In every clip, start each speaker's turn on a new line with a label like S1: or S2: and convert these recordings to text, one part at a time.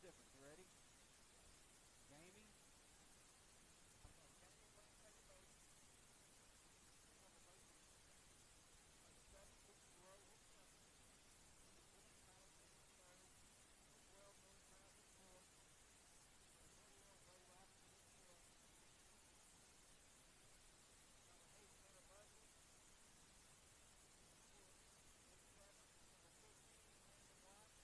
S1: difference. You ready? Jamie. I'm sorry, Jamie and Lynn take a boat. Take off a boat like 7 feet below hook surface. Use 20 pounds single stroke or 12 9-pound hook. Put a 21 braid wrap in each hook. Number 8 center buzzer. Hook. Hook 7. Number 15 random watch.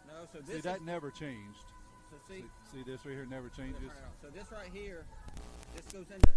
S1: No, so
S2: See,
S1: this is
S2: that never changed.
S1: so see.
S2: See this right here never changes.
S1: So this right here, this goes into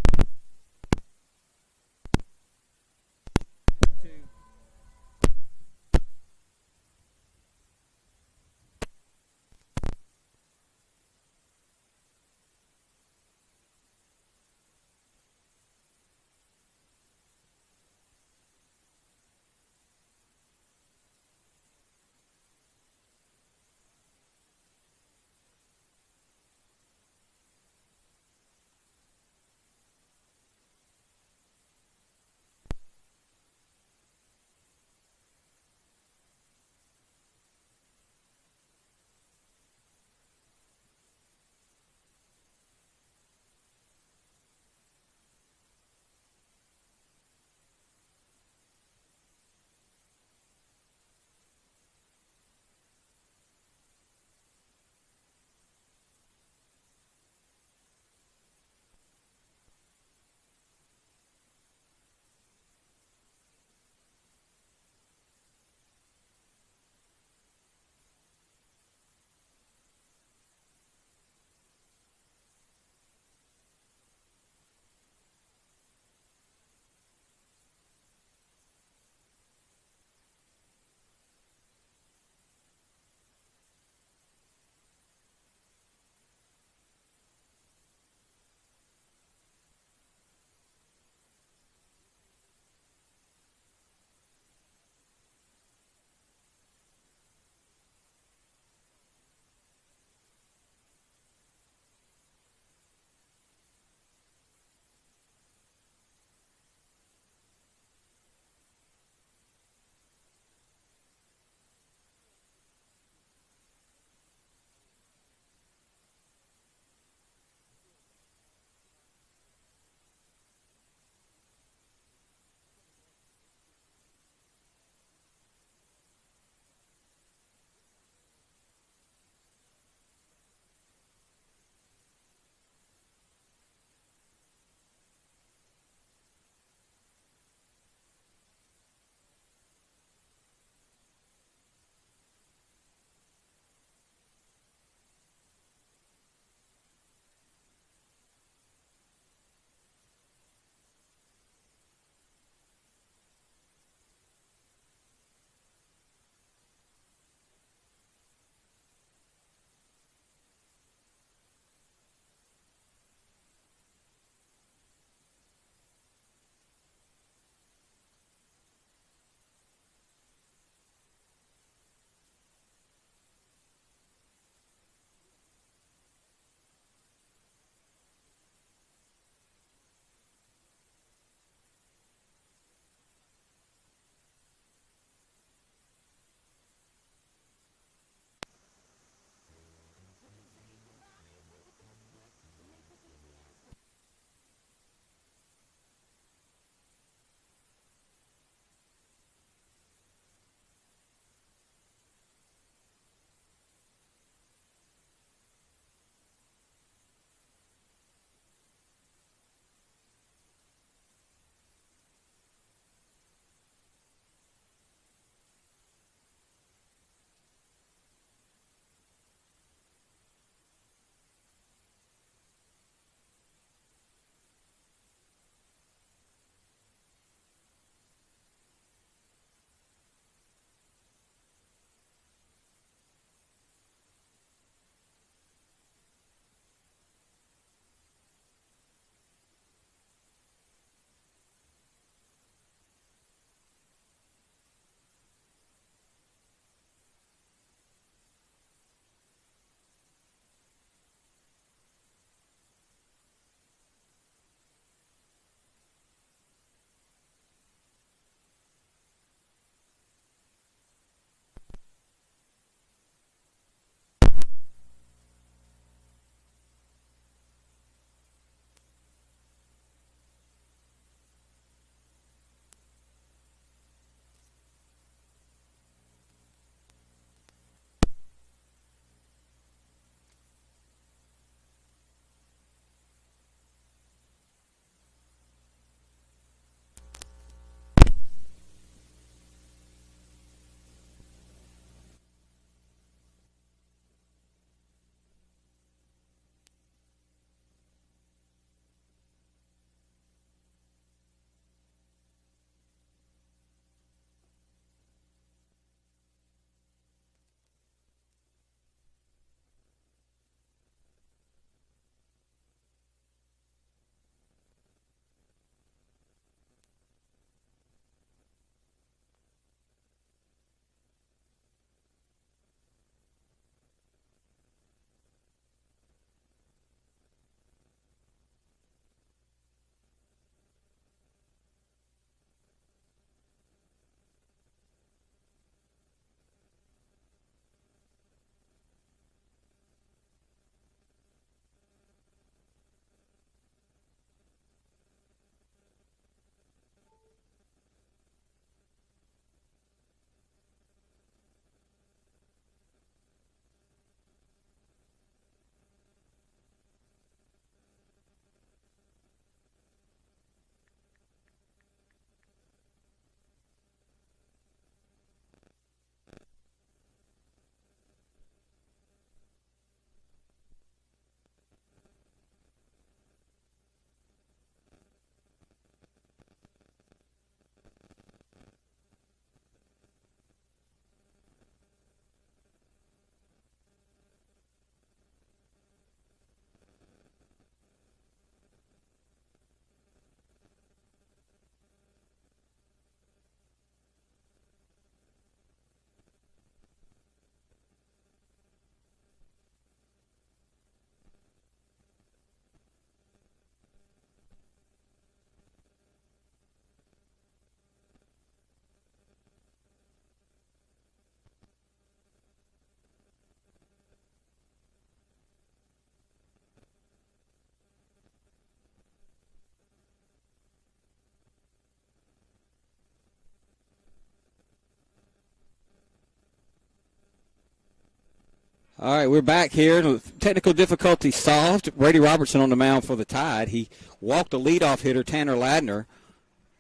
S3: All right, we're back here. Technical difficulty solved. Brady Robertson on the mound for the Tide. He walked the leadoff hitter, Tanner Ladner,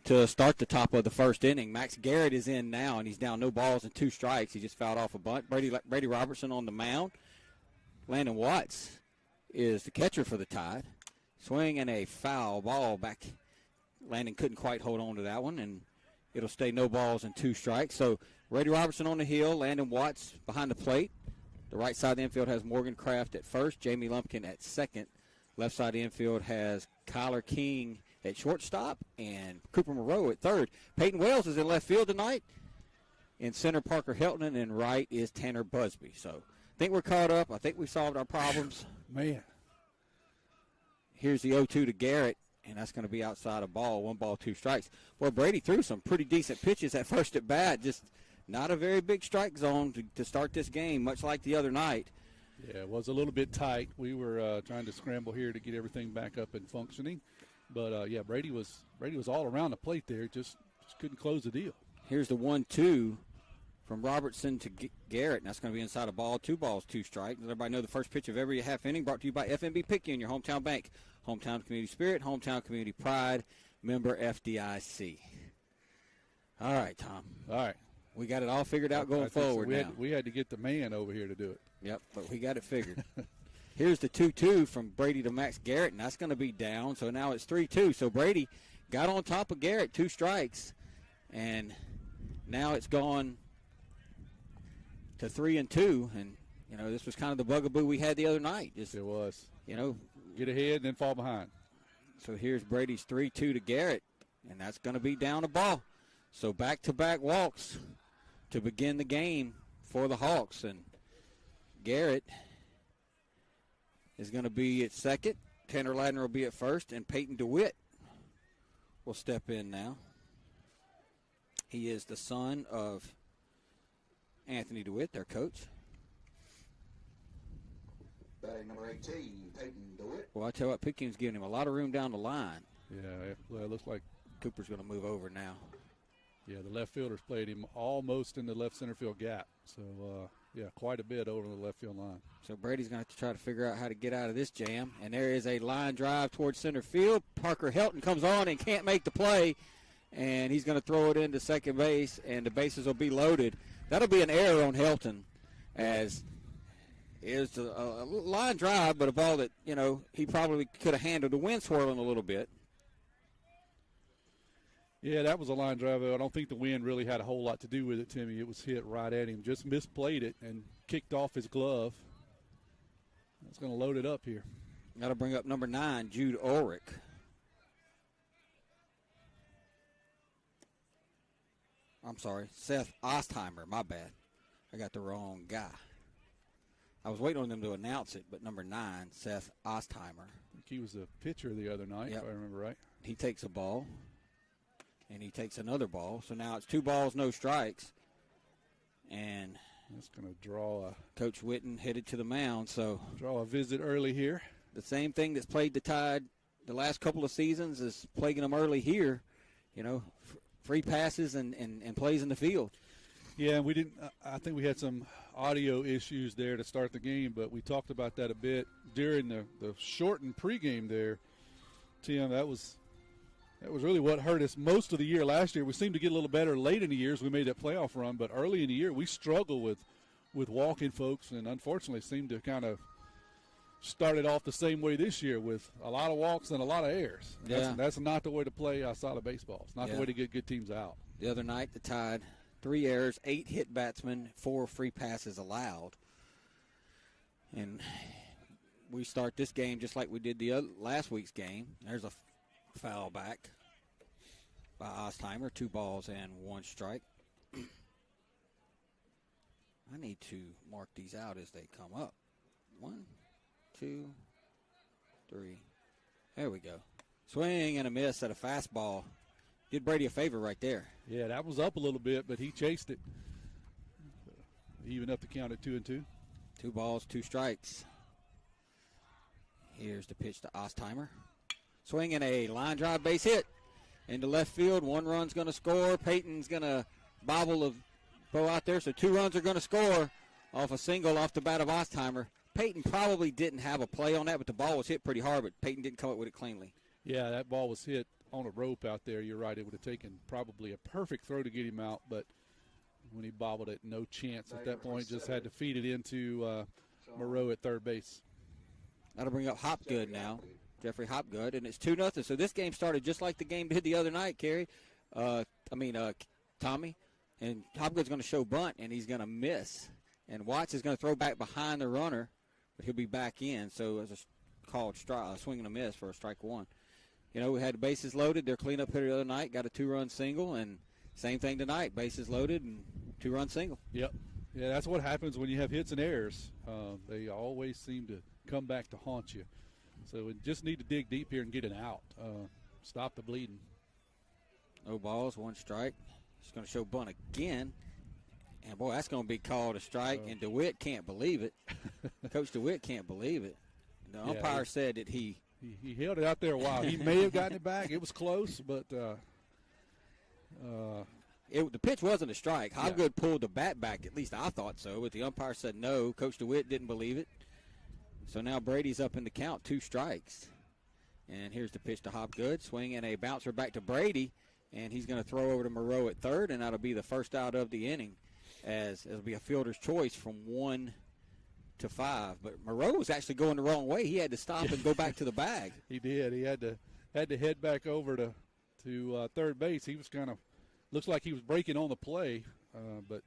S3: to start the top of the first inning. Max Garrett is in now, and he's down no balls and 2 strikes. He just fouled off a bunt. Brady Robertson on the mound. Landon Watts is the catcher for the Tide. Swing and a foul ball back. Landon couldn't quite hold on to that one, and it'll stay no balls and 2 strikes. So Brady Robertson on the hill, Landon Watts behind the plate. The right side of the infield has Morgan Kraft at first, Jamie Lumpkin at second. Left side of the infield has Kyler King at shortstop and Cooper Moreau at third. Peyton Wells is in left field tonight. In center, Parker Helton, and in right is Tanner Busby. So I think we're caught up. I think we solved our problems.
S2: Man.
S3: Here's the 0-2 to Garrett, and that's going to be outside of ball. 1 ball, 2 strikes. Well, Brady threw some pretty decent pitches at first at bat. Just not a very big strike zone to start this game, much like the other night.
S2: Yeah, it was a little bit tight. We were trying to scramble here to get everything back up and functioning. But, yeah, Brady was all around the plate there, just couldn't close the deal.
S3: Here's the 1-2 from Robertson to Garrett, and that's going to be inside a ball. 2 balls, 2 strikes. Let everybody know the first pitch of every half inning brought to you by FNB Picayune, your hometown bank. Hometown community spirit, hometown community pride, member FDIC. All right, Tom.
S2: All right.
S3: We got it all figured out going forward now.
S2: We had to get the man over here to do it.
S3: Yep, but we got it figured. Here's the 2-2 from Brady to Max Garrett, and that's going to be down. So now it's 3-2. So Brady got on top of Garrett, 2 strikes, and now it's gone to 3-2. And, you know, this was kind of the bugaboo we had the other night. Just,
S2: it was.
S3: You know.
S2: Get ahead and then fall behind.
S3: So here's Brady's 3-2 to Garrett, and that's going to be down a ball. So back-to-back walks to begin the game for the Hawks. And Garrett is going to be at second. Tanner Ladner will be at first, and Peyton DeWitt will step in now. He is the son of Anthony DeWitt, their coach.
S4: Batting number 18, Peyton DeWitt.
S3: Well, I tell you what, Picayune's giving him a lot of room down the line.
S2: Yeah, well, it looks like
S3: Cooper's going to move over now.
S2: Yeah, the left fielders played him almost in the left center field gap. So, yeah, quite a bit over the left field line.
S3: So Brady's going to have to try to figure out how to get out of this jam. And there is a line drive towards center field. Parker Helton comes on and can't make the play. And he's going to throw it into second base, and the bases will be loaded. That'll be an error on Helton, as is a line drive, but a ball that, you know, he probably could have handled. The wind swirling a little bit.
S2: Yeah, that was a line drive. I don't think the wind really had a whole lot to do with it, Timmy. It was hit right at him. Just misplayed it and kicked off his glove. That's going to load it up here.
S3: Got to bring up number 9, Jude Ulrich. I'm sorry, Seth Ostheimer. My bad. I got the wrong guy. I was waiting on them to announce it, but number 9, Seth Ostheimer.
S2: I think he was the pitcher the other night, if I remember right.
S3: He takes a ball, and he takes another ball. So now it's 2 balls, no strikes. And
S2: that's going to draw
S3: Coach Witten headed to the mound. So
S2: draw a visit early here.
S3: The same thing that's played the Tide the last couple of seasons is plaguing them early here. You know, free passes and plays in the field.
S2: Yeah, and we didn't. I think we had some audio issues there to start the game, but we talked about that a bit during the shortened pregame there. Tim, that was really what hurt us most of the year last year. We seemed to get a little better late in the year as we made that playoff run, but early in the year we struggled with walking folks, and unfortunately seemed to kind of started off the same way this year with a lot of walks and a lot of errors. That's not the way to play outside of baseball. It's not the way to get good teams out.
S3: The other night, the Tide, 3 errors, 8 hit batsmen, 4 free passes allowed. And we start this game just like we did the last week's game. There's a foul back by Ostheimer, 2 balls and 1 strike. I need to mark these out as they come up. 1, 2, 3. There we go. Swing and a miss at a fastball. Did Brady a favor right there.
S2: Yeah, that was up a little bit, but he chased it. Even up the count at 2-2.
S3: 2 balls, 2 strikes. Here's the pitch to Ostheimer. Swing and a line drive base hit into left field. 1 run's going to score. Peyton's going to bobble a throw out there, so 2 runs are going to score off a single off the bat of Ostheimer. Peyton probably didn't have a play on that, but the ball was hit pretty hard, but Peyton didn't come up with it cleanly.
S2: Yeah, that ball was hit on a rope out there. You're right. It would have taken probably a perfect throw to get him out, but when he bobbled it, no chance at that point. Just had to feed it into Moreau at third base.
S3: That'll bring up Hopgood now, Jeffrey Hopgood, and it's 2-0. So this game started just like the game did the other night, Tommy. And Hopgood's going to show bunt, and he's going to miss. And Watts is going to throw back behind the runner, but he'll be back in. So as a called swing and a miss for a strike one. You know, we had the bases loaded. Their cleanup hitter the other night got a 2-run single, and same thing tonight. Bases loaded and 2-run single.
S2: Yep. Yeah, that's what happens when you have hits and errors. They always seem to come back to haunt you. So we just need to dig deep here and get it out. Stop the bleeding.
S3: No balls, 1 strike. He's going to show bunt again. And, boy, that's going to be called a strike, and DeWitt can't believe it. Coach DeWitt can't believe it. The umpire said that he
S2: held it out there a while. He may have gotten it back. It was close, but
S3: the pitch wasn't a strike. Hopgood pulled the bat back. At least I thought so. But the umpire said no. Coach DeWitt didn't believe it. So now Brady's up in the count, 2 strikes. And here's the pitch to Hopgood. Swing and a bouncer back to Brady. And he's going to throw over to Moreau at third, and that'll be the first out of the inning, as it'll be a fielder's choice from 1 to 5. But Moreau was actually going the wrong way. He had to stop and go back to the bag.
S2: He did. He had to head back over to third base. He was kind of looks like he was breaking on the play, but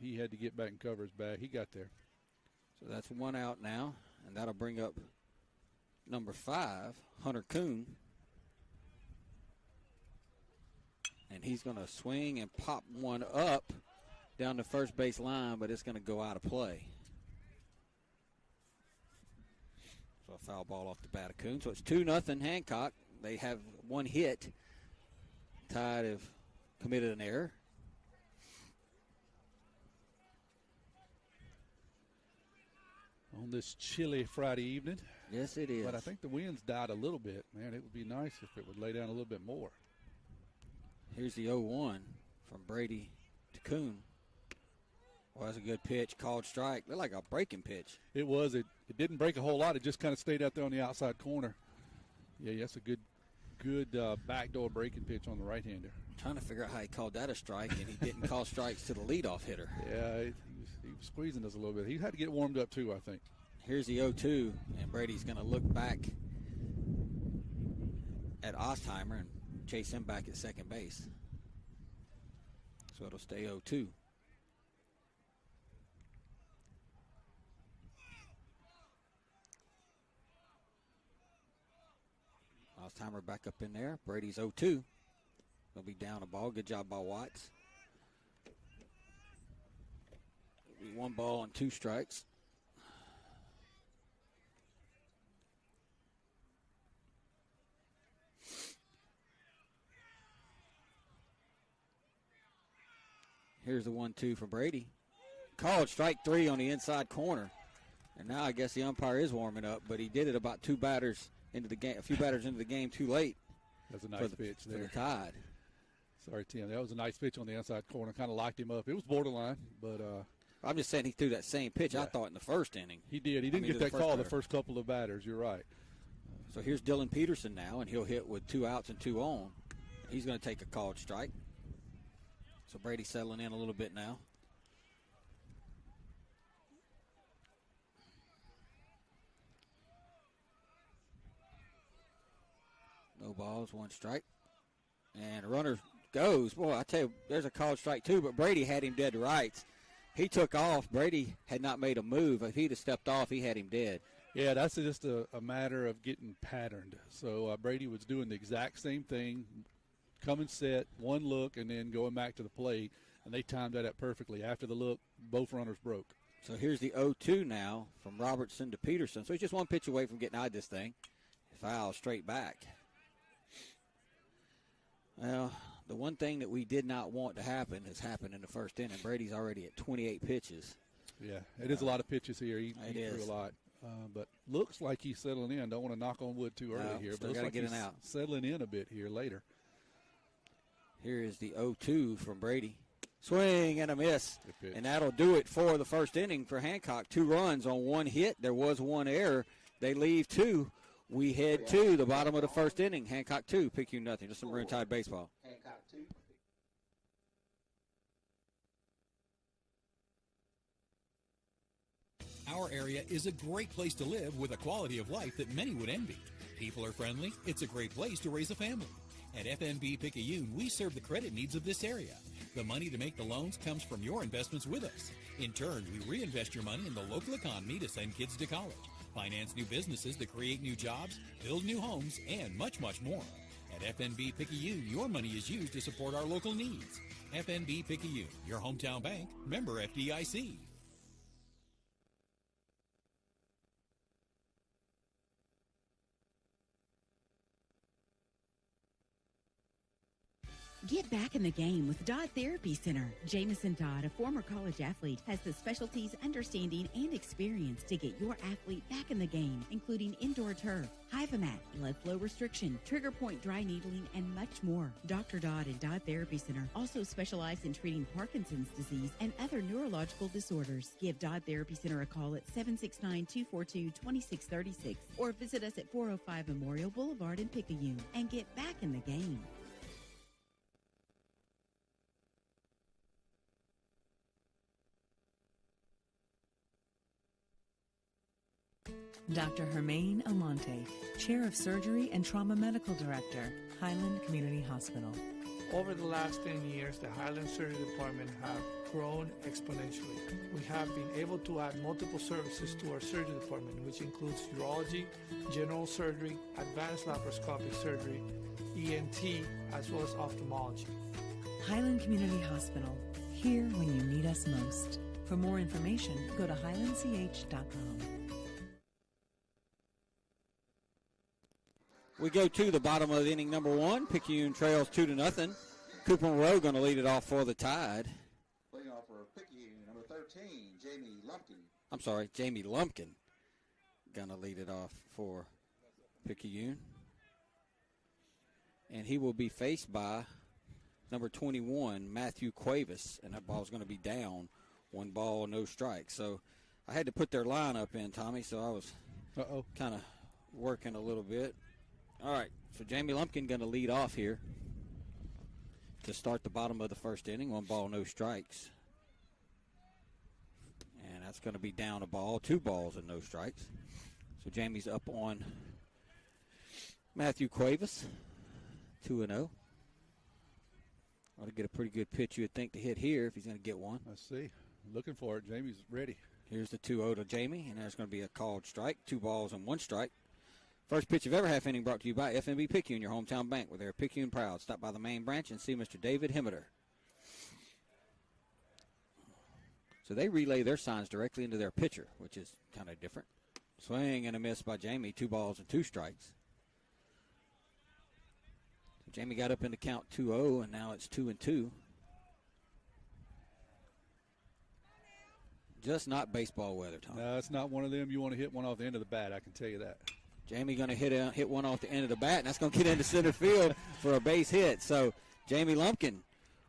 S2: he had to get back and cover his bag. He got there.
S3: So that's 1 out now, and that'll bring up number 5, Hunter Kuhn. And he's going to swing and pop one up down the first base line, but it's going to go out of play. So a foul ball off the bat of Kuhn. So it's 2-0 Hancock. They have 1 hit. Tide have committed an error.
S2: On this chilly Friday evening.
S3: Yes, it is.
S2: But I think the wind's died a little bit. Man, it would be nice if it would lay down a little bit more.
S3: Here's the 0-1 from Brady to Kuhn. Well, that's a good pitch. Called strike. Looked like a breaking pitch.
S2: It was. It didn't break a whole lot. It just kind of stayed out there on the outside corner. Yeah, that's a good backdoor breaking pitch on the right-hander.
S3: Trying to figure out how he called that a strike, and he didn't call strikes to the leadoff hitter.
S2: Yeah, he was squeezing us a little bit. He had to get warmed up too, I think.
S3: Here's the 0-2, and Brady's going to look back at Ostheimer and chase him back at second base. So it'll stay 0-2. Ostheimer back up in there. Brady's 0-2. He'll be down a ball. Good job by Watts. It'll be 1 ball and 2 strikes. Here's the 1-2 for Brady. Called strike 3 on the inside corner. And now I guess the umpire is warming up, but he did it about 2 batters into the game, a few batters into the game too late.
S2: That's a nice pitch there.
S3: For the Tide.
S2: Sorry, Tim. That was a nice pitch on the inside corner. Kind of locked him up. It was borderline, but
S3: I'm just saying he threw that same pitch, I thought, in the first inning.
S2: He did. He didn't get that call the first couple of batters. You're right.
S3: So here's Dylan Peterson now, and he'll hit with 2 outs and 2 on. He's going to take a called strike. So Brady's settling in a little bit now. No balls, 1 strike. And the runner goes. Boy, I tell you, there's a called strike too, but Brady had him dead to rights. He took off. Brady had not made a move. If he'd have stepped off, he had him dead.
S2: Yeah, that's just a matter of getting patterned. So Brady was doing the exact same thing, coming set, 1 look, and then going back to the plate. And they timed that up perfectly. After the look, both runners broke.
S3: So here's the 0-2 now from Robertson to Peterson. So he's just 1 pitch away from getting out of this thing. Foul straight back. Well, the one thing that we did not want to happen has happened in the first inning. Brady's already at 28 pitches.
S2: Yeah, it is a lot of pitches here. He
S3: is.
S2: threw a lot. But looks like he's settling in. Don't want to knock on wood too early here. But looks like he's settling in a bit here later.
S3: Here is the 0-2 from Brady. Swing and a miss. And that'll do it for the first inning for Hancock. 2 runs on 1 hit. There was 1 error. They leave 2. We head to the bottom of the first inning. Hancock 2, Picayune nothing. Just some Maroon Tide baseball.
S4: Hancock 2.
S5: Our area is a great place to live with a quality of life that many would envy. People are friendly. It's a great place to raise a family. At FNB Picayune, we serve the credit needs of this area. The money to make the loans comes from your investments with us. In turn, we reinvest your money in the local economy to send kids to college, finance new businesses to create new jobs, build new homes, and much, much more. At FNB Picayune, your money is used to support our local needs. FNB Picayune, your hometown bank, member FDIC.
S6: Get back in the game with Dodd Therapy Center. Jamison Dodd, a former college athlete, has the specialties, understanding, and experience to get your athlete back in the game, including indoor turf, Hyvamat, blood flow restriction, trigger point dry needling, and much more. Dr. Dodd and Dodd Therapy Center also specialize in treating Parkinson's disease and other neurological disorders. Give Dodd Therapy Center a call at 769-242-2636 or visit us at 405 Memorial Boulevard in Picayune and get back in the game.
S7: Dr. Hermaine Almonte, Chair of Surgery and Trauma Medical Director, Highland Community Hospital.
S8: Over the last 10 years, the Highland Surgery Department have grown exponentially. We have been able to add multiple services to our surgery department, which includes urology, general surgery, advanced laparoscopic surgery, ENT, as well as ophthalmology.
S7: Highland Community Hospital, here when you need us most. For more information, go to highlandch.com.
S3: We go to the bottom of inning number 1. Picayune trails 2-0. Cooper Monroe going to lead it off for the Tide.
S4: Leading off for Picayune, number 13, Jamie Lumpkin.
S3: I'm sorry, Jamie Lumpkin going to lead it off for Picayune. And he will be faced by number 21, Matthew Cuevas, and that ball's going to be down. 1 ball, no strikes. So I had to put their lineup in, Tommy, so I was kind of working a little bit. All right, so Jamie Lumpkin going to lead off here to start the bottom of the first inning. 1 ball, no strikes. And that's going to be down a ball, 2 balls and no strikes. So Jamie's up on Matthew Cuevas, 2-0. Ought to get a pretty good pitch, you would think, to hit here if he's going to get one.
S2: Let's see. Looking for it. Jamie's ready.
S3: Here's the 2-0 to Jamie, and there's going to be a called strike. 2 balls and 1 strike. First pitch of every half inning brought to you by FNB Picayune, your hometown bank, where they're Picayune proud. Stop by the main branch and see Mr. David Himmeter. So they relay their signs directly into their pitcher, which is kind of different. Swing and a miss by Jamie, 2 balls and 2 strikes. So Jamie got up in the count 2-0, and now it's 2-2. Just not baseball weather, Tom.
S2: No, it's not one of them you want to hit one off the end of the bat, I can tell you that.
S3: Jamie going to hit one off the end of the bat, and that's going to get into center field for a base hit. So Jamie Lumpkin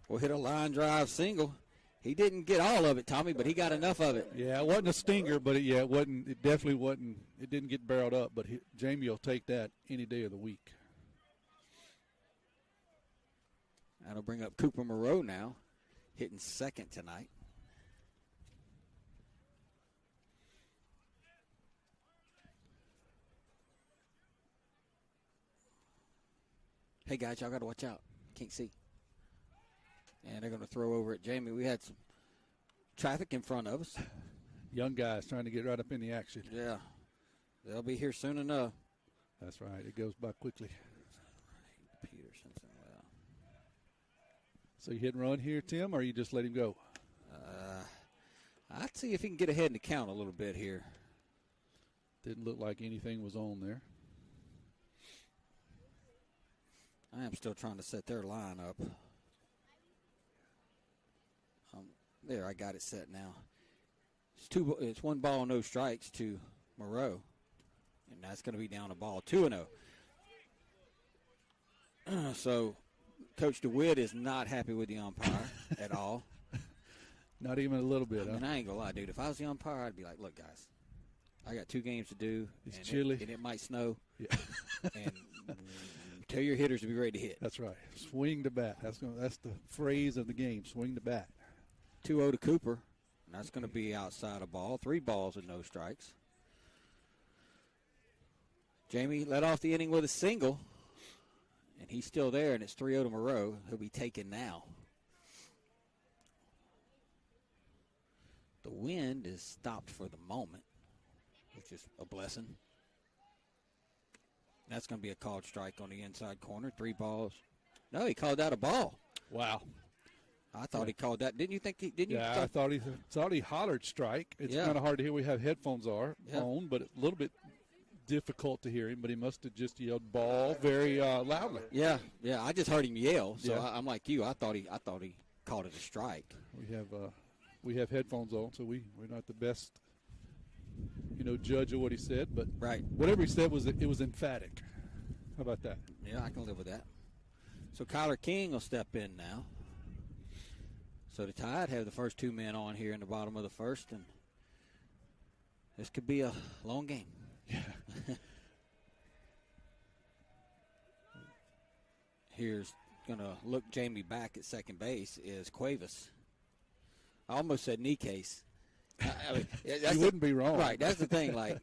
S3: will hit a line drive single. He didn't get all of it, Tommy, but he got enough of it.
S2: Yeah, it wasn't a stinger, but it wasn't. It definitely wasn't. It didn't get barreled up, but Jamie will take that any day of the week.
S3: That'll bring up Cooper Moreau now, hitting second tonight. Hey, guys, y'all got to watch out. Can't see. And they're going to throw over at Jamie. We had some traffic in front of us.
S2: Young guys trying to get right up in the action.
S3: Yeah. They'll be here soon enough.
S2: That's right. It goes by quickly.
S3: Peterson's well.
S2: So you hit and run here, Tim, or you just let him go?
S3: I'd see if he can get ahead in the count a little bit here.
S2: Didn't look like anything was on there.
S3: I am still trying to set their line up. There, I got it set now. It's 1 ball, no strikes to Moreau. And that's going to be down a ball, 2-0. So Coach DeWitt is not happy with the umpire at all.
S2: Not even a little bit,
S3: I mean, I ain't going to lie, dude. If I was the umpire, I'd be like, look, guys, I got 2 games to do.
S2: It's
S3: and
S2: chilly.
S3: And it might snow.
S2: Yeah.
S3: And tell your hitters to be ready to hit.
S2: That's right. Swing the bat. That's the phrase of the game, swing the bat.
S3: 2-0 to Cooper. And that's going to be outside a ball. 3 balls and no strikes. Jamie led off the inning with a single. And he's still there, and it's 3-0 to Moreau. He'll be taken now. The wind is stopped for the moment, which is a blessing. That's going to be a called strike on the inside corner. 3 balls. No, he called out a ball.
S2: Wow.
S3: I thought he called that. Didn't you think he didn't?
S2: Yeah, I thought he hollered strike. It's kind of hard to hear. We have headphones on, but a little bit difficult to hear him. But he must have just yelled ball very loudly.
S3: Yeah. I just heard him yell. So I'm like you. I thought he called it a strike.
S2: We have headphones on, so we're not the best, judge of what he said. But whatever he said it was emphatic. How about that?
S3: Yeah, I can live with that. So Kyler King will step in now. So the Tide have the first 2 men on here in the bottom of the first, and this could be a long game.
S2: Yeah.
S3: Here's going to look Jamie back at second base is Cuevas. I almost said knee case. I mean,
S2: you wouldn't be wrong.
S3: Right, that's the thing. Like,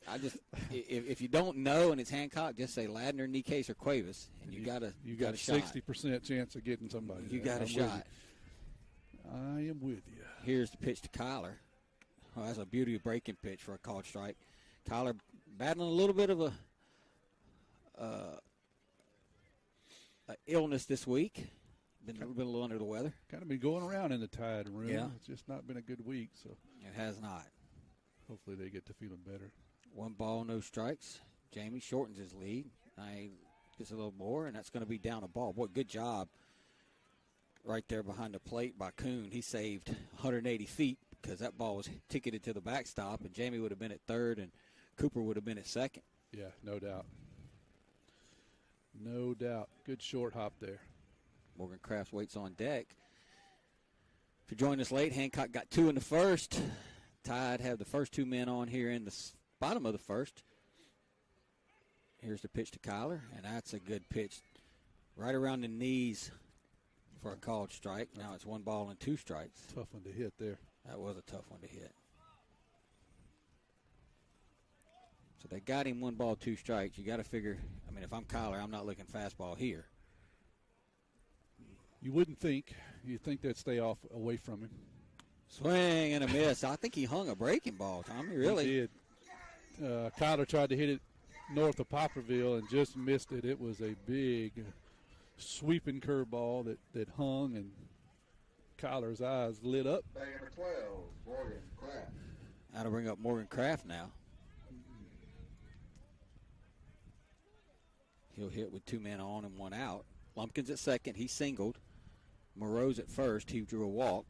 S3: if you don't know and it's Hancock, just say Ladner, knee case, or Cuevas, and you got a
S2: 60% chance of getting somebody.
S3: You got a shot.
S2: I am with you.
S3: Here's the pitch to Kyler. Oh, that's a beauty of breaking pitch for a called strike. Kyler battling a little bit of a illness this week. Been a little under the weather.
S2: Kind of been going around in the Tide room.
S3: Yeah.
S2: It's just not been a good week. So
S3: it has not.
S2: Hopefully they get to feeling better.
S3: 1 ball, no strikes. Jamie shortens his lead. Gets a little more, and that's going to be down a ball. Boy, good job right there behind the plate by Kuhn. He saved 180 feet because that ball was ticketed to the backstop, and Jamie would have been at third, and Cooper would have been at second.
S2: Yeah, no doubt. No doubt. Good short hop there.
S3: Morgan Crafts waits on deck. If you're joining us late, Hancock got 2 in the first. Tide have the first 2 men on here in the bottom of the first. Here's the pitch to Kyler, and that's a good pitch right around the knees for a called strike. Now it's 1 ball and 2 strikes.
S2: Tough one to hit there.
S3: That was a tough one to hit. So they got him 1 ball, 2 strikes. You got to figure, if I'm Kyler, I'm not looking fastball here.
S2: You wouldn't think. You'd think they'd stay away from him.
S3: Swing and a miss. I think he hung a breaking ball, Tommy, really.
S2: He did. Kyler tried to hit it north of Poplarville and just missed it. It was a big sweeping curveball that hung, and Kyler's eyes lit up.
S4: Bag number 12, Morgan Kraft.
S3: That'll bring up Morgan Kraft now. He'll hit with 2 men on and 1 out. Lumpkins at second. He singled. Moreau's at first. He drew a walk.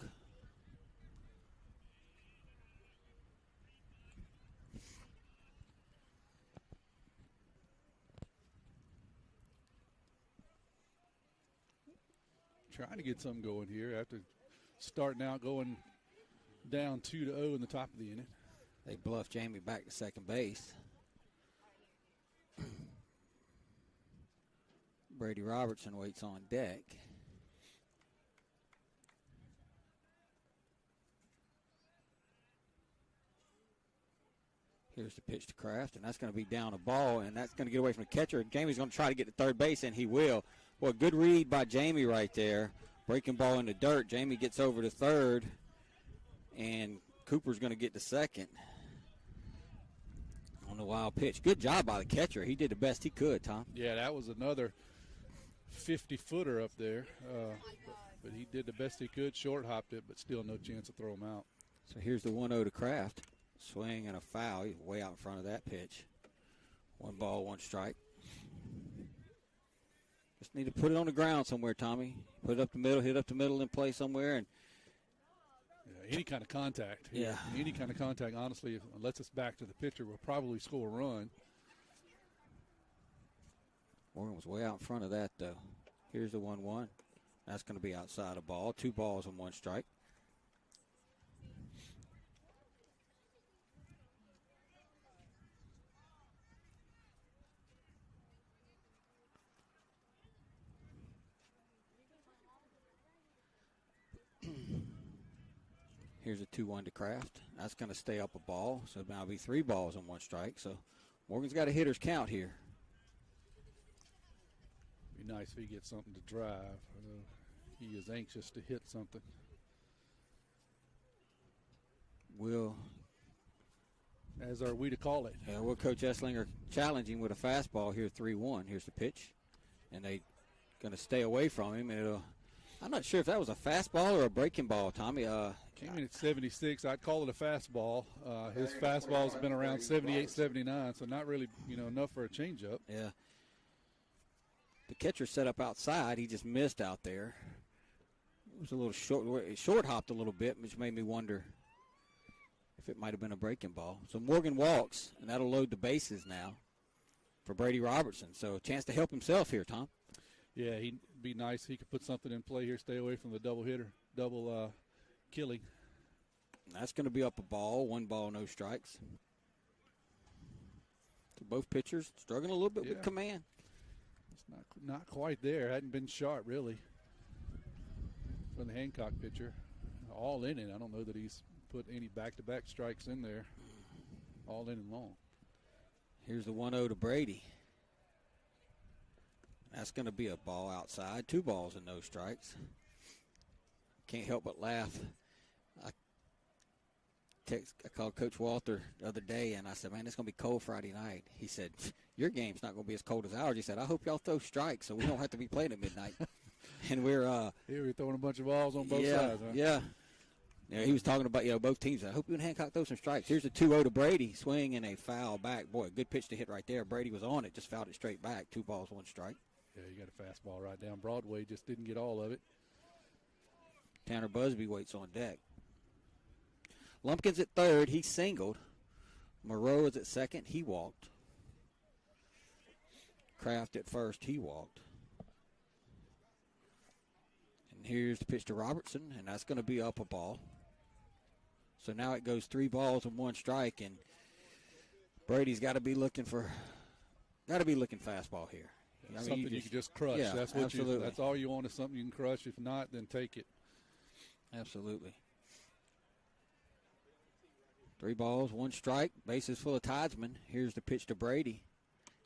S2: Trying to get something going here after starting out going down 2-0 in the top of the inning.
S3: They bluff Jamie back to second base. Brady Robertson waits on deck. Here's the pitch to Kraft, and that's going to be down a ball, and that's going to get away from the catcher. Jamie's going to try to get to third base, and he will. Well, good read by Jamie right there. Breaking ball in the dirt. Jamie gets over to third, and Cooper's going to get to second on the wild pitch. Good job by the catcher. He did the best he could, Tom.
S2: Yeah, that was another 50-footer up there. But he did the best he could, short-hopped it, but still no chance to throw him out.
S3: So here's the 1-0 to Kraft. Swing and a foul. He's way out in front of that pitch. 1 ball, 1 strike. Just need to put it on the ground somewhere, Tommy. Put it up the middle, hit up the middle and play somewhere. And
S2: yeah, any kind of contact.
S3: Yeah.
S2: Any kind of contact, honestly, if it lets us back to the pitcher, we'll probably score a run.
S3: Morgan was way out in front of that, though. Here's the 1-1. That's going to be outside a ball. 2 balls and 1 strike. Here's a 2-1 to Kraft. That's going to stay up a ball, so now it'll be 3 balls and 1 strike. So Morgan's got a hitter's count here.
S2: Be nice if he gets something to drive. I know he is anxious to hit something. As are we to call it.
S3: Will Coach Esslinger challenging with a fastball here, 3-1. Here's the pitch. And they going to stay away from him. I'm not sure if that was a fastball or a breaking ball, Tommy.
S2: Came in at 76. I'd call it a fastball. His fastball's been around 78, 79, so not really, enough for a changeup.
S3: Yeah. The catcher set up outside. He just missed out there. It was a little short hopped a little bit, which made me wonder if it might have been a breaking ball. So Morgan walks, and that'll load the bases now for Brady Robertson. So a chance to help himself here, Tom.
S2: Yeah, he'd be nice. He could put something in play here, stay away from the double killing.
S3: That's going to be up a ball, 1 ball, no strikes. So both pitchers struggling a little bit with command.
S2: It's not quite there. Hadn't been sharp, really, from the Hancock pitcher. All in it. I don't know that he's put any back-to-back strikes in there. All in and long.
S3: Here's the 1-0 to Brady. That's going to be a ball outside. 2 balls and no strikes. Can't help but laugh. I called Coach Walter the other day, and I said, man, it's going to be cold Friday night. He said, your game's not going to be as cold as ours. He said, I hope y'all throw strikes so we don't have to be playing at midnight. And we're
S2: throwing a bunch of balls on both sides. Huh?
S3: Yeah. He was talking about, both teams. I hope you and Hancock throw some strikes. Here's a 2-0 to Brady. Swing and a foul back. Boy, good pitch to hit right there. Brady was on it, just fouled it straight back. 2 balls, 1 strike.
S2: Yeah, you got a fastball right down Broadway. Just didn't get all of it.
S3: Tanner Busby waits on deck. Lumpkin's at third. He singled. Moreau is at second. He walked. Kraft at first. He walked. And here's the pitch to Robertson, and that's going to be up a ball. So now it goes 3 balls and 1 strike, and Brady's got to be looking fastball here.
S2: Something you can just crush.
S3: Yeah,
S2: that's what
S3: absolutely.
S2: That's all you want is something you can crush. If not, then take it.
S3: Absolutely. 3 balls, 1 strike. Bases full of Tidesman. Here's the pitch to Brady.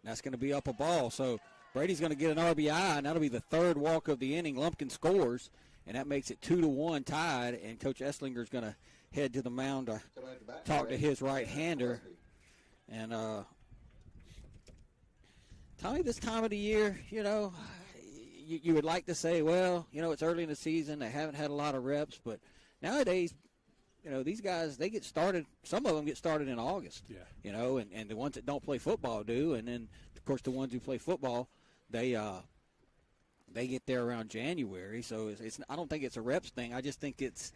S3: That's going to be up a ball. So Brady's going to get an RBI, and that'll be the 3rd walk of the inning. Lumpkin scores, and that makes it 2-1 tied. And Coach Esslinger's going to head to the mound to talk to his right-hander. And Tommy, this time of the year, you would like to say, well, it's early in the season. They haven't had a lot of reps. But nowadays, these guys, they get started. Some of them get started in August.
S2: Yeah.
S3: And the ones that don't play football do. And then, of course, the ones who play football, they get there around January. So I don't think it's a reps thing. I just think it's,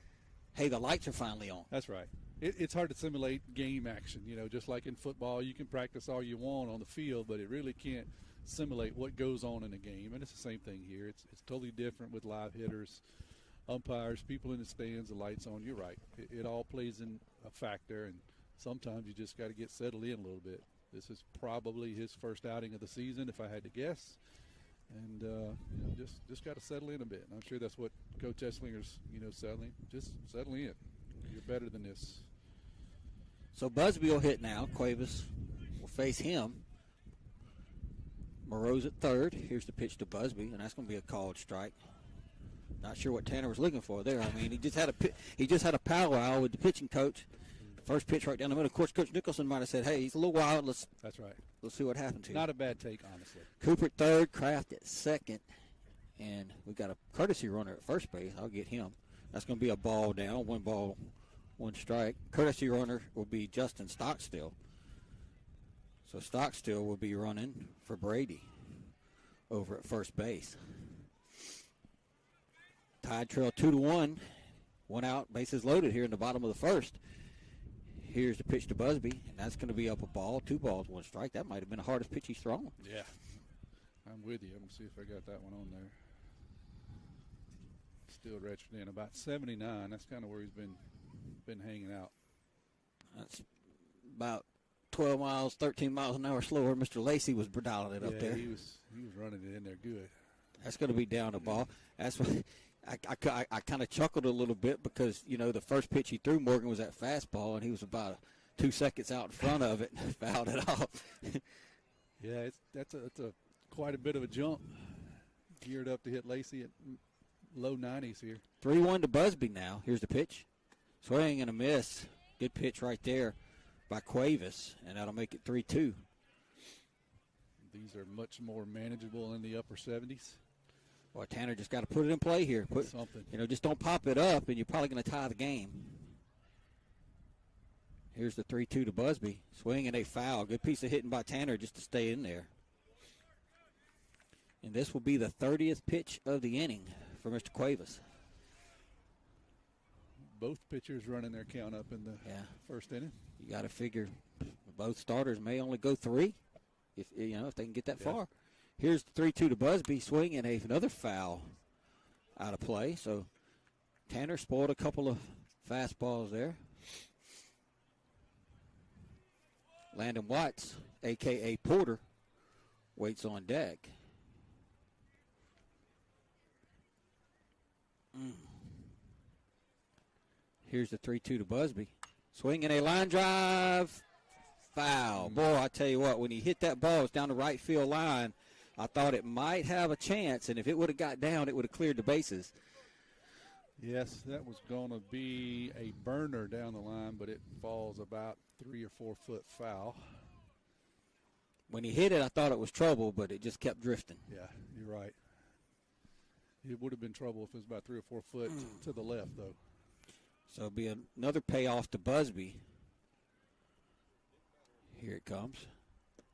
S3: hey, the lights are finally on.
S2: That's right. It's hard to simulate game action. Just like in football, you can practice all you want on the field, but it really can't simulate what goes on in a game. And it's the same thing here. It's totally different with live hitters, umpires, people in the stands, the lights on. You're right. It all plays in a factor, and sometimes you just got to get settled in a little bit. This is probably his first outing of the season, if I had to guess. And, just got to settle in a bit. And I'm sure that's what Coach Esslinger's, settling. Just settle in. You're better than this.
S3: So Busby will hit now. Cuevas will face him. Moreau's at third. Here's the pitch to Busby, and that's going to be a called strike. Not sure what Tanner was looking for there. I mean, he just had a powwow with the pitching coach. First pitch right down the middle. Of course, Coach Nicholson might have said, hey, he's a little wild.
S2: That's right.
S3: Let's see what happens here.
S2: Not a bad take, honestly.
S3: Cooper at third, Kraft at second, and we got a courtesy runner at first base. I'll get him. That's going to be a ball down, 1 ball, 1 strike. Courtesy runner will be Justin Stockstill. So Stockstill will be running for Brady over at first base. Tide trail 2-1. 1 out, bases loaded here in the bottom of the first. Here's the pitch to Busby, and that's going to be up a ball. 2 balls, 1 strike. That might have been the hardest pitch he's thrown.
S2: Yeah. I'm with you. I'm going to see if I got that one on there. Still retched in about 79. That's kind of where he's been hanging out.
S3: That's about 12 miles, 13 miles an hour slower. Mr. Lacey was dialing it up there.
S2: He was running it in there good.
S3: That's going to be down a ball. That's what I kind of chuckled a little bit because, the first pitch he threw, Morgan, was that fastball, and he was about 2 seconds out in front of it and fouled it off.
S2: Yeah, that's a quite a bit of a jump. Geared up to hit Lacey at low 90s here.
S3: 3-1 to Busby now. Here's the pitch. Swing and a miss. Good pitch right there by Cuevas, and that'll make it 3-2.
S2: These are much more manageable in the upper 70s.
S3: Well, Tanner just got to put it in play here. Put
S2: something.
S3: Just don't pop it up, and you're probably going to tie the game. Here's the 3-2 to Busby. Swing and a foul. Good piece of hitting by Tanner just to stay in there. And this will be the 30th pitch of the inning for Mr. Cuevas.
S2: Both pitchers running their count up in the first inning.
S3: You got to figure both starters may only go 3 if they can get that far. Here's the 3-2 to Busby. Swing and another foul out of play. So Tanner spoiled a couple of fastballs there. Landon Watts, a.k.a. Porter, waits on deck. Here's the 3-2 to Busby. Swing and a line drive. Foul. Boy, I tell you what, when he hit that ball, it's down the right field line, I thought it might have a chance, and if it would have got down, it would have cleared the bases.
S2: Yes, that was going to be a burner down the line, but it falls about 3 or 4 foot foul.
S3: When he hit it, I thought it was trouble, but it just kept drifting.
S2: Yeah, you're right. It would have been trouble if it was about 3 or 4 foot to the left, though.
S3: So it'll be another payoff to Busby. Here it comes.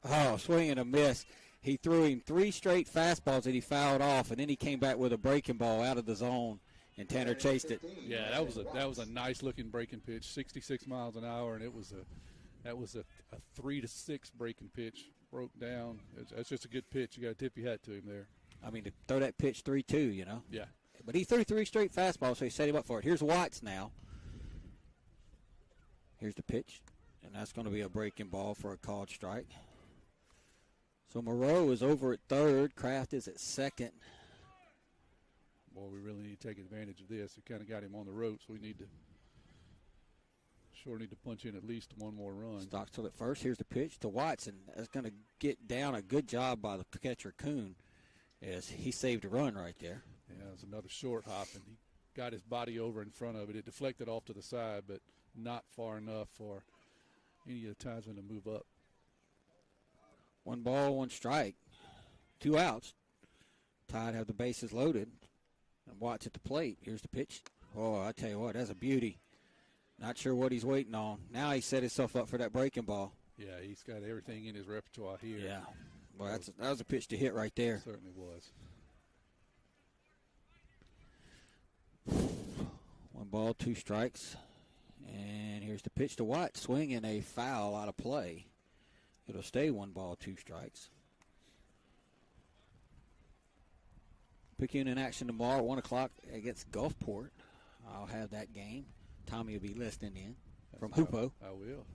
S3: Oh, swing and a miss. He threw him 3 straight fastballs that he fouled off, and then he came back with a breaking ball out of the zone, and Tanner chased it.
S2: Yeah, that was a nice looking breaking pitch, 66 miles an hour, and that was a 3 to 6 breaking pitch. Broke down. It's just a good pitch. You got to tip your hat to him there.
S3: I mean, to throw that pitch 3-2,
S2: Yeah.
S3: But he threw 3 straight fastballs, so he set him up for it. Here's Watts now. Here's the pitch, and that's going to be a breaking ball for a called strike. So Moreau is over at third. Kraft is at second.
S2: Boy, we really need to take advantage of this. We kind of got him on the ropes. We need to punch in at least one more run.
S3: Stockstill at first. Here's the pitch to Watts, and that's going to get down. A good job by the catcher, Kuhn, as he saved a run right there.
S2: Yeah, it was another short hop, and he got his body over in front of it. It deflected off to the side, but not far enough for any of the Tidesmen to move up.
S3: 1 ball, 1 strike. 2 outs. Tide have the bases loaded. And Watts at the plate. Here's the pitch. Oh, I tell you what, that's a beauty. Not sure what he's waiting on. Now he set himself up for that breaking ball.
S2: Yeah, he's got everything in his repertoire here.
S3: Yeah. Well, that was a pitch to hit right there.
S2: It certainly was.
S3: 1 ball, 2 strikes. And here's the pitch to Watts. Swing and a foul out of play. It'll stay 1 ball, 2 strikes. Picayune in action tomorrow at 1 o'clock against Gulfport. I'll have that game. Tommy will be listening in from Hoopo.
S2: I will.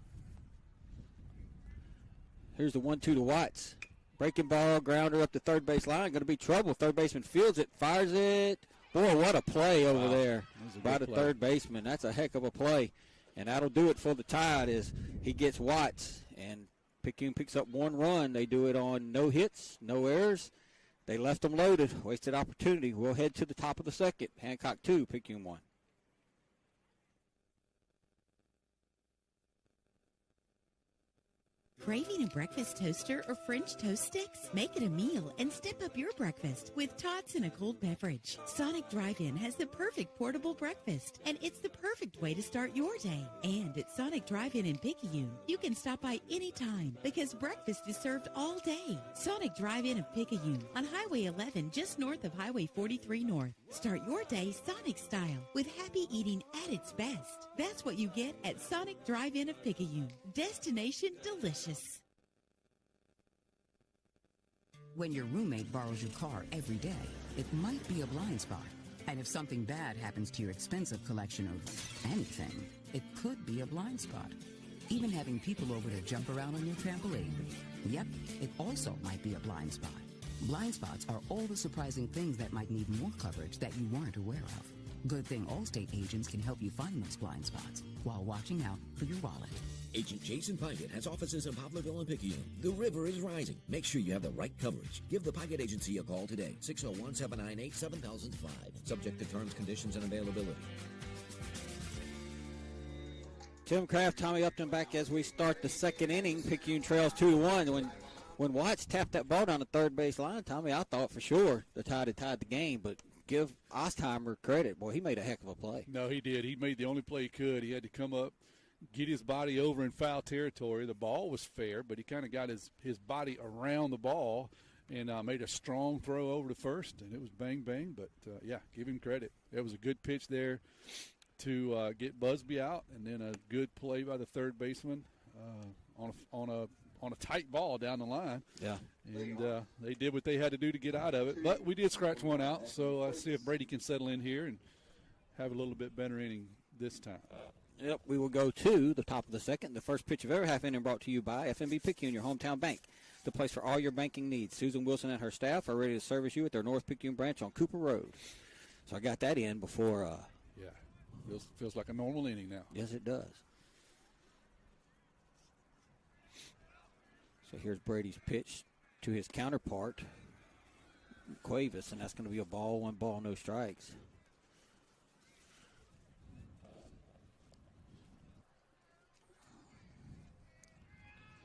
S3: Here's the 1-2 to Watts. Breaking ball, grounder up the third base line. Going to be trouble. Third baseman fields it, fires it. Boy, what a play over there by the third baseman. That's a heck of a play. And that'll do it for the Tide as he gets Watts. And Picayune picks up 1 run. They do it on no hits, no errors. They left them loaded. Wasted opportunity. We'll head to the top of the second. Hancock 2, Picayune 1.
S6: Craving a breakfast toaster or French toast sticks? Make it a meal and step up your breakfast with tots and a cold beverage. Sonic Drive-In has the perfect portable breakfast, and it's the perfect way to start your day. And at Sonic Drive-In in Picayune, you can stop by anytime because breakfast is served all day. Sonic Drive-In of Picayune on Highway 11 just north of Highway 43 North. Start your day Sonic style with happy eating at its best. That's what you get at Sonic Drive-In of Picayune. Destination delicious.
S9: When your roommate borrows your car every day, it might be a blind spot. And if something bad happens to your expensive collection of anything, it could be a blind spot. Even having people over to jump around on your trampoline. Yep, it also might be a blind spot. Blind spots are all the surprising things that might need more coverage that you weren't aware of. Good thing Allstate agents can help you find those blind spots while watching out for your wallet.
S10: Agent Jason Pikett has offices in Poplarville and Picayune. The river is rising. Make sure you have the right coverage. Give the Pikett Agency a call today, 601-798-7005. Subject to terms, conditions, and availability.
S3: Tim Kraft, Tommy Upton back as we start the second inning. Picayune trails 2-1. When Watts tapped that ball down the third base line, Tommy, I thought for sure the Tide had tied the game, but give Ostheimer credit. Boy, he made a heck of a play.
S2: No, he did. He made the only play he could. He had to come up, get his body over in foul territory. The ball was fair, but he kind of got his body around the ball and made a strong throw over to first, and it was bang, bang. But, yeah, give him credit. It was a good pitch there to get Busby out, and then a good play by the third baseman on a tight ball down the line.
S3: Yeah.
S2: And they did what they had to do to get out of it. But we did scratch one out, so let's see if Brady can settle in here and have a little bit better inning this time.
S3: Yep, we will go to the top of the second. The first pitch of every half inning brought to you by FNB Picayune, your hometown bank, the place for all your banking needs. Susan Wilson and her staff are ready to service you at their North Picayune branch on Cooper Road. So I got that in before.
S2: Yeah, feels like a normal inning now.
S3: Yes, it does. So here's Brady's pitch to his counterpart, Cuevas, and that's going to be a ball, one ball, no strikes.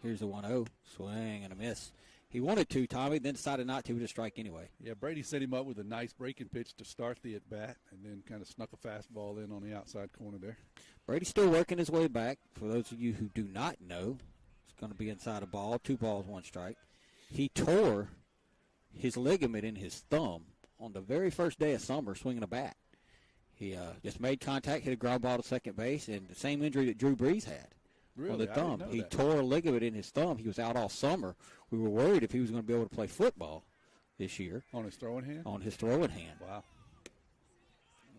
S3: Here's the 1-0, swing and a miss. He wanted to, Tommy, then decided not to, with a strike anyway.
S2: Yeah, Brady set him up with a nice breaking pitch to start the at-bat and then kind of snuck a fastball in on the outside corner there.
S3: Brady's still working his way back. For those of you who do not know, it's going to be inside a ball, 2 balls, 1 strike. He tore his ligament in his thumb on the very first day of summer swinging a bat. He just made contact, hit a ground ball to second base, and the same injury that Drew Brees had.
S2: Really?
S3: On the thumb. He
S2: that.
S3: tore a ligament in his thumb. He was out all summer. We were worried if he was going to be able to play football this year.
S2: On his throwing hand?
S3: On his throwing hand.
S2: Wow.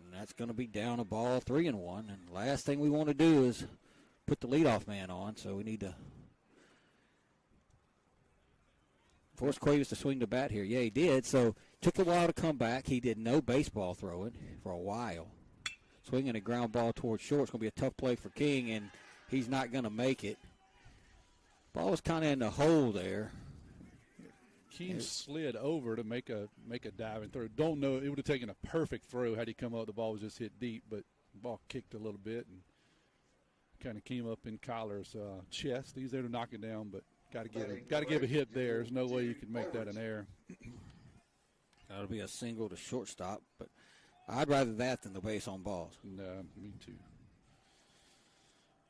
S3: And that's going to be down a ball, 3-1. And the last thing we want to do is put the leadoff man on, so we need to force Cuevas to swing the bat here. Yeah, he did. So took a while to come back. He did no baseball throwing for a while. Swinging a ground ball towards short. It's going to be a tough play for King, and he's not going to make it. Ball was kind of in the hole there.
S2: King slid over to make a diving throw. Don't know. It would have taken a perfect throw had he come up. The ball was just hit deep, but the ball kicked a little bit and kind of came up in Collar's chest. He's there to knock it down, but got to give a hit there. There's no way you can make that an error.
S3: That'll be a single to shortstop, but I'd rather that than the base on balls.
S2: No, me too.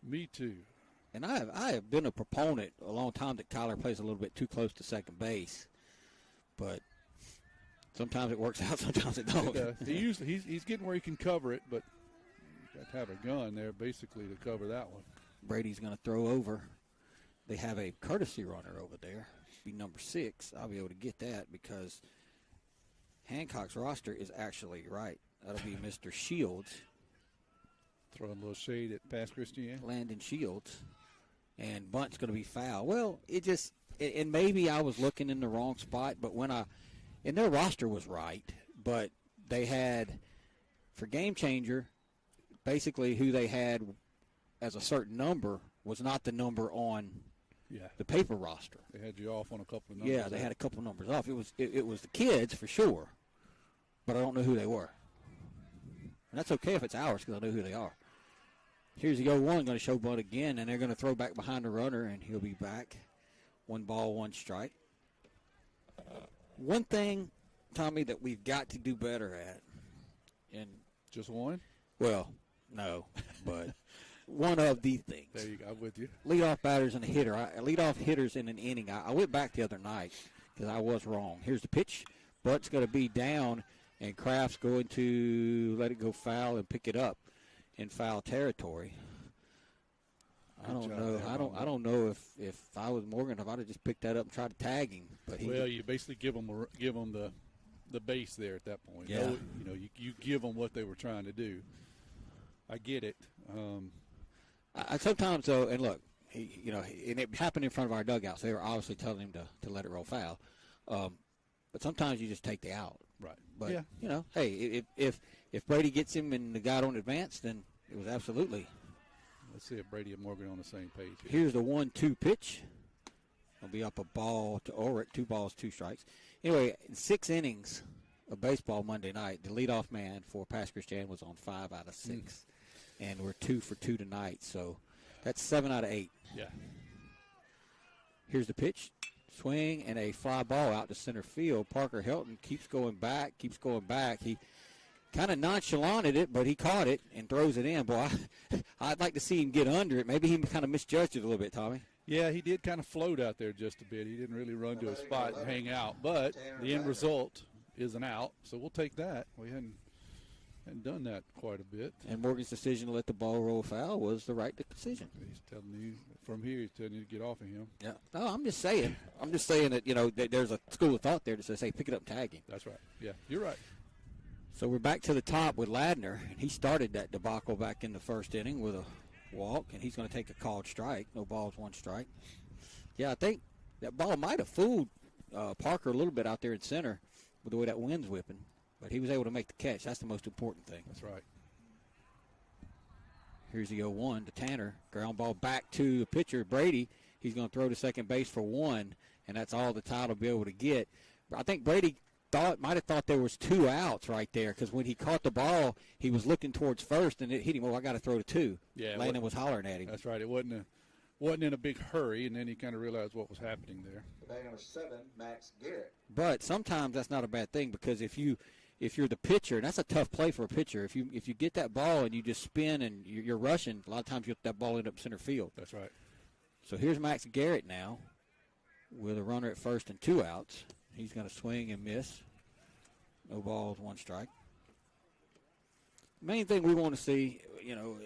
S2: Me too.
S3: And I have been a proponent a long time that Collar plays a little bit too close to second base, but sometimes it works out, sometimes it don't.
S2: He's getting where he can cover it, but you got to have a gun there basically to cover that one.
S3: Brady's going to throw over. They have a courtesy runner over there. Be number 6. I'll be able to get that because Hancock's roster is actually right. That'll be Mr. Shields.
S2: Throwing a little shade at past Christian.
S3: Landon Shields. And bunt's going to be foul. Well, and maybe I was looking in the wrong spot, but and their roster was right, but they had, for Game Changer, basically who they had as a certain number was not the number on the paper roster.
S2: They had you off on a couple of numbers.
S3: Yeah, they had a couple of numbers off. It was the kids for sure, but I don't know who they were. And that's okay if it's ours because I know who they are. Here's the 0-1, going to show bunt again, and they're going to throw back behind the runner, and he'll be back. 1 ball, 1 strike. One thing, Tommy, that we've got to do better at. And
S2: just one?
S3: Well, no, but one of the things.
S2: There you go, I'm with you.
S3: Leadoff batters and a hitter. Leadoff hitters in an inning. I went back the other night because I was wrong. Here's the pitch. Butt's going to be down, and Kraft's going to let it go foul and pick it up in foul territory. I don't know. I don't know if I was Morgan, if I'd have just picked that up and tried to tag him. But
S2: you basically give them the base there at that point.
S3: Yeah.
S2: You give them what they were trying to do. I get it.
S3: I sometimes though, and look, and it happened in front of our dugout, so they were obviously telling him to let it roll foul. But sometimes you just take the out.
S2: Right.
S3: But,
S2: yeah.
S3: you know, hey, if Brady gets him and the guy don't advance, then it was absolutely.
S2: Let's see if Brady and Morgan are on the same page here.
S3: Here's the 1-2 pitch. It'll be up a ball to Ulrich, 2 balls, 2 strikes. Anyway, in 6 innings of baseball Monday night, the leadoff man for Pass Christian was on 5 out of 6. And we're 2 for 2 tonight, so that's 7 out of 8.
S2: Yeah.
S3: Here's the pitch. Swing and a fly ball out to center field. Parker Helton keeps going back. He kind of nonchalanted it, but he caught it and throws it in. Boy, I'd like to see him get under it. Maybe he kind of misjudged it a little bit, Tommy.
S2: Yeah, he did kind of float out there just a bit. He didn't really run to a spot and hang out. But the end result is an out, so we'll take that. We hadn't done that quite a bit.
S3: And Morgan's decision to let the ball roll foul was the right decision.
S2: He's telling you from here, he's telling you to get off of him.
S3: Yeah. No, I'm just saying. that, you know, there's a school of thought there that says, hey, pick it up and tag him.
S2: That's right. Yeah, you're right.
S3: So we're back to the top with Ladner, and he started that debacle back in the first inning with a walk, and he's going to take a called strike. No balls, 1 strike. Yeah, I think that ball might have fooled Parker a little bit out there in center with the way that wind's whipping, but he was able to make the catch. That's the most important thing.
S2: That's right.
S3: Here's the 0-1 to Tanner. Ground ball back to the pitcher, Brady. He's going to throw to second base for 1, and that's all the Tide will be able to get. I think Brady might have thought there was 2 outs right there, because when he caught the ball, he was looking towards first, and it hit him. Oh, I got to throw to 2.
S2: Yeah,
S3: Landon was hollering at him.
S2: That's right. It wasn't in a big hurry, and then he kind of realized what was happening there.
S4: The bag number 7, Max Garrett.
S3: But sometimes that's not a bad thing, because if you're the pitcher, and that's a tough play for a pitcher, if you get that ball and you just spin and you're rushing, a lot of times that ball end up center field.
S2: That's right.
S3: So here's Max Garrett now with a runner at first and 2 outs. He's going to swing and miss. No balls, 1 strike. Main thing we want to see, you know,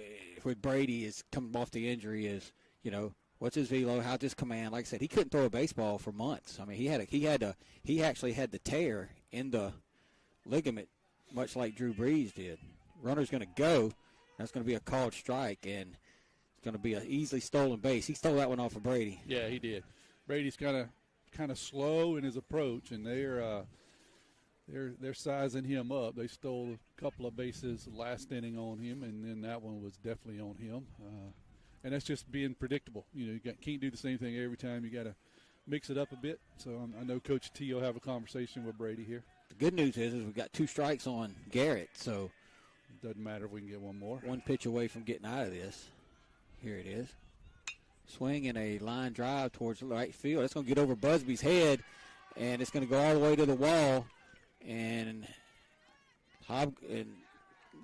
S3: with Brady is coming off the injury is, you know, what's his velo? How's his command? Like I said, he couldn't throw a baseball for months. I mean, he actually had the tear in the ligament, much like Drew Brees did. Runner's going to go. That's going to be a called strike, and it's going to be an easily stolen base. He stole that one off of Brady.
S2: Yeah, he did. Brady's kind of slow in his approach, and they're sizing him up. They stole a couple of bases last inning on him, and then that one was definitely on him. And that's just being predictable. You know, you can't do the same thing every time. You got to mix it up a bit. So I know Coach T will have a conversation with Brady here.
S3: The good news is we've got 2 strikes on Garrett, so
S2: it doesn't matter if we can get one more.
S3: 1 pitch away from getting out of this. Here it is. Swing and a line drive towards the right field. That's going to get over Busby's head, and it's going to go all the way to the wall. And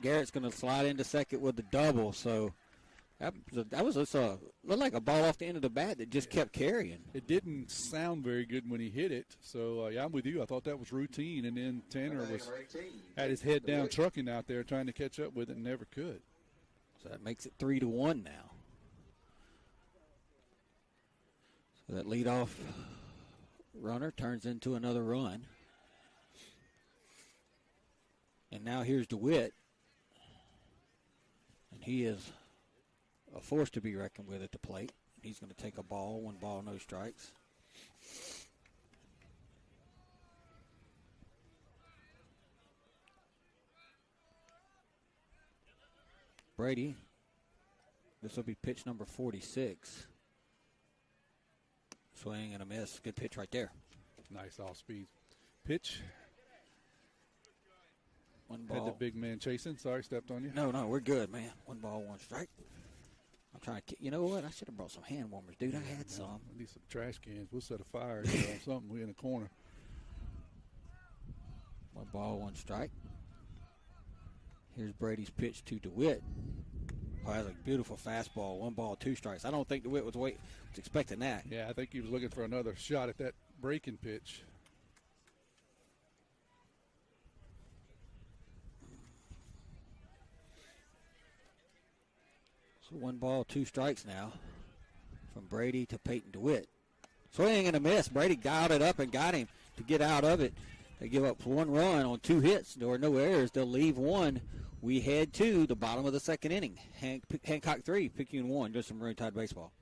S3: Garrett's going to slide into second with the double. So that was just looked like a ball off the end of the bat that just kept carrying.
S2: It didn't sound very good when he hit it. So, yeah, I'm with you. I thought that was routine. And then Tanner had his head down trucking out there trying to catch up with it and never could.
S3: So that makes it 3-1 now. So that leadoff runner turns into another run. And now here's DeWitt. And he is a force to be reckoned with at the plate. He's going to take a ball, 1 ball, no strikes. Brady, this will be pitch number 46. Swing and a miss. Good pitch right there.
S2: Nice off-speed pitch.
S3: 1 ball.
S2: Had the big man chasing. Sorry, stepped on you.
S3: No, we're good, man. 1 ball, 1 strike. I'm trying to, you know what? I should have brought some hand warmers, dude. I had some.
S2: We need some trash cans. We'll set a fire here on something. We're in the corner.
S3: 1 ball, 1 strike. Here's Brady's pitch to DeWitt. Oh, that's a beautiful fastball. 1 ball, 2 strikes. I don't think DeWitt was expecting that.
S2: Yeah, I think he was looking for another shot at that breaking pitch.
S3: So 1 ball, 2 strikes now from Brady to Peyton DeWitt. Swing and a miss. Brady dialed it up and got him to get out of it. They give up 1 run on 2 hits. There were no errors. They'll leave 1. We head to the bottom of the 2nd inning. Hancock 3, Picayune 1. Just some Maroon Tide baseball.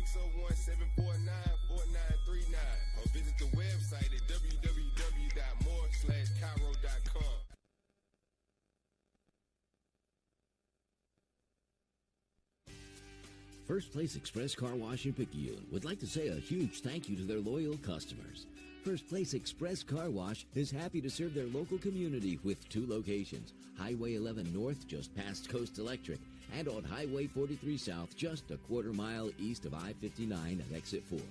S11: 601-749-4939. Or visit the website at www.more/Cairo.com.
S10: First Place Express Car Wash in Picayune would like to say a huge thank you to their loyal customers. First Place Express Car Wash is happy to serve their local community with 2 locations, Highway 11 North just past Coast Electric, and on Highway 43 South just a quarter-mile east of I-59 at Exit 4.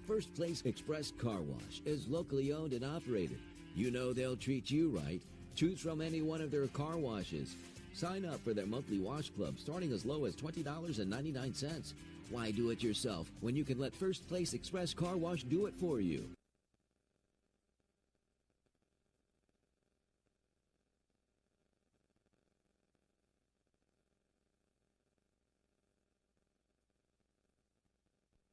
S10: First Place Express Car Wash is locally owned and operated. You know they'll treat you right. Choose from any one of their car washes. Sign up for their monthly wash club starting as low as $20.99. Why do it yourself when you can let First Place Express Car Wash do it for you?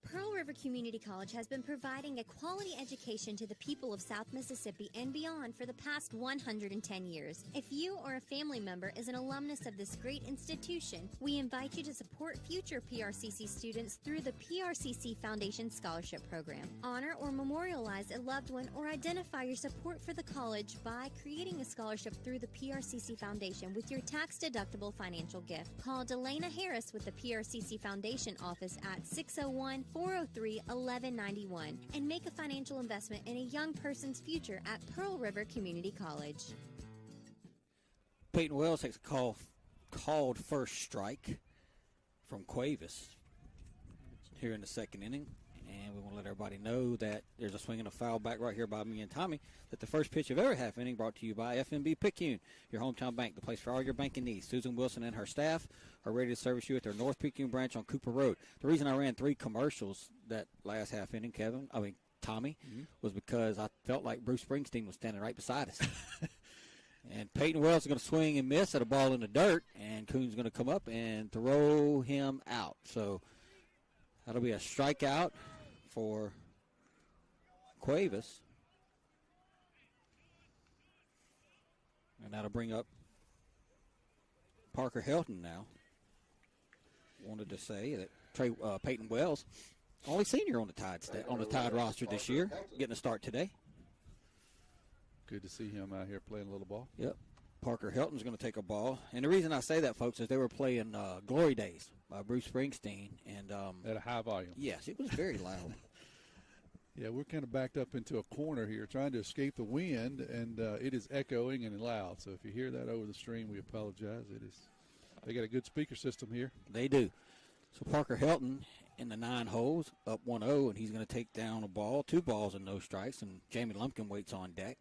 S12: Pearl River Community College has been providing a quality education to the people of South Mississippi and beyond for the past 110 years. If you or a family member is an alumnus of this great institution, we invite you to support future PRCC students through the PRCC Foundation Scholarship Program. Honor or memorialize a loved one or identify your support for the college by creating a scholarship through the PRCC Foundation with your tax-deductible financial gift. Call Delana Harris with the PRCC Foundation office at 601-403-1191 and make a financial investment in a young person's future at Pearl River Community College.
S3: Peyton Wells takes a called first strike from Cuevas here in the second inning. And we want to let everybody know that there's a swing and a foul back right here by me and Tommy. That the first pitch of every half inning brought to you by FNB Picayune, your hometown bank, the place for all your banking needs. Susan Wilson and her staff are ready to service you at their North Picayune branch on Cooper Road. The reason I ran 3 commercials that last half inning, Tommy, was because I felt like Bruce Springsteen was standing right beside us. And Peyton Wells is going to swing and miss at a ball in the dirt, and Coon's going to come up and throw him out. So that'll be a strikeout for Cuevas. And that'll bring up Parker Helton now. Wanted to say that Peyton Wells, only senior on the Tide roster this year, getting a start today.
S2: Good to see him out here playing a little ball.
S3: Yep. Parker Helton's going to take a ball. And the reason I say that, folks, is they were playing Glory Days by Bruce Springsteen. And
S2: at a high volume.
S3: Yes, it was very loud.
S2: Yeah, we're kind of backed up into a corner here trying to escape the wind, and it is echoing and loud. So if you hear that over the stream, we apologize. They got a good speaker system here.
S3: They do. So Parker Helton in the 9 holes, up 1-0, and he's going to take down a ball, 2 balls and no strikes, and Jamie Lumpkin waits on deck.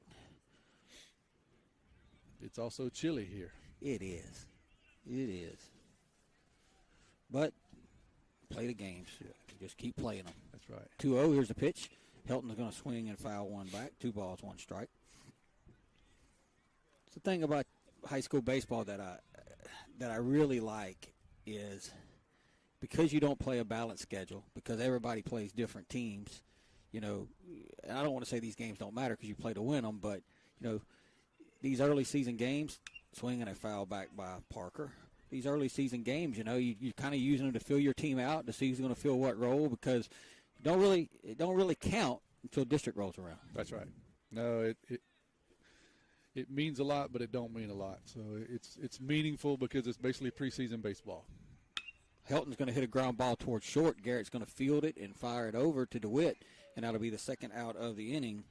S2: It's also chilly here.
S3: It is. It is. But play the games.
S2: Yeah.
S3: Just keep playing them.
S2: That's right.
S3: 2-0, here's the pitch. Helton's going to swing and foul one back. 2 balls, 1 strike. The thing about high school baseball that I really like is because you don't play a balanced schedule, because everybody plays different teams, and I don't want to say these games don't matter because you play to win them, but, these early season games, swinging a foul back by Parker. These early season games, you're kind of using them to fill your team out to see who's going to fill what role because it don't really count until district rolls around.
S2: That's right. No, it means a lot, but it don't mean a lot. So it's meaningful because it's basically preseason baseball.
S3: Helton's going to hit a ground ball towards short. Garrett's going to field it and fire it over to DeWitt, and that'll be the second out of the inning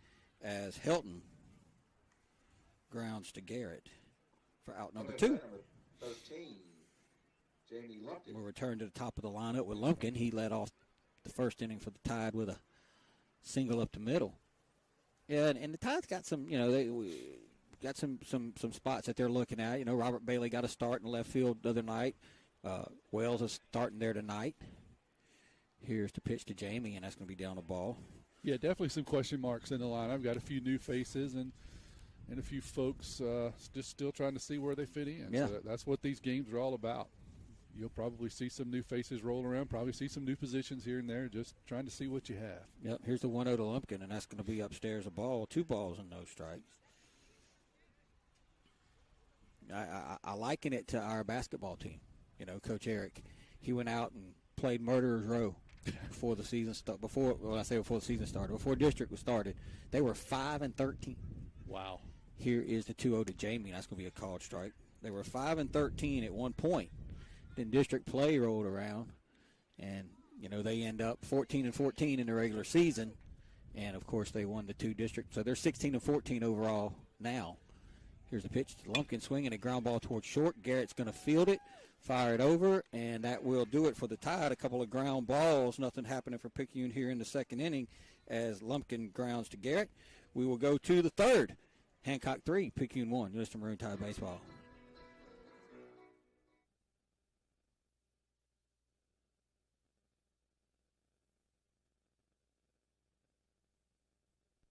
S3: as Helton grounds to Garrett for out number 2.
S4: 13, Jamie Lumpkin.
S3: We'll return to the top of the lineup with Lumpkin. He led off the first inning for the Tide with a single up the middle. Yeah, and the Tide's got some, they got some spots that they're looking at. Robert Bailey got a start in left field the other night. Wells is starting there tonight. Here's the pitch to Jamie, and that's going to be down the ball.
S2: Yeah, definitely some question marks in the line. I've got a few new faces and a few folks just still trying to see where they fit in.
S3: Yeah.
S2: So that's what these games are all about. You'll probably see some new faces roll around, probably see some new positions here and there, just trying to see what you have.
S3: Yep, here's the 1-0 to Lumpkin, and that's going to be upstairs a ball, 2 balls and no strikes. I liken it to our basketball team. Coach Eric, he went out and played Murderer's Row before the season started. When I say before the season started, before district was started, they were 5-13.
S2: Wow.
S3: Here is the 2-0 to Jamie. That's going to be a called strike. They were 5-13 at one point. Then district play rolled around, and they end up 14-14 in the regular season, and of course they won the 2 districts. So they're 16-14 overall now. Here's the pitch to Lumpkin, swinging a ground ball towards short. Garrett's going to field it, fire it over, and that will do it for the Tide. A couple of ground balls, nothing happening for Picayune here in the second inning as Lumpkin grounds to Garrett. We will go to the third. Hancock 3, Picayune 1. You're listening to Maroon Tide Baseball.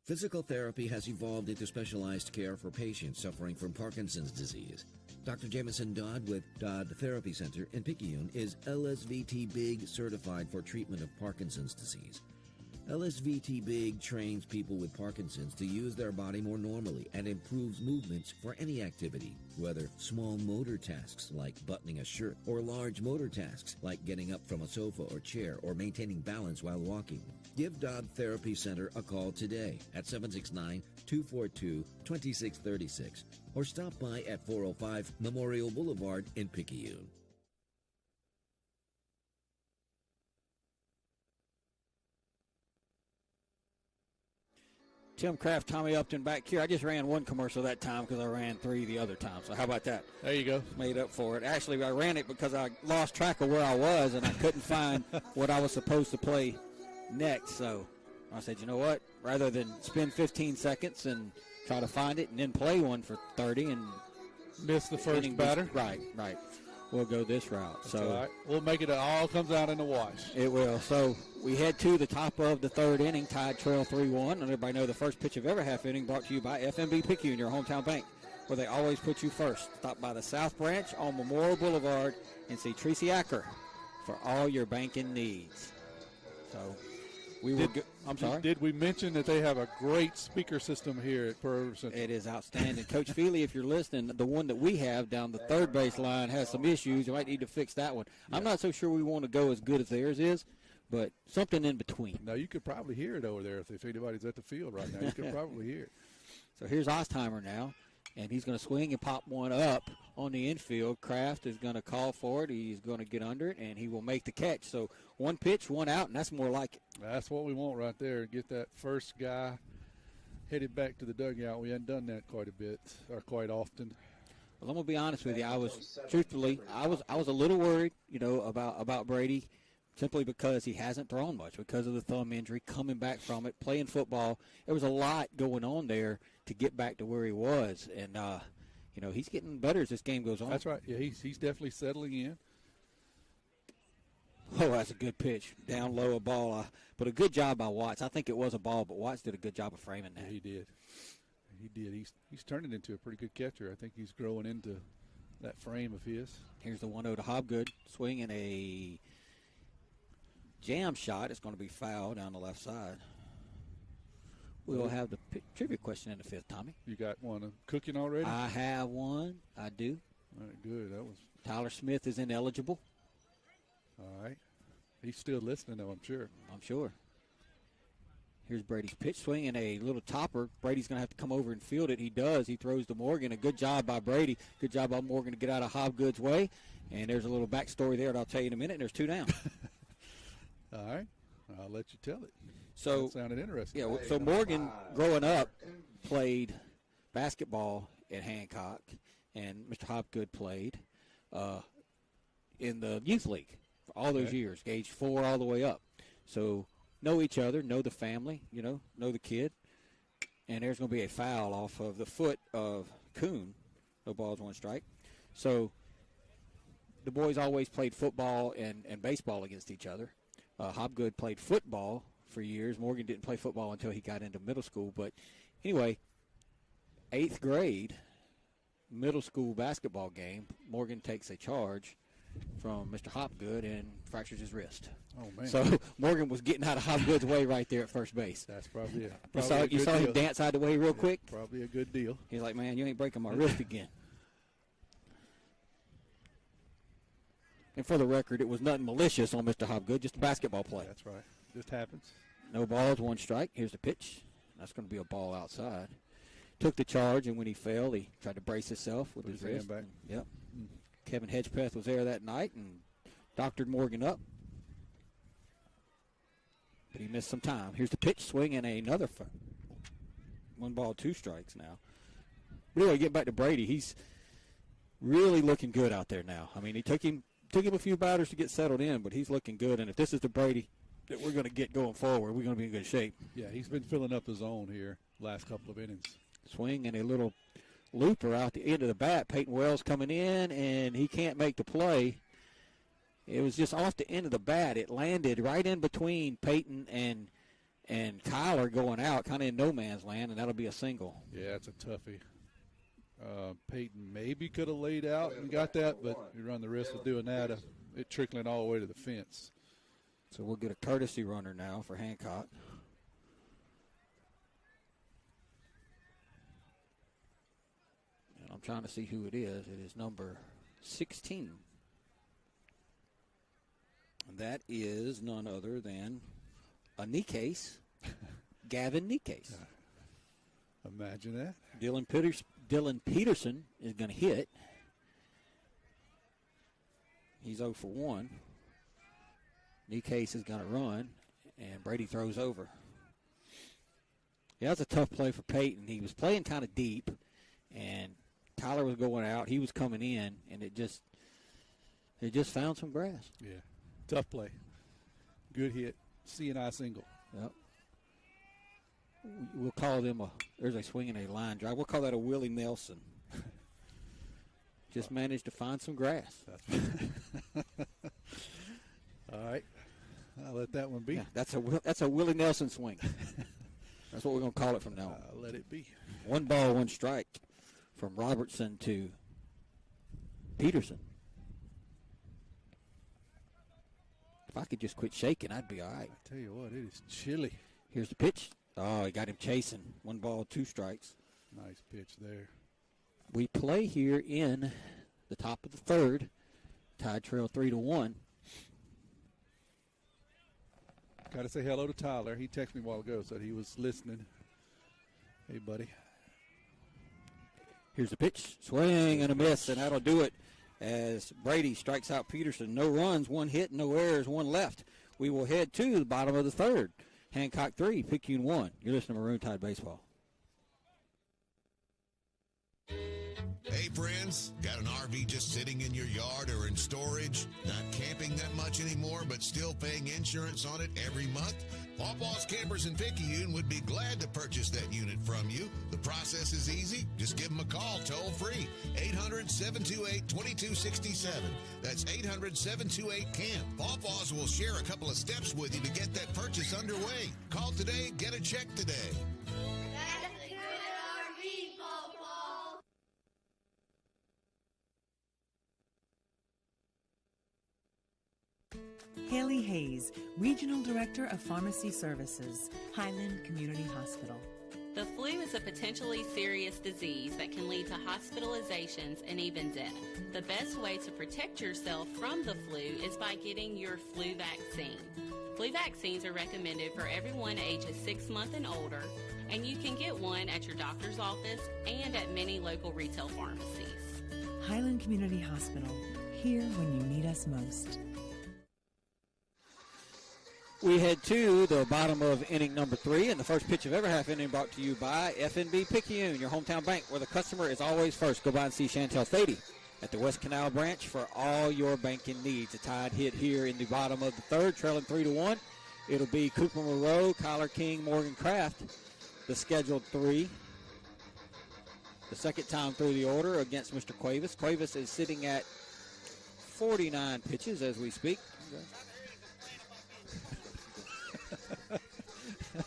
S10: Physical therapy has evolved into specialized care for patients suffering from Parkinson's disease. Dr. Jameson Dodd with Dodd Therapy Center in Picayune is LSVT Big certified for treatment of Parkinson's disease. LSVT Big trains people with Parkinson's to use their body more normally and improves movements for any activity, whether small motor tasks like buttoning a shirt or large motor tasks like getting up from a sofa or chair or maintaining balance while walking. Give Dodd Therapy Center a call today at 769-242-2636 or stop by at 405 Memorial Boulevard in Picayune.
S3: Tim Kraft, Tommy Upton back here. I just ran one commercial that time because I ran 3 the other time. So how about that?
S2: There you go.
S3: Made up for it. Actually, I ran it because I lost track of where I was and I couldn't find what I was supposed to play next. So I said, you know what? Rather than spend 15 seconds and try to find it and then play one for 30 and
S2: miss the first batter.
S3: Right. We'll go this route.
S2: That's
S3: so
S2: all right. We'll make it all comes out in the wash.
S3: It will. So we head to the top of the third inning. Tide trail 3-1. And everybody know the first pitch of every half inning brought to you by FMB Picayune, your hometown bank, where they always put you first. Stop by the South Branch on Memorial Boulevard and see Tracy Acker for all your banking needs. So I'm sorry.
S2: Did we mention that they have a great speaker system here at Pearl River Central?
S3: It is outstanding. Coach Feely, if you're listening, the one that we have down the third base line has some issues. You might need to fix that one. Yeah. I'm not so sure we want to go as good as theirs is, but something in between.
S2: Now, you could probably hear it over there if anybody's at the field right now. You could probably hear it.
S3: So here's Ostheimer now, and he's going to swing and pop one up on the infield. Kraft is going to call for it. He's going to get under it, and he will make the catch. So one pitch, one out, and that's more like it.
S2: That's what we want right there, get that first guy headed back to the dugout. We hadn't done that quite a bit or quite often.
S3: Well, I'm going to be honest with you. I was a little worried, about Brady simply because he hasn't thrown much because of the thumb injury, coming back from it, playing football. There was a lot going on there to get back to where he was, and he's getting better as this game goes on.
S2: That's right. Yeah, he's definitely settling in.
S3: Oh, that's a good pitch. Down low, a ball. But a good job by Watts. I think it was a ball, but Watts did a good job of framing that.
S2: Yeah, he did. He's turning into a pretty good catcher. I think he's growing into that frame of his.
S3: Here's the 1-0 to Hobgood. Swinging a jam shot. It's going to be foul down the left side. We'll have the trivia question in the fifth, Tommy.
S2: You got one cooking already?
S3: I have one. I do.
S2: All right, good.
S3: Tyler Smith is ineligible.
S2: All right. He's still listening, though, I'm sure.
S3: I'm sure. Here's Brady's pitch swing and a little topper. Brady's going to have to come over and field it. He does. He throws to Morgan. A good job by Brady. Good job by Morgan to get out of Hobgood's way. And there's a little backstory there that I'll tell you in a minute. And there's 2 down.
S2: All right. I'll let you tell it.
S3: So
S2: that sounded interesting.
S3: Yeah. So Morgan, growing up, played basketball at Hancock, and Mr. Hobgood played in the youth league for all those years, age 4 all the way up. So know each other, know the family, know the kid. And there's going to be a foul off of the foot of Kuhn. No balls, 1 strike. So the boys always played football and baseball against each other. Hobgood played football for years. Morgan didn't play football until he got into middle school. But anyway, 8th grade middle school basketball game, Morgan takes a charge from Mr. Hopgood and fractures his wrist.
S2: Oh, man.
S3: So Morgan was getting out of Hopgood's way right there at first base.
S2: That's probably it.
S3: You saw him dance out of the way real quick?
S2: Probably a good deal.
S3: He's like, man, you ain't breaking my wrist again. And for the record, it was nothing malicious on Mr. Hobgood, just a basketball play.
S2: That's right. Just happens.
S3: No balls, 1 strike. Here's the pitch. That's going to be a ball outside. Took the charge, and when he fell, he tried to brace himself with his wrist.
S2: Back.
S3: Yep. Kevin Hedgepeth was there that night and doctored Morgan up. But he missed some time. Here's the pitch, swing, and another 1 ball, 2 strikes now. Really, get back to Brady. He's really looking good out there now. I mean, it took him a few batters to get settled in, but he's looking good. And if this is the Brady that we're going to get going forward, we're going to be in good shape.
S2: Yeah, he's been filling up the zone here last couple of innings.
S3: Swing and a little looper out the end of the bat. Peyton Wells coming in, and he can't make the play. It was just off the end of the bat. It landed right in between Peyton and Kyler going out, kind of in no man's land, and that'll be a single.
S2: Yeah, it's a toughie. Peyton maybe could have laid out and got that, but you run the risk of doing that, it trickling all the way to the fence.
S3: So we'll get a courtesy runner now for Hancock. And I'm trying to see who it is. It is number 16. And that is none other than a knee case, Gavin Kneecase.
S2: Imagine that.
S3: Dylan Peterson is going to hit. He's 0 for 1. Kneecase is going to run, and Brady throws over. Yeah, that's a tough play for Peyton. He was playing kind of deep, and Tyler was going out. He was coming in, and it just found some grass.
S2: Yeah, tough play. Good hit. C&I single.
S3: Yep. We'll call them there's a swing and a line drive. We'll call that a Willie Nelson. Just managed to find some grass.
S2: All right. I'll let that one be.
S3: Yeah, that's a Willie Nelson swing. That's what we're going to call it from now on.
S2: I'll let it be.
S3: 1 ball, 1 strike from Robertson to Peterson. If I could just quit shaking, I'd be all right.
S2: I tell you what, it is chilly.
S3: Here's the pitch. Oh, he got him chasing. 1 ball, 2 strikes.
S2: Nice pitch there.
S3: We play here in the top of the 3rd. Tide trail 3-1.
S2: Got to say hello to Tyler. He texted me a while ago, said he was listening. Hey, buddy.
S3: Here's the pitch. Swing and a miss, and that'll do it as Brady strikes out Peterson. No runs, 1 hit, no errors, 1 left. We will head to the bottom of the 3rd. Hancock 3, Picayune 1. You're listening to Maroon Tide Baseball.
S13: Hey friends, got an RV just sitting in your yard or in storage? Not camping that much anymore, but still paying insurance on it every month? Pawpaw's Campers in Picayune would be glad to purchase that unit from you. The process is easy. Just give them a call toll free. 800-728-2267. That's 800-728-CAMP. Pawpaws will share a couple of steps with you to get that purchase underway. Call today, get a check today.
S7: Haley Hayes, Regional Director of Pharmacy Services, Highland Community Hospital.
S14: The flu is a potentially serious disease that can lead to hospitalizations and even death. The best way to protect yourself from the flu is by getting your flu vaccine. Flu vaccines are recommended for everyone ages 6 months and older, and you can get one at your doctor's office and at many local retail pharmacies.
S7: Highland Community Hospital, here when you need us most.
S3: We head to the bottom of inning number 3, and the first pitch of every half inning brought to you by FNB Picayune, your hometown bank, where the customer is always first. Go by and see Chantel Thady at the West Canal branch for all your banking needs. A Tide hit here in the bottom of the 3rd, trailing 3-1. It'll be Cooper Moreau, Kyler King, Morgan Kraft, the scheduled 3. The second time through the order against Mr. Cuevas. Cuevas is sitting at 49 pitches as we speak.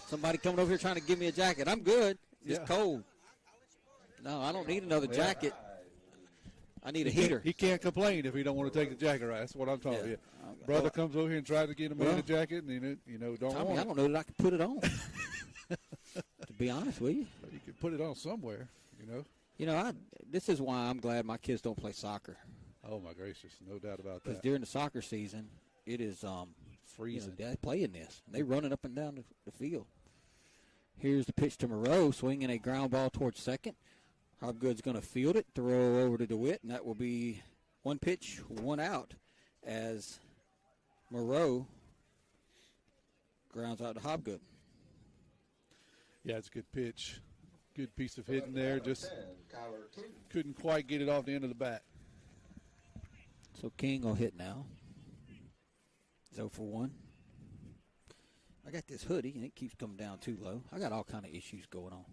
S3: Somebody coming over here trying to give me a jacket. I'm good. It's cold. No, I don't need another jacket. I need a heater.
S2: He can't complain if he don't want to take the jacket right. That's what I'm talking about. Brother comes over here and tries to get him a jacket, and don't
S3: Tommy,
S2: want it.
S3: I don't know that I can put it on. To be honest with you.
S2: But you can put it on somewhere,
S3: This is why I'm glad my kids don't play soccer.
S2: Oh, my gracious. No doubt about
S3: Because
S2: that.
S3: during the soccer season, it is
S2: freezing.
S3: They play in this. They running up and down the field. Here's the pitch to Moreau, swinging a ground ball towards second. Hobgood's going to field it, throw over to DeWitt, and that will be one pitch, one out as Moreau grounds out to Hobgood.
S2: Yeah, it's a good pitch. Good piece of hitting there. Just couldn't quite get it off the end of the bat.
S3: So King will hit now. 0 for 1. I got this hoodie, and it keeps coming down too low. I got all kind of issues going on.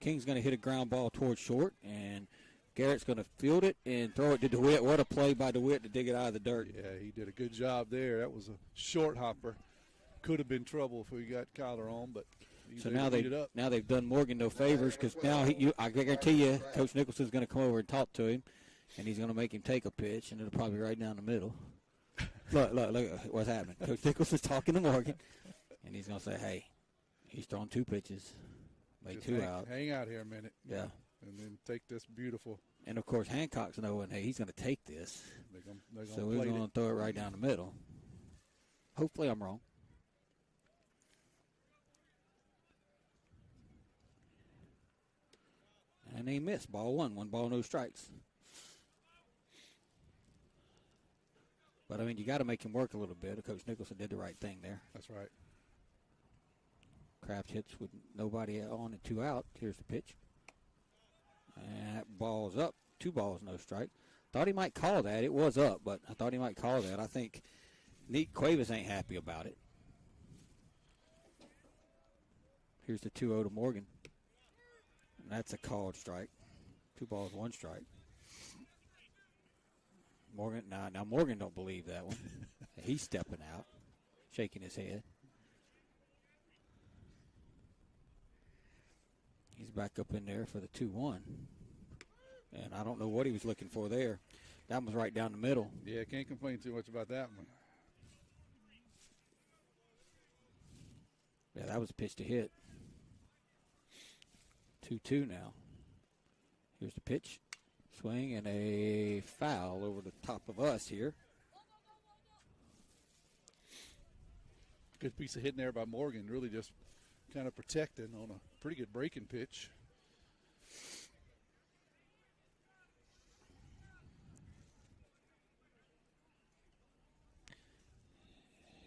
S3: King's going to hit a ground ball towards short, and Garrett's going to field it and throw it to DeWitt. What a play by DeWitt to dig it out of the dirt.
S2: Yeah, he did a good job there. That was a short hopper. Could have been trouble if we got Kyler on, but
S3: so now they've done Morgan no favors because now I guarantee you Coach Nicholson's going to come over and talk to him, and he's going to make him take a pitch, and it'll probably be right down the middle. Look what's happening. Coach Nicholson's talking to Morgan, and he's going to say, hey, he's throwing 2 pitches, make
S2: just
S3: 2 out.
S2: Hang out here a minute.
S3: Yeah.
S2: And then take this beautiful.
S3: And, of course, Hancock's knowing, hey, he's going to take this.
S2: They're
S3: so we're going to throw it right down the middle. Hopefully I'm wrong. And they missed. Ball 1. 1 ball, no strikes. But, I mean, you got to make him work a little bit. Coach Nicholson did the right thing there.
S2: That's right.
S3: Kraft hits with nobody on and 2 out. Here's the pitch. And that ball's up. 2 balls, no strike. Thought he might call that. It was up, but I thought he might call that. I think Nick Cuevas ain't happy about it. Here's the 2-0 to Morgan. And that's a called strike. 2 balls, 1 strike. Morgan, now Morgan don't believe that one. He's stepping out, shaking his head. He's back up in there for the 2-1. And I don't know what he was looking for there. That was right down the middle.
S2: Yeah, can't complain too much about that one.
S3: Yeah, that was a pitch to hit. 2-2 now. Here's the pitch. Swing and a foul over the top of us here.
S2: Good piece of hitting there by Morgan. Really just kind of protecting on a pretty good breaking pitch.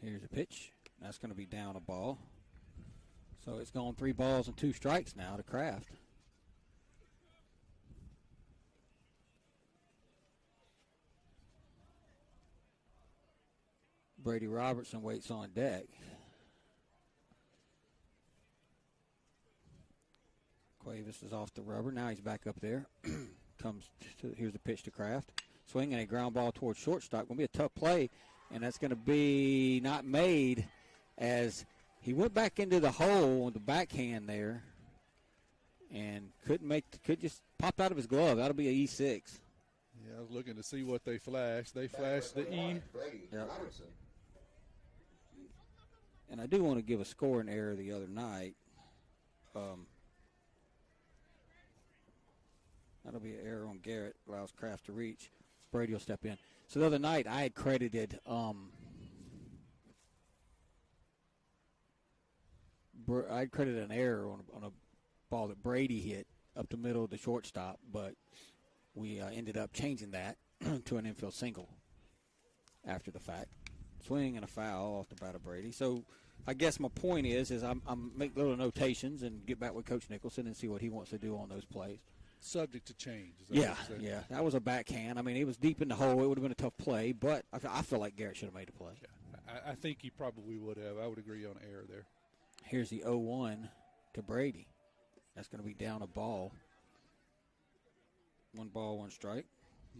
S3: Here's a pitch. That's going to be down a ball. So it's gone 3 balls and 2 strikes now to Kraft. Brady Robertson waits on deck. Cuevas is off the rubber. Now he's back up there. Here's the pitch to Kraft. Swinging a ground ball towards shortstop. Going to be a tough play, and that's going to be not made as he went back into the hole on the backhand there and could just popped out of his glove. That'll be an E6.
S2: Yeah, I was looking to see what they flashed. They flashed the E.
S3: Yep. And I do want to give a scoring error the other night. That'll be an error on Garrett, allows Kraft to reach. Brady will step in. So the other night I had credited an error on a ball that Brady hit up the middle of the shortstop, but we ended up changing that to an infield single after the fact. Swing and a foul off the bat of Brady. So I guess my point is I'm make little notations and get back with Coach Nicholson and see what he wants to do on those plays.
S2: Subject to change.
S3: Yeah. That was a backhand. I mean, it was deep in the hole. It would have been a tough play, but I feel like Garrett should have made a play.
S2: Yeah, I think he probably would have. I would agree on error there.
S3: Here's the 0-1 to Brady. That's going to be down a ball. 1 ball, 1 strike.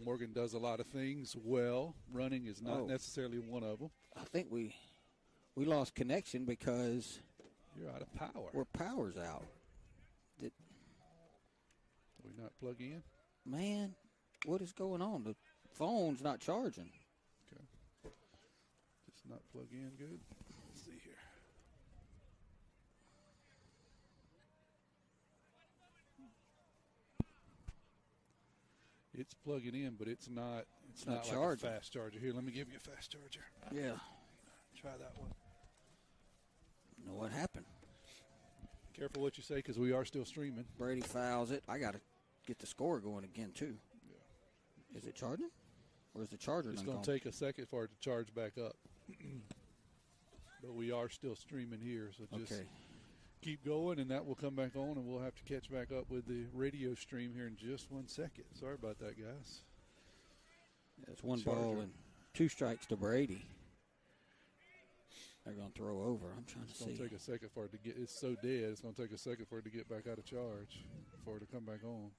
S2: Morgan does a lot of things well. Running is not necessarily one of them.
S3: I think we lost connection because
S2: you're out of power.
S3: Our power's out.
S2: Did we not plug in?
S3: Man, what is going on? The phone's not charging.
S2: Okay. Just not plug in good. Let's see here. It's plugging in, but it's not It's not like a fast charger. Here, let me give you a fast charger.
S3: Yeah.
S2: Try that one.
S3: Know what happened?
S2: Careful what you say because we are still streaming.
S3: Brady fouls it. I got to get the score going again, too.
S2: Yeah.
S3: Is it charging? Or is the charger
S2: It's
S3: not
S2: going to take a second for it to charge back up. But we are still streaming here, so just keep going, and that will come back on, and we'll have to catch back up with the radio stream here in just 1 second. Sorry about that, guys.
S3: It's one ball and 2 strikes to Brady. They're going to throw over. I'm trying to see.
S2: It's going to take a second for it to get – it's so dead, it's going to take a second for it to get back out of charge, for it to come back on.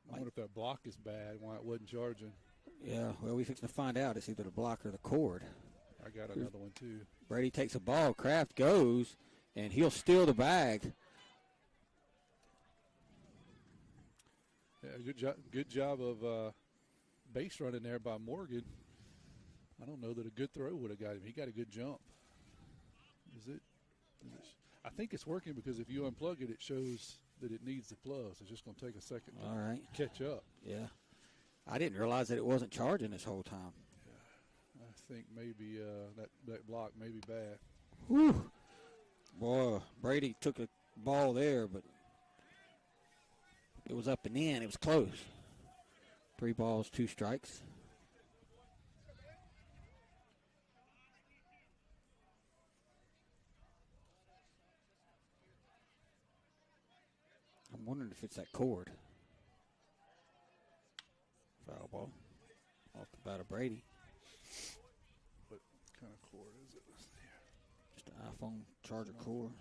S2: I wonder if that block is bad, why it wasn't charging.
S3: Yeah, well, we're fixing to find out. It's either the block or the cord.
S2: I got another one, too.
S3: Brady takes a ball. Kraft goes, and he'll steal the bag.
S2: Yeah, good job of base running there by Morgan. I don't know that a good throw would have got him. He got a good jump. Is it? I think it's working because if you unplug it, it shows that it needs the plug. So it's just going to take a second to catch up.
S3: Yeah. I didn't realize that it wasn't charging this whole time.
S2: I think maybe that block may be bad.
S3: Whew. Boy, Brady took a ball there, but it was up and in. It was close. 3 balls, 2 strikes. I'm wondering if it's that cord. Foul ball off the bat of Brady.
S2: What kind of cord is it? Let's see.
S3: Just an iPhone charger cord.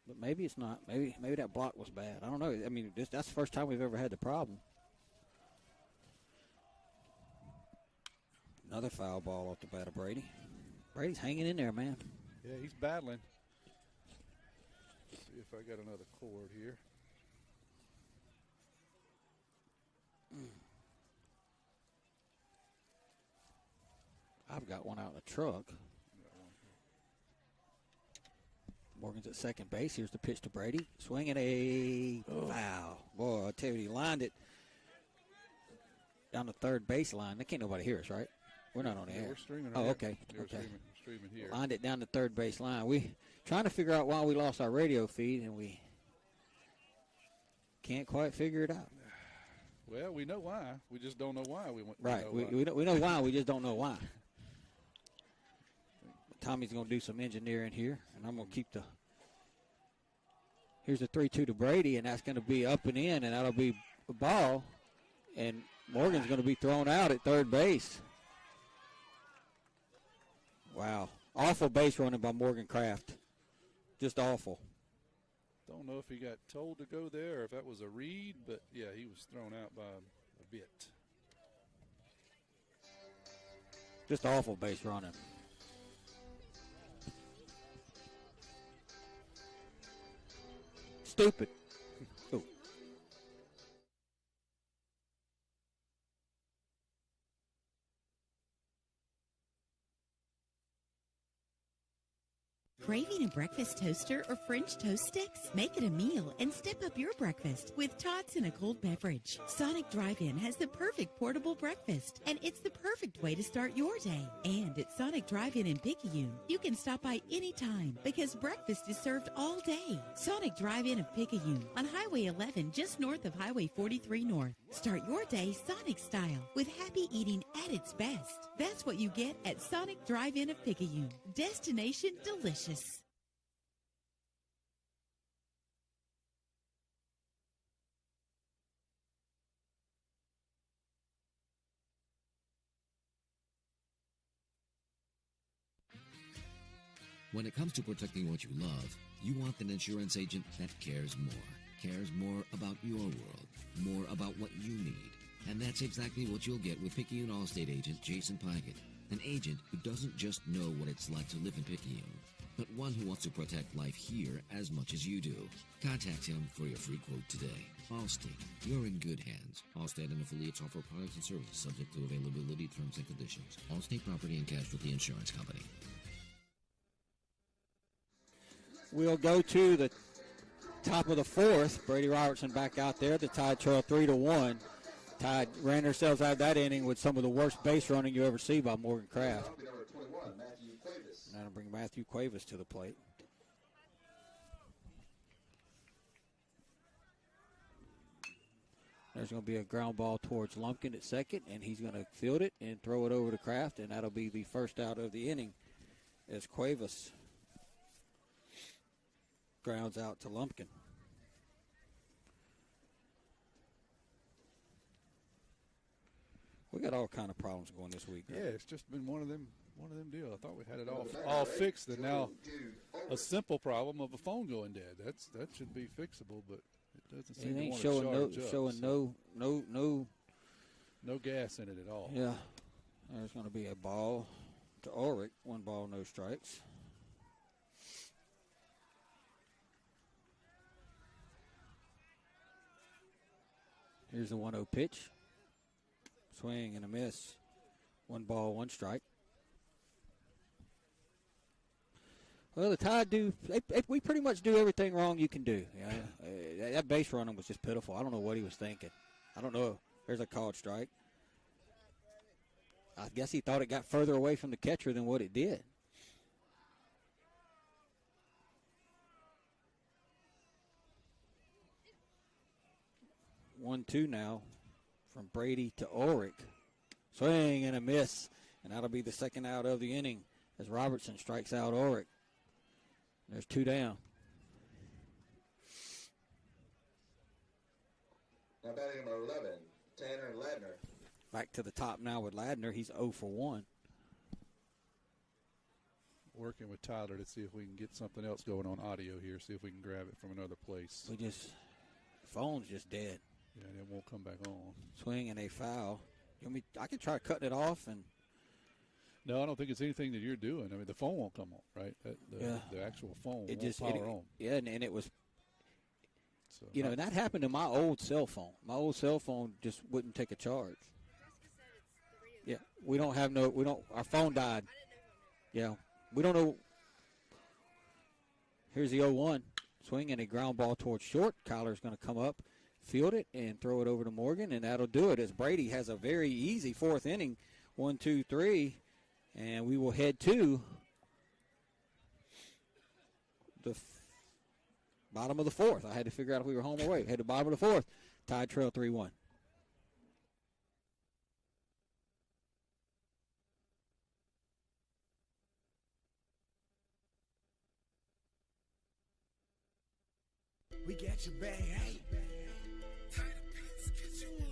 S3: But maybe it's not. Maybe that block was bad. I don't know. I mean, that's the first time we've ever had the problem. Another foul ball off the bat of Brady. Brady's hanging in there, man.
S2: Yeah, he's battling. Let's see if I got another cord here.
S3: I've got one out in the truck. Morgan's at second base. Here's the pitch to Brady. Swinging a foul. Boy, I tell you, he lined it down the third baseline. Can't nobody hear us, right? We're not on the air.
S2: We're streaming.
S3: Oh,
S2: here.
S3: okay.
S2: We're
S3: Okay.
S2: Streaming here.
S3: Lined it down the third base line. We trying to figure out why we lost our radio feed, and we can't quite figure it out.
S2: Well, we know why. We just don't know why.
S3: Right. We know why. We just don't know why. Tommy's going to do some engineering here, and I'm going to keep the. Here's the 3-2 to Brady, and that's going to be up and in, and that'll be a ball. And Morgan's going to be thrown out at third base. Wow. Awful base running by Morgan Kraft. Just awful.
S2: Don't know if he got told to go there or if that was a read, but, yeah, he was thrown out by a bit.
S3: Just awful base running. Stupid. Ooh.
S6: Craving a breakfast toaster or French toast sticks? Make it a meal and step up your breakfast with tots and a cold beverage. Sonic Drive-In has the perfect portable breakfast, and it's the perfect way to start your day. And at Sonic Drive-In in Picayune, you can stop by anytime because breakfast is served all day. Sonic Drive-In of Picayune on Highway 11 just north of Highway 43 North. Start your day Sonic style with happy eating at its best. That's what you get at Sonic Drive-In of Picayune. Destination delicious.
S10: When it comes to protecting what you love, you want an insurance agent that cares more about your world, more about what you need. And that's exactly what you'll get with Picayune Allstate agent Jason Pyatt, an agent who doesn't just know what it's like to live in Picayune, but one who wants to protect life here as much as you do. Contact him for your free quote today. Allstate, you're in good hands. Allstate and affiliates offer products and services subject to availability, terms, and conditions. Allstate Property and Casualty Insurance Company.
S3: We'll go to the top of the fourth. Brady Robertson back out there. The Tide trail 3-1. Tide ran themselves out of that inning with some of the worst base running you ever see by Morgan Kraft. That'll bring Matthew Cuevas to the plate. There's going to be a ground ball towards Lumpkin at second, and he's going to field it and throw it over to Kraft, and that'll be the first out of the inning as Cuevas grounds out to Lumpkin. We got all kind of problems going this week.
S2: Yeah, it's just been one of them deals. I thought we had it all fixed, and now a simple problem of a phone going dead. That should be fixable, but it doesn't seem to want to charge up. No gas in it at all.
S3: Yeah, there's going to be a ball to Ulrich. 1 ball, no strikes. Here's the 1-0 pitch. Swing and a miss. 1 ball, 1 strike. Well, the Tide we pretty much do everything wrong you can do. Yeah? That base running was just pitiful. I don't know what he was thinking. I don't know. There's a called strike. I guess he thought it got further away from the catcher than what it did. One, 2 now from Brady to Ulrich. Swing and a miss, and that'll be the second out of the inning as Robertson strikes out Ulrich. There's 2 down.
S4: Now batting number 11, Tanner Ladner.
S3: Back to the top now with Ladner. He's 0 for 1.
S2: Working with Tyler to see if we can get something else going on audio here, see if we can grab it from another place.
S3: The phone's just dead.
S2: Yeah, and it won't come back on.
S3: Swing and a foul. I can try cutting it off.
S2: No, I don't think it's anything that you're doing. I mean, the phone won't come on, right? The actual phone won't power on.
S3: Yeah, and it was, and that happened to my old cell phone. My old cell phone just wouldn't take a charge. Yeah, our phone died. Yeah, we don't know. Here's the 0-1. Swing and a ground ball towards short. Kyler's going to come up, field it, and throw it over to Morgan, and that'll do it as Brady has a very easy 4th inning. 1, 2, 3, and we will head to the bottom of the 4th. I had to figure out if we were home or away. Head to bottom of the 4th. Tide trail 3-1.
S15: We got your back, hey.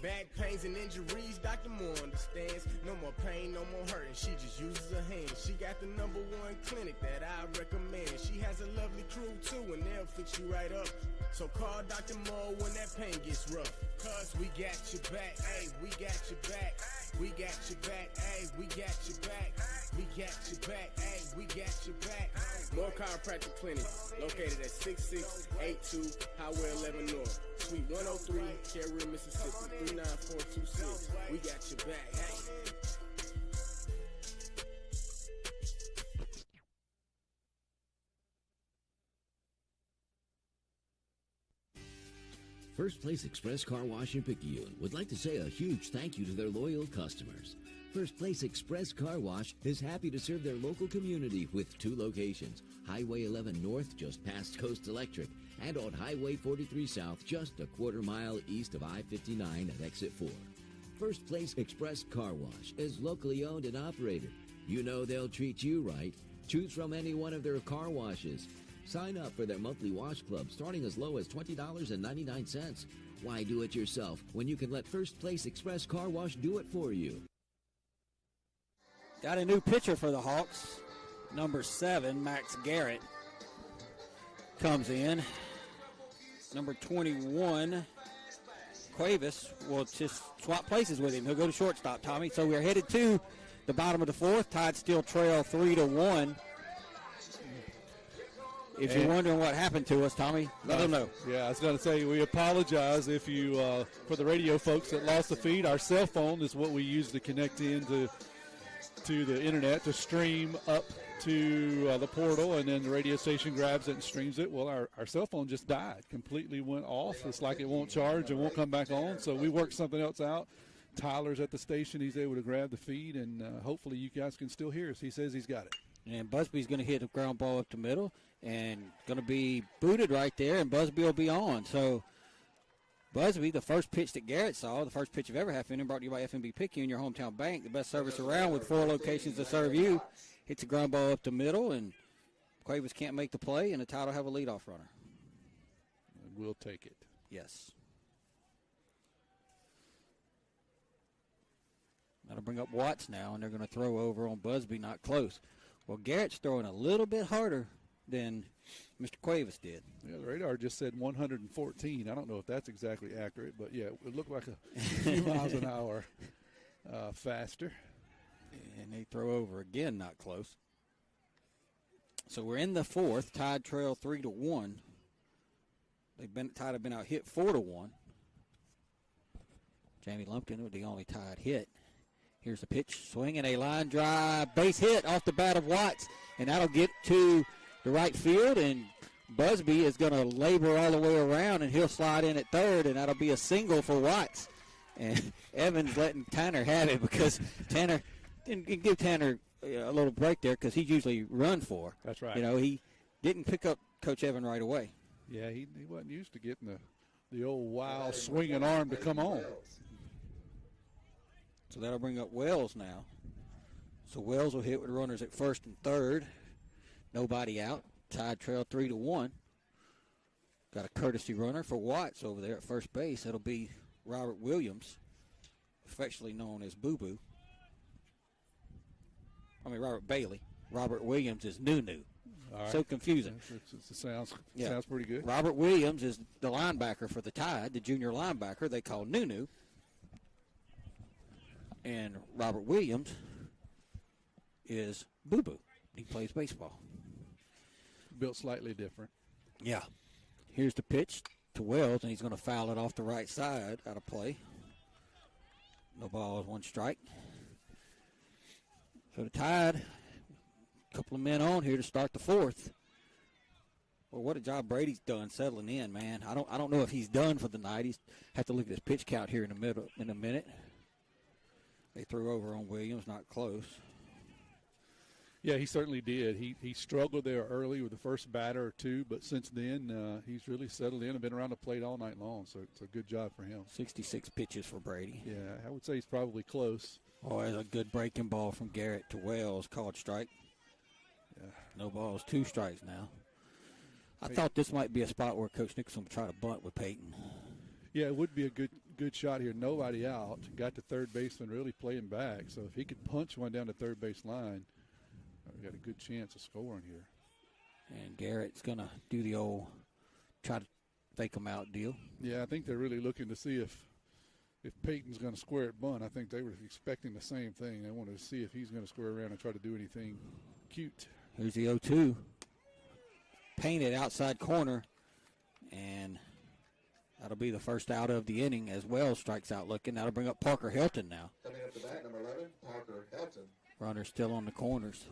S15: Back pains and injuries, Dr. Moore understands. No more pain, no more hurting. She just uses her hands. She got the #1 clinic that I recommend. She has a lovely crew too, and they'll fix you right up. So call Dr. Moore when that pain gets rough. Cause we got your back, hey, we got your back. We got your back, hey, we got your back. We got your back, hey, we got your back. More Chiropractic Clinic, located at 6682 Highway 11 North, Suite 103, Cherry, Mississippi, 39426. We got your back, hey.
S10: First Place Express Car Wash in Picayune would like to say a huge thank you to their loyal customers. First Place Express Car Wash is happy to serve their local community with 2 locations, Highway 11 North just past Coast Electric, and on Highway 43 South just a quarter mile east of I-59 at Exit 4. First Place Express Car Wash is locally owned and operated. You know they'll treat you right. Choose from any one of their car washes. Sign up for their monthly wash club starting as low as $20.99. Why do it yourself when you can let First Place Express Car Wash do it for you?
S3: Got a new pitcher for the Hawks. Number 7, Max Garrett, comes in. Number 21, Cuevas, will just swap places with him. He'll go to shortstop, Tommy. So we're headed to the bottom of the 4th. Tide still trail 3-1. If you're wondering what happened to us, Tommy, let them know.
S2: Yeah, I was going to say we apologize if you, for the radio folks that lost the feed. Our cell phone is what we use to connect into to the internet to stream up to the portal, and then the radio station grabs it and streams it. Well, our cell phone just died, completely went off. It's like it won't charge and won't come back on, so we worked something else out. Tyler's at the station. He's able to grab the feed, and hopefully you guys can still hear us. He says he's got it.
S3: And Busby's going to hit a ground ball up the middle and going to be booted right there, and Busby will be on. So Busby, the first pitch that Garrett saw, the first pitch of every half inning, brought to you by FNB Picayune, your hometown bank, the best service around with 4 locations to serve you. Hits a ground ball up the middle, and Cuevas can't make the play, and the Tide will have a leadoff runner.
S2: And we'll take it.
S3: Yes. That'll bring up Watts now, and they're going to throw over on Busby, not close. Well, Garrett's throwing a little bit harder than Mr. Cuevas did.
S2: Yeah, the radar just said 114. I don't know if that's exactly accurate, but, yeah, it looked like a few miles an hour faster.
S3: And they throw over again, not close. So we're in the 4th. Tide trail 3-1. Tide have been out hit 4-1. Jamie Lumpkin with the only Tide hit. Here's the pitch, swinging a line drive, base hit off the bat of Watts, and that'll get to the right field, and Busby is going to labor all the way around, and he'll slide in at third, and that'll be a single for Watts. And Evans letting Tanner have it because Tanner didn't give Tanner a little break there because he's usually run for.
S2: That's right.
S3: You know, he didn't pick up Coach Evan right away.
S2: Yeah, he wasn't used to getting the old wild swinging arm to come on.
S3: So that'll bring up Wells now. So Wells will hit with runners at first and third. Nobody out. Tide trail 3-1. Got a courtesy runner for Watts over there at first base. That'll be Robert Williams, affectionately known as Boo Boo. Robert Bailey. Robert Williams is Nunu.
S2: Right.
S3: So confusing.
S2: It sounds pretty good.
S3: Robert Williams is the linebacker for the Tide, the junior linebacker they call Nunu. And Robert Williams is Boo Boo. He plays baseball.
S2: Built slightly different.
S3: Yeah. Here's the pitch to Wells, and he's going to foul it off the right side out of play. No balls, 1 strike. So the Tide, a couple of men on here to start the 4th. Well, what a job Brady's done settling in, man. I don't know if he's done for the night. He's have to look at his pitch count here in a minute. They threw over on Williams, not close.
S2: Yeah, he certainly did. He struggled there early with the first batter or two, but since then he's really settled in and been around the plate all night long, so it's a good job for him.
S3: 66 pitches for Brady.
S2: Yeah, I would say he's probably close.
S3: Oh, there's a good breaking ball from Garrett to Wells, called strike.
S2: Yeah.
S3: No balls, 2 strikes now. I thought this might be a spot where Coach Nicholson would try to bunt with Peyton.
S2: Yeah, it would be a good shot here. Nobody out. Got the third baseman really playing back. So if he could punch one down the third base line, we got a good chance of scoring here.
S3: And Garrett's going to do the old try to fake him out deal.
S2: Yeah, I think they're really looking to see if Peyton's going to square at bunt. I think they were expecting the same thing. They wanted to see if he's going to square around and try to do anything cute.
S3: Here's the 0-2. Painted outside corner, and that'll be the first out of the inning as Wells strikes out looking. That'll bring up Parker Helton now.
S4: Coming up to bat, number 11, Parker Helton.
S3: Runner still on the corners.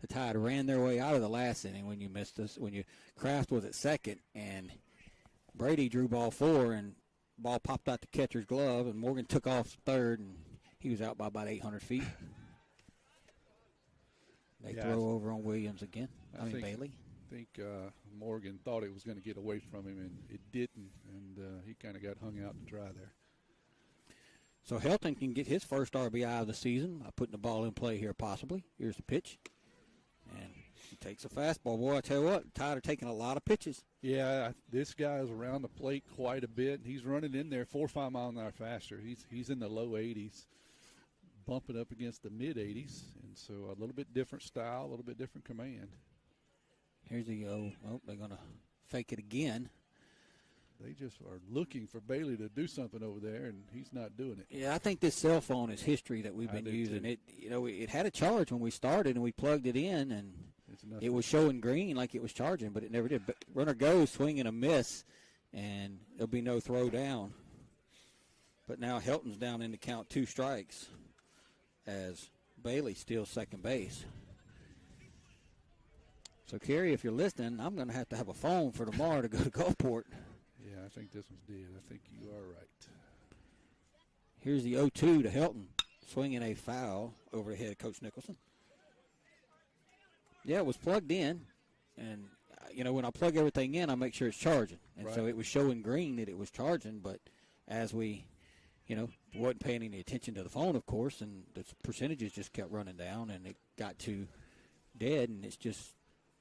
S3: The Tide ran their way out of the last inning when you missed us. When Kraft was at second, and Brady drew ball 4, and ball popped out the catcher's glove, and Morgan took off third, and he was out by about 800 feet. They throw over on Williams again. Bailey.
S2: I think Morgan thought it was going to get away from him, and it didn't, and he kind of got hung out to dry there.
S3: So Helton can get his first RBI of the season by putting the ball in play here possibly. Here's the pitch. And he takes a fastball. Boy, I tell you what, Tide are taking a lot of pitches.
S2: Yeah, this guy is around the plate quite a bit. He's running in there 4 or 5 miles an hour faster. He's in the low 80s, bumping up against the mid 80s, and so a little bit different style, a little bit different command.
S3: Here's the they're going to fake it again.
S2: They just are looking for Bailey to do something over there, and he's not doing it.
S3: Yeah, I think this cell phone is history that we've been using.
S2: Too.
S3: It had a charge when we started, and we plugged it in, and it was showing green like it was charging, but it never did. But runner goes, swing and a miss, and there'll be no throw down. But now Helton's down in the count, 2 strikes, as Bailey steals second base. So, Kerry, if you're listening, I'm going to have a phone for tomorrow to go to Gulfport.
S2: Yeah, I think this one's dead. I think you are right.
S3: Here's the 0-2 to Helton, swinging a foul over the head of Coach Nicholson. Yeah, it was plugged in, and, when I plug everything in, I make sure it's charging. And so it was showing green that it was charging, but as we, wasn't paying any attention to the phone, of course, and the percentages just kept running down, and it got to dead, and it's just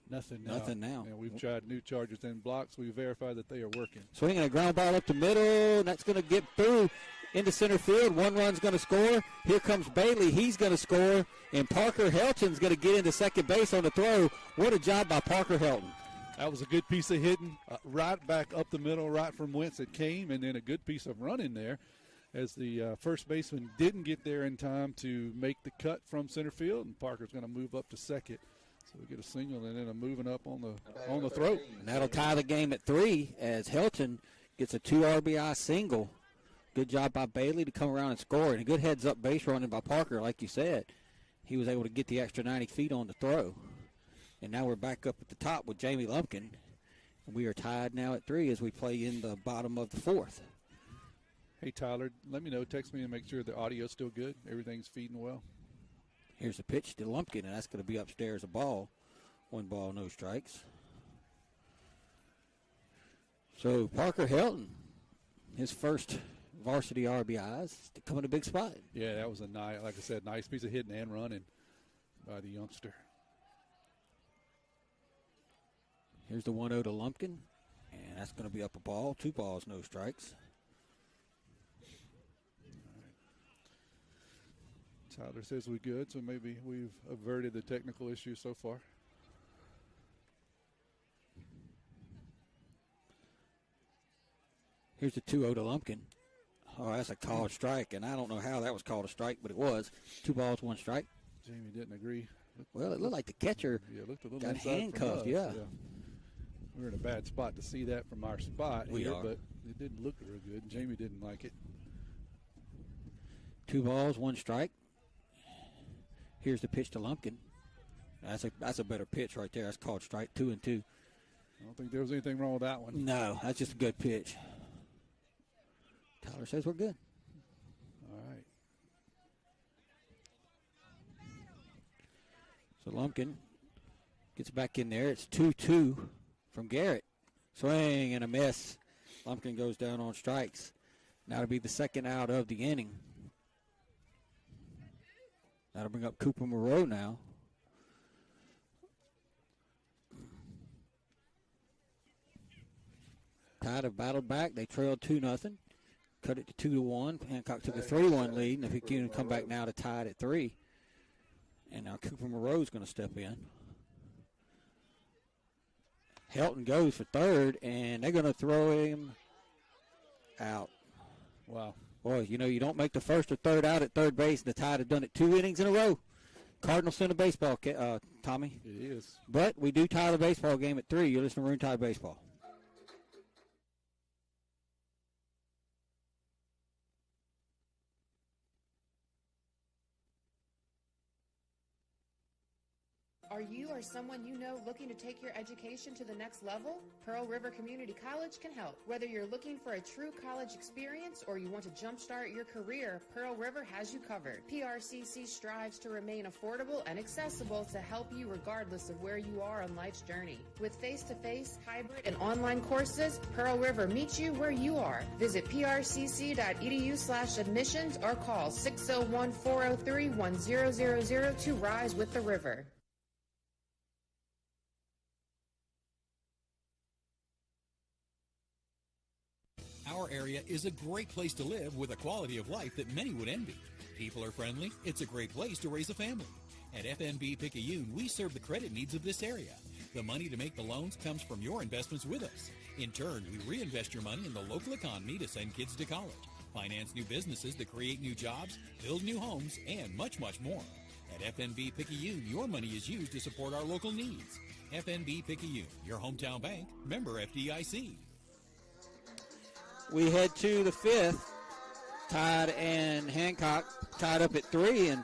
S2: nothing
S3: now.
S2: And we've tried new chargers and blocks. We verified that they are working.
S3: Swinging a ground ball up the middle, and that's going to get through into center field. One run's going to score. Here comes Bailey. He's going to score, and Parker Helton's going to get into second base on the throw. What a job by Parker Helton.
S2: That was a good piece of hitting right back up the middle, right from whence it came, and then a good piece of running there as the first baseman didn't get there in time to make the cut from center field, and Parker's going to move up to second. So we get a single and then a moving up on the throat.
S3: And that'll tie the game at 3 as Helton gets a 2 RBI single. Good job by Bailey to come around and score, and a good heads-up base running by Parker, like you said. He was able to get the extra 90 feet on the throw. And now we're back up at the top with Jamie Lumpkin. And we are tied now at 3 as we play in the bottom of the 4th.
S2: Hey, Tyler, let me know. Text me and make sure the audio's still good. Everything's feeding well.
S3: Here's a pitch to Lumpkin, and that's going to be upstairs a ball. 1 ball, no strikes. So Parker Helton, his first varsity RBIs, to come in a big spot.
S2: Yeah, that was a nice, like I said, nice piece of hitting and running by the youngster.
S3: Here's the 1-0 to Lumpkin, and that's going to be up a ball. 2 balls, no strikes.
S2: Tyler says we're good, so maybe we've averted the technical issue so far.
S3: Here's the 2-0 to Lumpkin. Oh, that's a called strike, and I don't know how that was called a strike, but it was. 2 balls, 1 strike.
S2: Jamie didn't agree.
S3: Well, it looked like the catcher
S2: looked a little
S3: got
S2: inside
S3: handcuffed,
S2: from us.
S3: yeah.
S2: We're in a bad spot to see that from our spot
S3: We
S2: here,
S3: are.
S2: but it didn't look real good. Jamie didn't like it.
S3: 2 balls, 1 strike. Here's the pitch to Lumpkin. That's a better pitch right there. That's called strike. 2-2.
S2: I don't think there was anything wrong with that one.
S3: No, that's just a good pitch. Tyler says we're good.
S2: All right.
S3: So Lumpkin gets back in there. It's 2-2 from Garrett. Swing and a miss. Lumpkin goes down on strikes. Now to be the second out of the inning. That'll bring up Cooper Moreau now. Tide have battled back. They trailed 2-0. Cut it to 2-1. Hancock took a 3-1 lead, and if he can come back now to tie it at 3. And now Cooper Moreau's going to step in. Helton goes for third, and they're going to throw him out.
S2: Wow.
S3: Boy, you don't make the first or third out at third base. The Tide have done it 2 innings in a row. Cardinals send a baseball, Tommy.
S2: It is.
S3: But we do tie the baseball game at 3. You're listening to Maroon Tide Baseball.
S16: Are you or someone you know looking to take your education to the next level? Pearl River Community College can help. Whether you're looking for a true college experience or you want to jumpstart your career, Pearl River has you covered. PRCC strives to remain affordable and accessible to help you regardless of where you are on life's journey. With face-to-face, hybrid, and online courses, Pearl River meets you where you are. Visit prcc.edu/admissions or call 601-403-1000 to rise with the river.
S5: Our area is a great place to live with a quality of life that many would envy. People are friendly. It's a great place to raise a family. At FNB Picayune, we serve the credit needs of this area. The money to make the loans comes from your investments with us. In turn, we reinvest your money in the local economy to send kids to college, finance new businesses to create new jobs, build new homes, and much, much more. At FNB Picayune, your money is used to support our local needs. FNB Picayune, your hometown bank, member FDIC.
S3: We head to the 5th. Tide and Hancock tied up at 3, and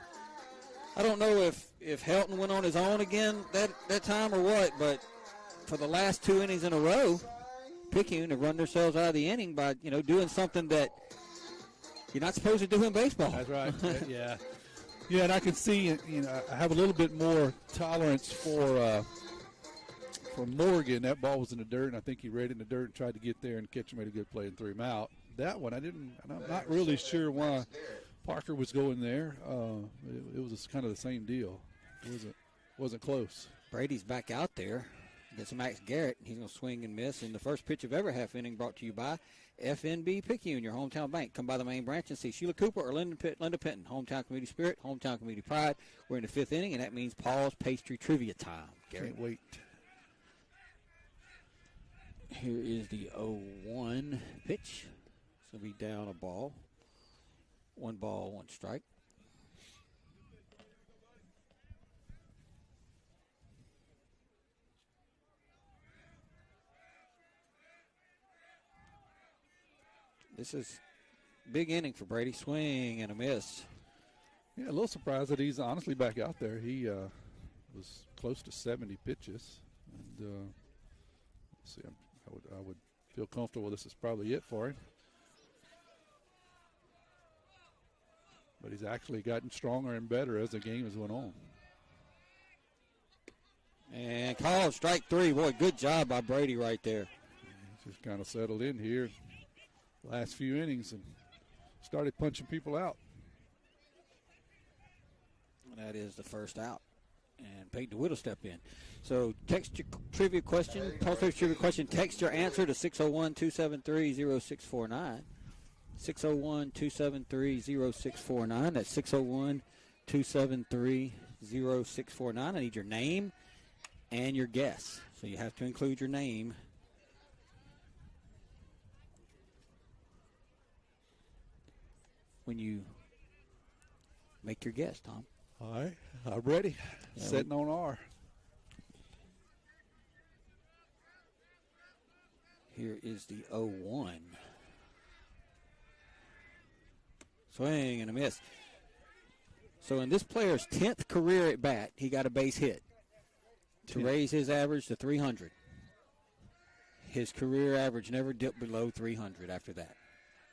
S3: I don't know if Helton went on his own again that time or what, but for the last 2 innings in a row, Picayune have run themselves out of the inning by, doing something that you're not supposed to do in baseball.
S2: That's right. Yeah. Yeah, and I can see, I have a little bit more tolerance for Morgan. That ball was in the dirt, and I think he read it in the dirt and tried to get there and catch him, made a good play and threw him out. That one, I'm not really sure why Parker was going there. It was kind of the same deal. It wasn't close.
S3: Brady's back out there against Max Garrett. He's going to swing and miss. And the first pitch of every half inning brought to you by FNB Picayune, your hometown bank. Come by the main branch and see Sheila Cooper or Linda Penton. Hometown community spirit, hometown community pride. We're in the 5th inning, and that means Paul's Pastry Trivia time. Gary.
S2: Can't wait.
S3: Here is the 0-1 pitch. It's going to be down a ball. 1 ball, 1 strike. This is big inning for Brady. Swing and a miss.
S2: Yeah, a little surprised that he's honestly back out there. He was close to 70 pitches. And let's see, I would feel comfortable this is probably it for him. But he's actually gotten stronger and better as the game has went on.
S3: And called strike 3. Boy, good job by Brady right there.
S2: He's just kind of settled in here last few innings and started punching people out.
S3: And that is the first out. And Peyton DeWitt will step in. So text your trivia question, text your answer to 601-273-0649. 601-273-0649. That's 601-273-0649. I need your name and your guess. So you have to include your name when you make your guess, Tom.
S2: All right, I'm ready.
S3: Yeah,
S2: Setting on R.
S3: Here is the 0-1. Swing and a miss. So in this player's 10th career at bat, he got a base hit to raise his average to 300. His career average never dipped below 300 after that.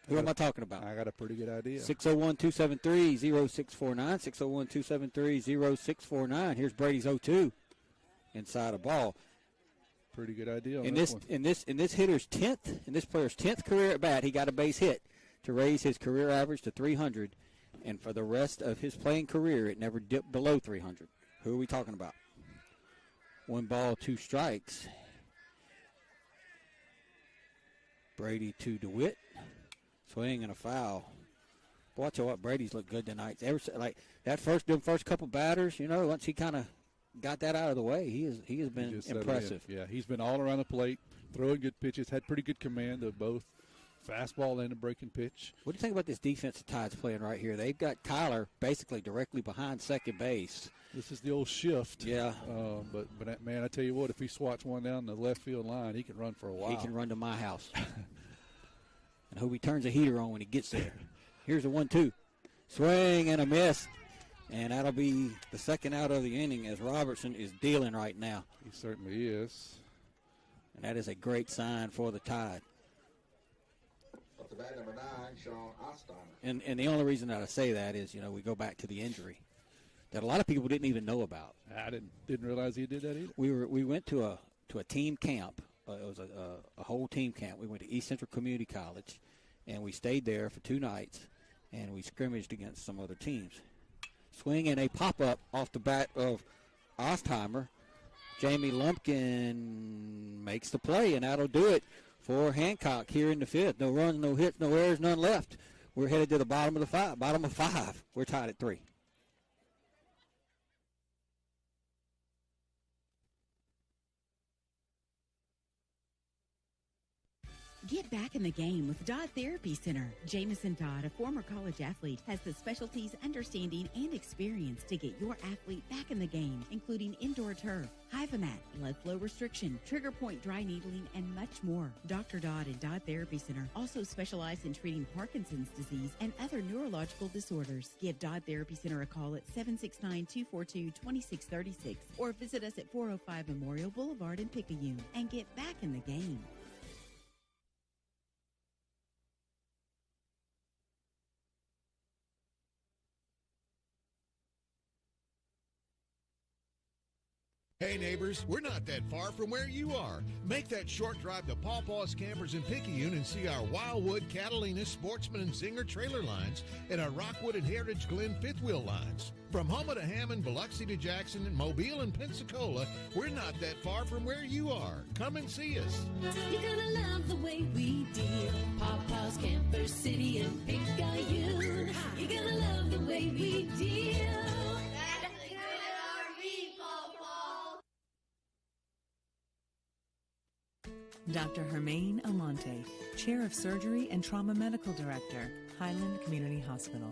S3: Who am I talking about?
S2: I got a pretty good idea.
S3: 601-273-0649. 601-273-0649. Here's Brady's 0-2 inside a ball.
S2: Pretty good idea.
S3: In this hitter's 10th, in this player's 10th career at bat, he got a base hit to raise his career average to 300, and for the rest of his playing career, it never dipped below 300. Who are we talking about? 1 ball, 2 strikes. Brady to DeWitt. Swing and a foul. Boy, I tell you what, Brady's looked good tonight. Like them first couple batters, once he kind of got that out of the way, he has been impressive.
S2: Yeah, he's been all around the plate, throwing good pitches, had pretty good command of both fastball and a breaking pitch.
S3: What do you think about this defense the Tide's playing right here? They've got Kyler basically directly behind second base.
S2: This is the old shift.
S3: Yeah.
S2: But man, I tell you what, if he swats one down the left field line, he can run for a while.
S3: He can run to my house. And hope he turns the heater on when he gets there. Here's a 1-2. Swing and a miss. And that'll be the second out of the inning as Robertson is dealing right now.
S2: He certainly is.
S3: And that is a great sign for the Tide.
S4: Up to bat number 9, Sean Osteimer.
S3: And the only reason that I say that is, we go back to the injury that a lot of people didn't even know about.
S2: I didn't realize he did that either.
S3: We went to a team camp. It was a whole team camp. We went to East Central Community College, and we stayed there for 2 nights, and we scrimmaged against some other teams. Swing and a pop-up off the bat of Ostheimer. Jamie Lumpkin makes the play, and that'll do it for Hancock here in the 5th. No runs, no hits, no errors, none left. We're headed to the bottom of 5. We're tied at 3.
S6: Get back in the game with Dodd Therapy Center. Jamison Dodd, a former college athlete, has the specialties, understanding, and experience to get your athlete back in the game, including indoor turf, Hyvamat, blood flow restriction, trigger point dry needling, and much more. Dr. Dodd and Dodd Therapy Center also specialize in treating Parkinson's disease and other neurological disorders. Give Dodd Therapy Center a call at 769-242-2636 or visit us at 405 Memorial Boulevard in Picayune and get back in the game.
S13: Hey neighbors, we're not that far from where you are. Make that short drive to Paw Paw's Campers in Picayune and see our Wildwood, Catalina, Sportsman, and Zinger trailer lines and our Rockwood and Heritage Glen fifth wheel lines. From Houma to Hammond, Biloxi to Jackson, and Mobile and Pensacola, we're not that far from where you are. Come and see us.
S17: You're gonna love the way we deal. Paw Paw's Campers City and Picayune. You're gonna love the way we deal.
S7: Dr. Hermaine Almonte, Chair of Surgery and Trauma Medical Director, Highland Community Hospital.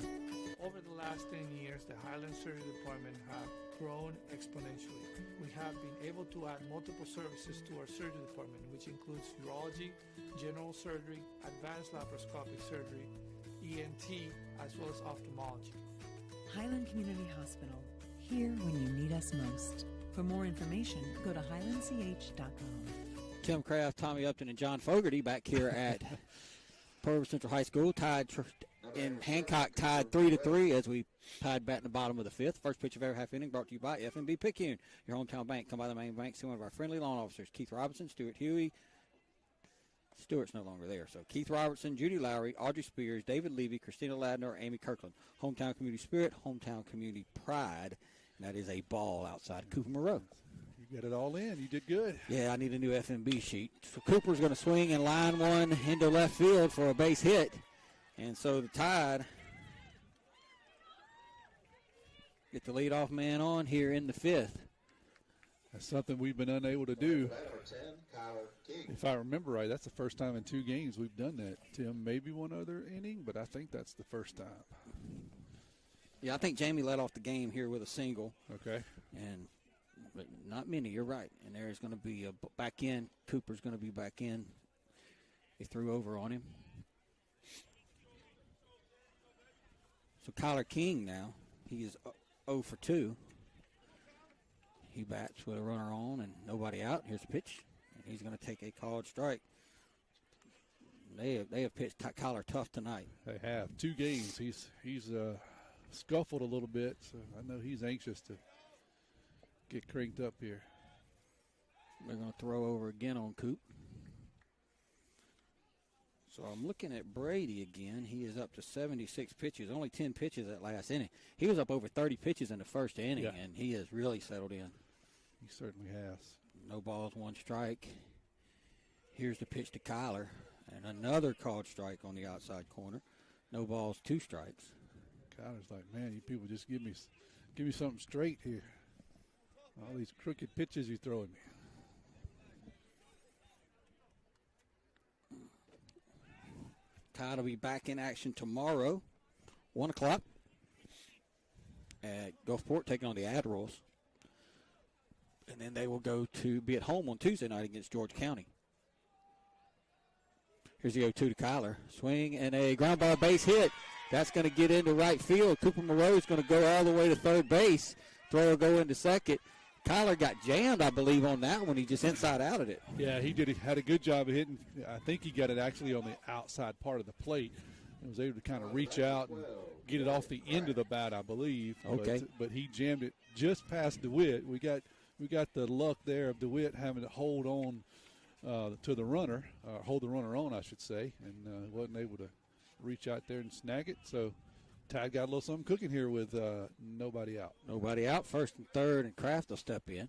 S8: Over the last 10 years, the Highland Surgery Department have grown exponentially. We have been able to add multiple services to our surgery department, which includes urology, general surgery, advanced laparoscopic surgery, ENT, as well as ophthalmology.
S7: Highland Community Hospital, here when you need us most. For more information, go to highlandch.com.
S3: Tim Kraft, Tommy Upton, and John Fogarty back here at Pearl River Central High School. Tied in Hancock, tied 3-3 as we tied back in the bottom of the fifth. First pitch of every half inning brought to you by FNB Picayune, your hometown bank. Come by the main bank, see one of our friendly lawn officers, Keith Robinson, Stuart Huey. Stuart's no longer there. So Keith Robertson, Judy Lowry, Audrey Spears, David Levy, Christina Ladner, Amy Kirkland. Hometown community spirit, hometown community pride. And that is a ball outside Cooper Moreau.
S2: You got it all in. You did good.
S3: Yeah, I need a new FMB sheet. So Cooper's going to swing in line one into left field for a base hit. And so the Tide get the leadoff man on here in the fifth.
S2: That's something we've been unable to do. If I remember right, that's the first time in 2 games we've done that, Tim. Maybe one other inning, but I think that's the first time.
S3: Yeah, I think Jamie led off the game here with a single.
S2: Okay.
S3: But not many, you're right. And there's going to be a back in. Cooper's going to be back in. They threw over on him. So Kyler King now, he is 0 for 2. He bats with a runner on and nobody out. Here's the pitch. And he's going to take a called strike. They have pitched Kyler tough tonight.
S2: They have 2 games. He's scuffled a little bit, so I know he's anxious to get cranked up here.
S3: They're going to throw over again on Coop. So I'm looking at Brady again. He is up to 76 pitches, only 10 pitches that last inning. He was up over 30 pitches in the first inning, and he has really settled in.
S2: He certainly has.
S3: No balls, 1 strike. Here's the pitch to Kyler, and another called strike on the outside corner. No balls, 2 strikes.
S2: Kyler's like, man, you people just give me something straight here. All these crooked pitches you're throwing me.
S3: Tide will be back in action tomorrow, 1 o'clock at Gulfport, taking on the Admirals. And then they will go to be at home on Tuesday night against George County. Here's the 0-2 to Kyler. Swing and a ground ball base hit. That's going to get into right field. Cooper Moreau is going to go all the way to third base. Throw will go into second. Kyler got jammed, I believe, on that one. He just inside outed it.
S2: Yeah, he did. He had a good job of hitting. I think he got it actually on the outside part of the plate and was able to kind of reach out and get it off the end of the bat, I believe.
S3: Okay.
S2: But he jammed it just past DeWitt. We got the luck there of DeWitt having to hold on to the runner, hold the runner on, I should say, and wasn't able to reach out there and snag it. So Tide got a little something cooking here with nobody out.
S3: Nobody out. First and third, and Kraft will step in.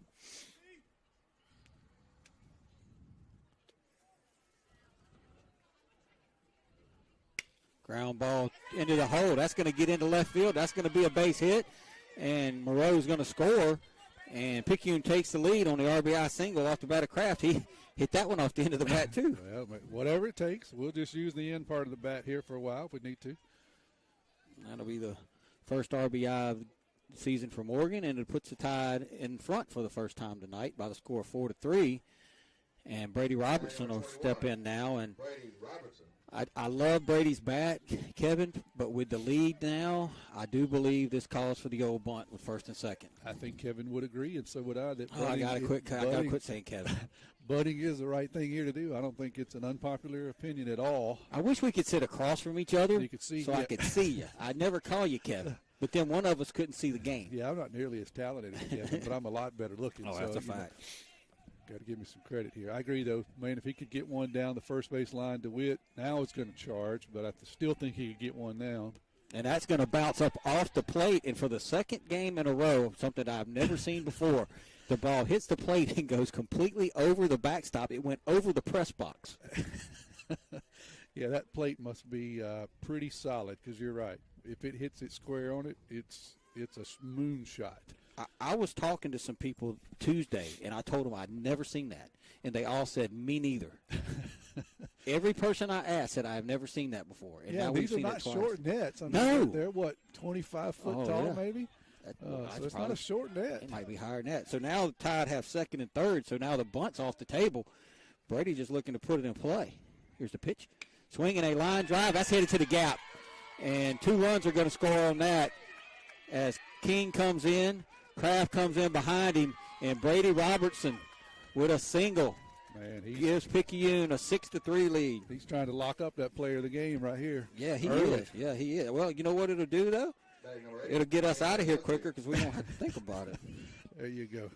S3: Ground ball into the hole. That's going to get into left field. That's going to be a base hit, and Moreau's going to score. And Picayune takes the lead on the RBI single off the bat of Kraft. He hit that one off the end of the bat, too.
S2: Well, whatever it takes. We'll just use the end part of the bat here for a while if we need to.
S3: That'll be the first RBI of the season for Morgan, and it puts the Tide in front for the first time tonight by the score of 4-3. And Brady Robertson will step in now. And I love Brady's bat, Kevin, but with the lead now, I do believe this calls for the old bunt with first and second.
S2: I think Kevin would agree, and so would I. That
S3: I gotta quit saying Kevin.
S2: Butting is the right thing here to do. I don't think it's an unpopular opinion at all.
S3: I wish we could sit across from each other
S2: you could see,
S3: so I could see you. I'd never call you Kevin, but then one of us couldn't see the game.
S2: Yeah, I'm not nearly as talented as Kevin, but I'm a lot better looking.
S3: Oh, that's a fact.
S2: Got to give me some credit here. I agree, though. Man, if he could get one down the first base line, DeWitt, now it's going to charge, but I still think he could get one down.
S3: And that's going to bounce up off the plate, and for the second game in a row, something I've never seen before, the ball hits the plate and goes completely over the backstop. It went over the press box.
S2: Yeah, that plate must be pretty solid because you're right. If it hits it square on it, it's a moonshot.
S3: I was talking to some people Tuesday, and I told them I'd never seen that. And they all said, me neither. Every person I asked said, I've never seen that before. And now
S2: these
S3: we've
S2: are
S3: seen
S2: not
S3: it
S2: short nets. I mean,
S3: no.
S2: They're, what, 25 foot tall maybe? So it's not a short net.
S3: It might be higher than that. So now the Tide have second and third, so now the bunt's off the table. Brady just looking to put it in play. Here's the pitch. Swinging a line drive. That's headed to the gap. And 2 runs are going to score on that as King comes in. Kraft comes in behind him, and Brady Robertson with a single.
S2: Man, he
S3: gives Picayune a 6-3 lead.
S2: He's trying to lock up that player of the game right here.
S3: Yeah, he is. Yeah, he is. Well, you know what it'll do, though? It'll get us out of here quicker because we won't have to think about it.
S2: There you go.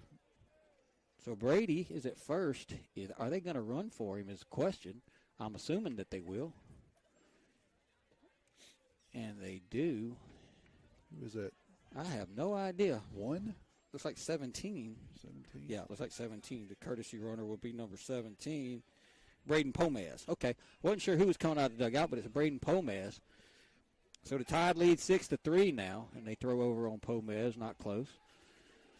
S3: So Brady is at first. Are they going to run for him is the question. I'm assuming that they will. And they do.
S2: Who is that?
S3: I have no idea.
S2: 1?
S3: Looks like 17.
S2: 17?
S3: Yeah, looks like 17. The courtesy runner will be number 17, Braden Pomez. Okay, wasn't sure who was coming out of the dugout, but it's Braden Pomez. So the Tide leads 6-3 now, and they throw over on Pomez, not close.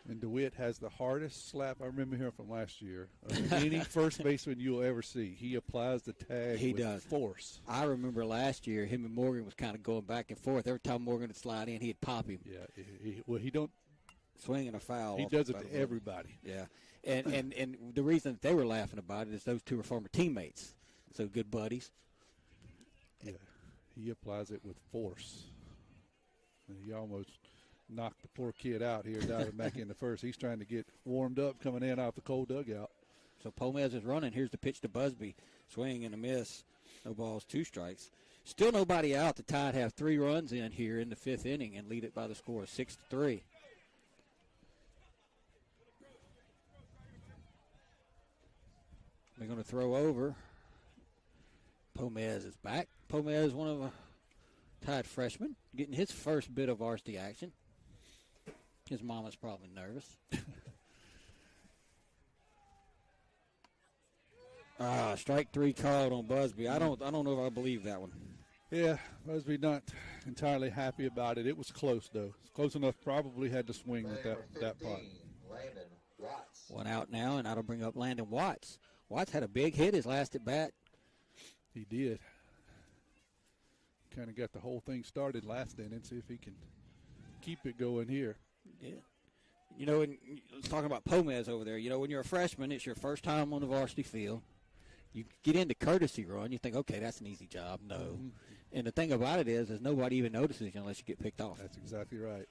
S2: And DeWitt has the hardest slap I remember hearing from last year of any first baseman you'll ever see. He applies the tag with force.
S3: I remember last year him and Morgan was kind of going back and forth. Every time Morgan would slide in, he'd pop him.
S2: Yeah, he don't
S3: swinging a foul.
S2: He does it to everybody.
S3: Yeah, and the reason that they were laughing about it is those two were former teammates, so good buddies.
S2: Yeah, he applies it with force. And he almost knocked the poor kid out here, diving back in the first. He's trying to get warmed up coming in off the cold dugout.
S3: So Pomez is running. Here's the pitch to Busby. Swing and a miss. No balls, 2 strikes. Still nobody out. The Tide have 3 runs in here in the 5th inning and lead it by the score of 6-3. They're going to throw over. Pomez is back. Pomez, one of a Tide freshman, getting his first bit of varsity action. His mama's probably nervous. Strike 3 called on Busby. I don't know if I believe that one.
S2: Yeah, Busby not entirely happy about it. It was close though. It's close enough. Probably had to swing with that punt.
S4: Landon Watts.
S3: One out now, and that'll bring up Landon Watts. Watts had a big hit his last at bat.
S2: He did. Kind of got the whole thing started last inning. See if he can keep it going here.
S3: Yeah. You know, let's talk about Pomez over there. You know, when you're a freshman, it's your first time on the varsity field. You get into courtesy run, you think, okay, that's an easy job. No. Mm-hmm. And the thing about it is nobody even notices you unless you get picked off.
S2: That's exactly right.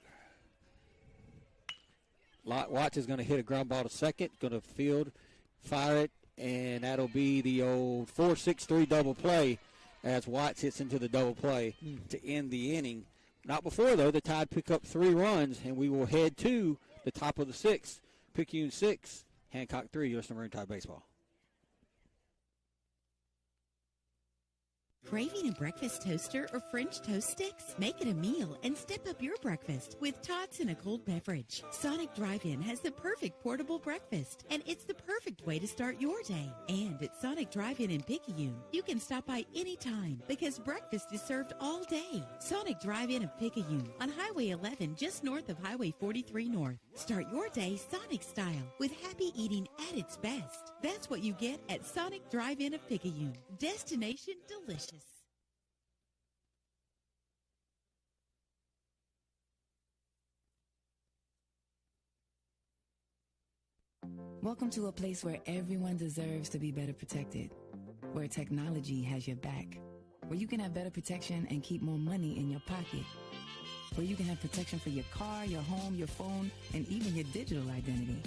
S3: Watts is going to hit a ground ball to second, going to field, fire it, and that'll be the old 4-6-3 double play as Watts hits into the double play to end the inning. Not before, though. The Tide pick up 3 runs, and we will head to the top of the 6th. Picayune 6, Hancock 3. You're listening to Maroon Tide Baseball.
S6: Craving a breakfast toaster or French toast sticks? Make it a meal and step up your breakfast with tots and a cold beverage. Sonic Drive-In has the perfect portable breakfast, and it's the perfect way to start your day. And at Sonic Drive-In in Picayune, you can stop by anytime because breakfast is served all day. Sonic Drive-In of Picayune on Highway 11 just north of Highway 43 North. Start your day Sonic style with happy eating at its best. That's what you get at Sonic Drive-In of Picayune. Destination delicious.
S18: Welcome to a place where everyone deserves to be better protected, where technology has your back, where you can have better protection and keep more money in your pocket, where you can have protection for your car, your home, your phone, and even your digital identity.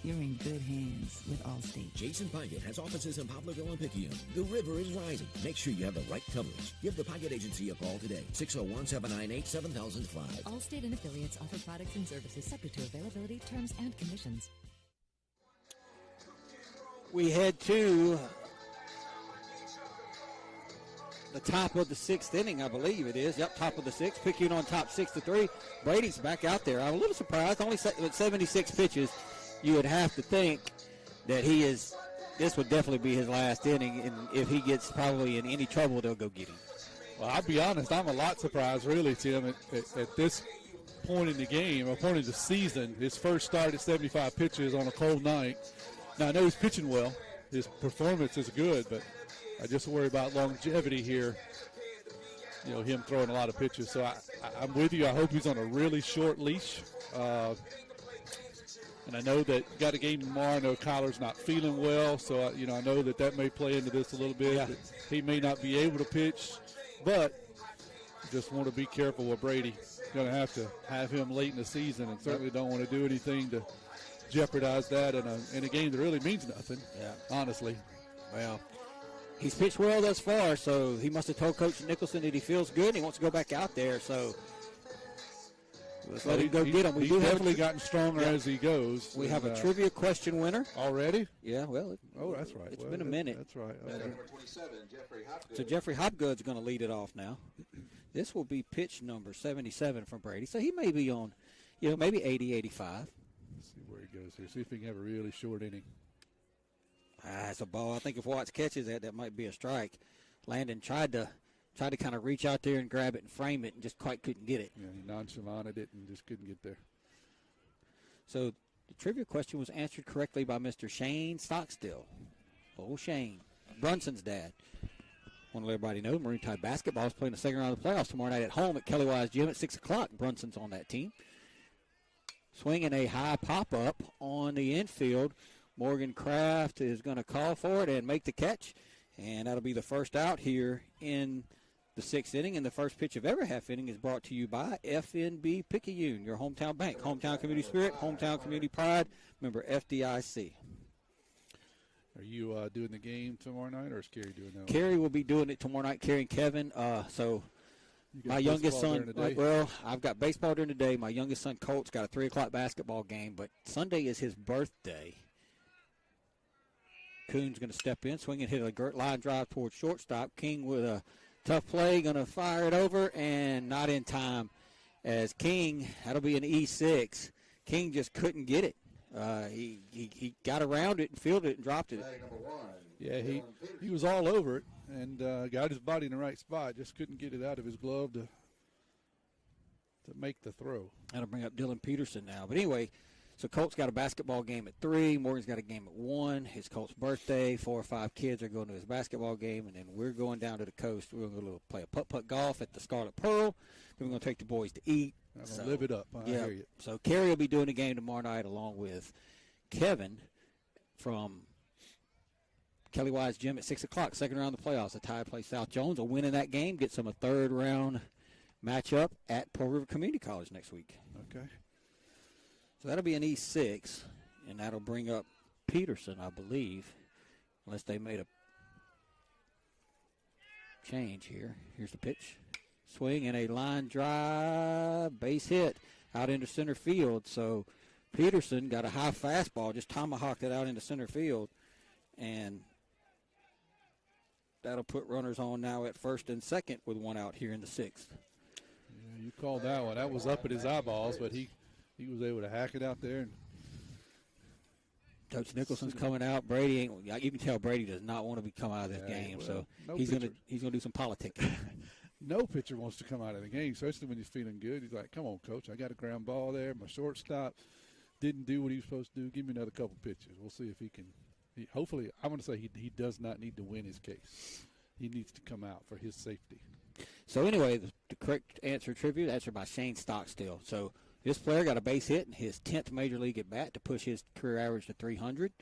S18: You're in good hands with Allstate.
S10: Jason Pinkett has offices in Poplarville and Picayune. The river is rising. Make sure you have the right coverage. Give the Pinkett Agency a call today. 601-798-7005.
S7: Allstate and affiliates offer products and services subject to availability, terms, and conditions.
S3: We head to the top of the 6th inning, I believe it is. Yep, top of the 6th. Picayune on top 6-3. Brady's back out there. I'm a little surprised. Only with 76 pitches. You would have to think that this would definitely be his last inning, and if he gets probably in any trouble, they'll go get him.
S2: Well, I'll be honest, I'm a lot surprised, really, Tim, at this point in the game, or point in the season. His first start at 75 pitches on a cold night. Now, I know he's pitching well. His performance is good, but I just worry about longevity here, him throwing a lot of pitches. So I'm with you. I hope he's on a really short leash. And I know that got a game tomorrow. I know Kyler's not feeling well, so I know that may play into this a little bit. Yeah. He may not be able to pitch, but just want to be careful with Brady. Going to have him late in the season, and certainly don't want to do anything to jeopardize that in a game that really means nothing. Yeah, honestly.
S3: Well, he's pitched well thus far, so he must have told Coach Nicholson that he feels good and he wants to go back out there. So. Let's let him go get him.
S2: He's definitely gotten stronger as he goes.
S3: We have a trivia question winner.
S2: Already?
S3: Yeah, well.
S2: That's right.
S3: It's been a minute.
S2: That's right.
S4: Number 27, Jeffrey Hopgood.
S3: So Jeffrey Hopgood's going to lead it off now. This will be pitch number 77 from Brady. So he may be on, maybe 80, 85.
S2: Let's see where he goes here. See if he can have a really short inning.
S3: It's a ball. I think if Watts catches that might be a strike. Landon tried to kind of reach out there and grab it and frame it and just quite couldn't get it.
S2: Yeah, he nonchalanted it and just couldn't get there.
S3: So the trivia question was answered correctly by Mr. Shane Stockstill. Old Shane, Brunson's dad. Want to let everybody know Maroon Tide basketball is playing the second round of the playoffs tomorrow night at home at Kelly Wise Gym at 6 o'clock. Brunson's on that team. Swinging a high pop-up on the infield. Morgan Kraft is going to call for it and make the catch. And that'll be the first out here in the 6th inning, and the first pitch of every half inning is brought to you by FNB Picayune, your hometown bank, hometown community spirit, hometown community pride, member FDIC.
S2: Are you doing the game tomorrow night, or is Kerry doing that?
S3: Kerry will be doing it tomorrow night, Kerry and Kevin. So my youngest son, I've got baseball during the day. My youngest son, Colt's got a 3 o'clock basketball game, but Sunday is his birthday. Coon's going to step in, swing and hit a line drive towards shortstop. King with a tough play, going to fire it over, and not in time as King, that'll be an E6. King just couldn't get it. He got around it and fielded it and dropped it.
S2: Yeah, he was all over it and got his body in the right spot, just couldn't get it out of his glove to make the throw.
S3: That'll bring up Dylan Peterson now. But anyway, so Colt's got a basketball game at 3. Morgan's got a game at 1. It's Colt's birthday. 4 or 5 kids are going to his basketball game, and then we're going down to the coast. We're going to play a putt-putt golf at the Scarlet Pearl. Then we're going to take the boys to eat.
S2: Live it up. I hear you.
S3: So Kerry will be doing the game tomorrow night along with Kevin from Kelly Wise Gym at 6 o'clock. Second round of the playoffs. The Tide plays South Jones. A win in that game gets them a third-round matchup at Pearl River Community College next week.
S2: Okay.
S3: So that'll be an E6, and that'll bring up Peterson, I believe, unless they made a change here. Here's the pitch. Swing and a line drive, base hit out into center field. So Peterson got a high fastball, just tomahawked it out into center field, and that'll put runners on now at first and second with 1 out here in the 6th.
S2: Yeah, you called that one. That was up at his eyeballs, but he was able to hack it out there. And
S3: Coach Nicholson's coming out. Brady ain't. You can tell Brady does not want to come out of this game, so he's gonna do some politicking.
S2: no pitcher wants to come out of the game, especially when he's feeling good. He's like, come on, coach, I got a ground ball there. My shortstop didn't do what he was supposed to do. Give me another couple pitches. We'll see if he can. Hopefully, I want to say he does not need to win his case. He needs to come out for his safety.
S3: So anyway, the correct answer trivia, answered by Shane Stockstill. So this player got a base hit in his 10th major league at bat to push his career average to 300,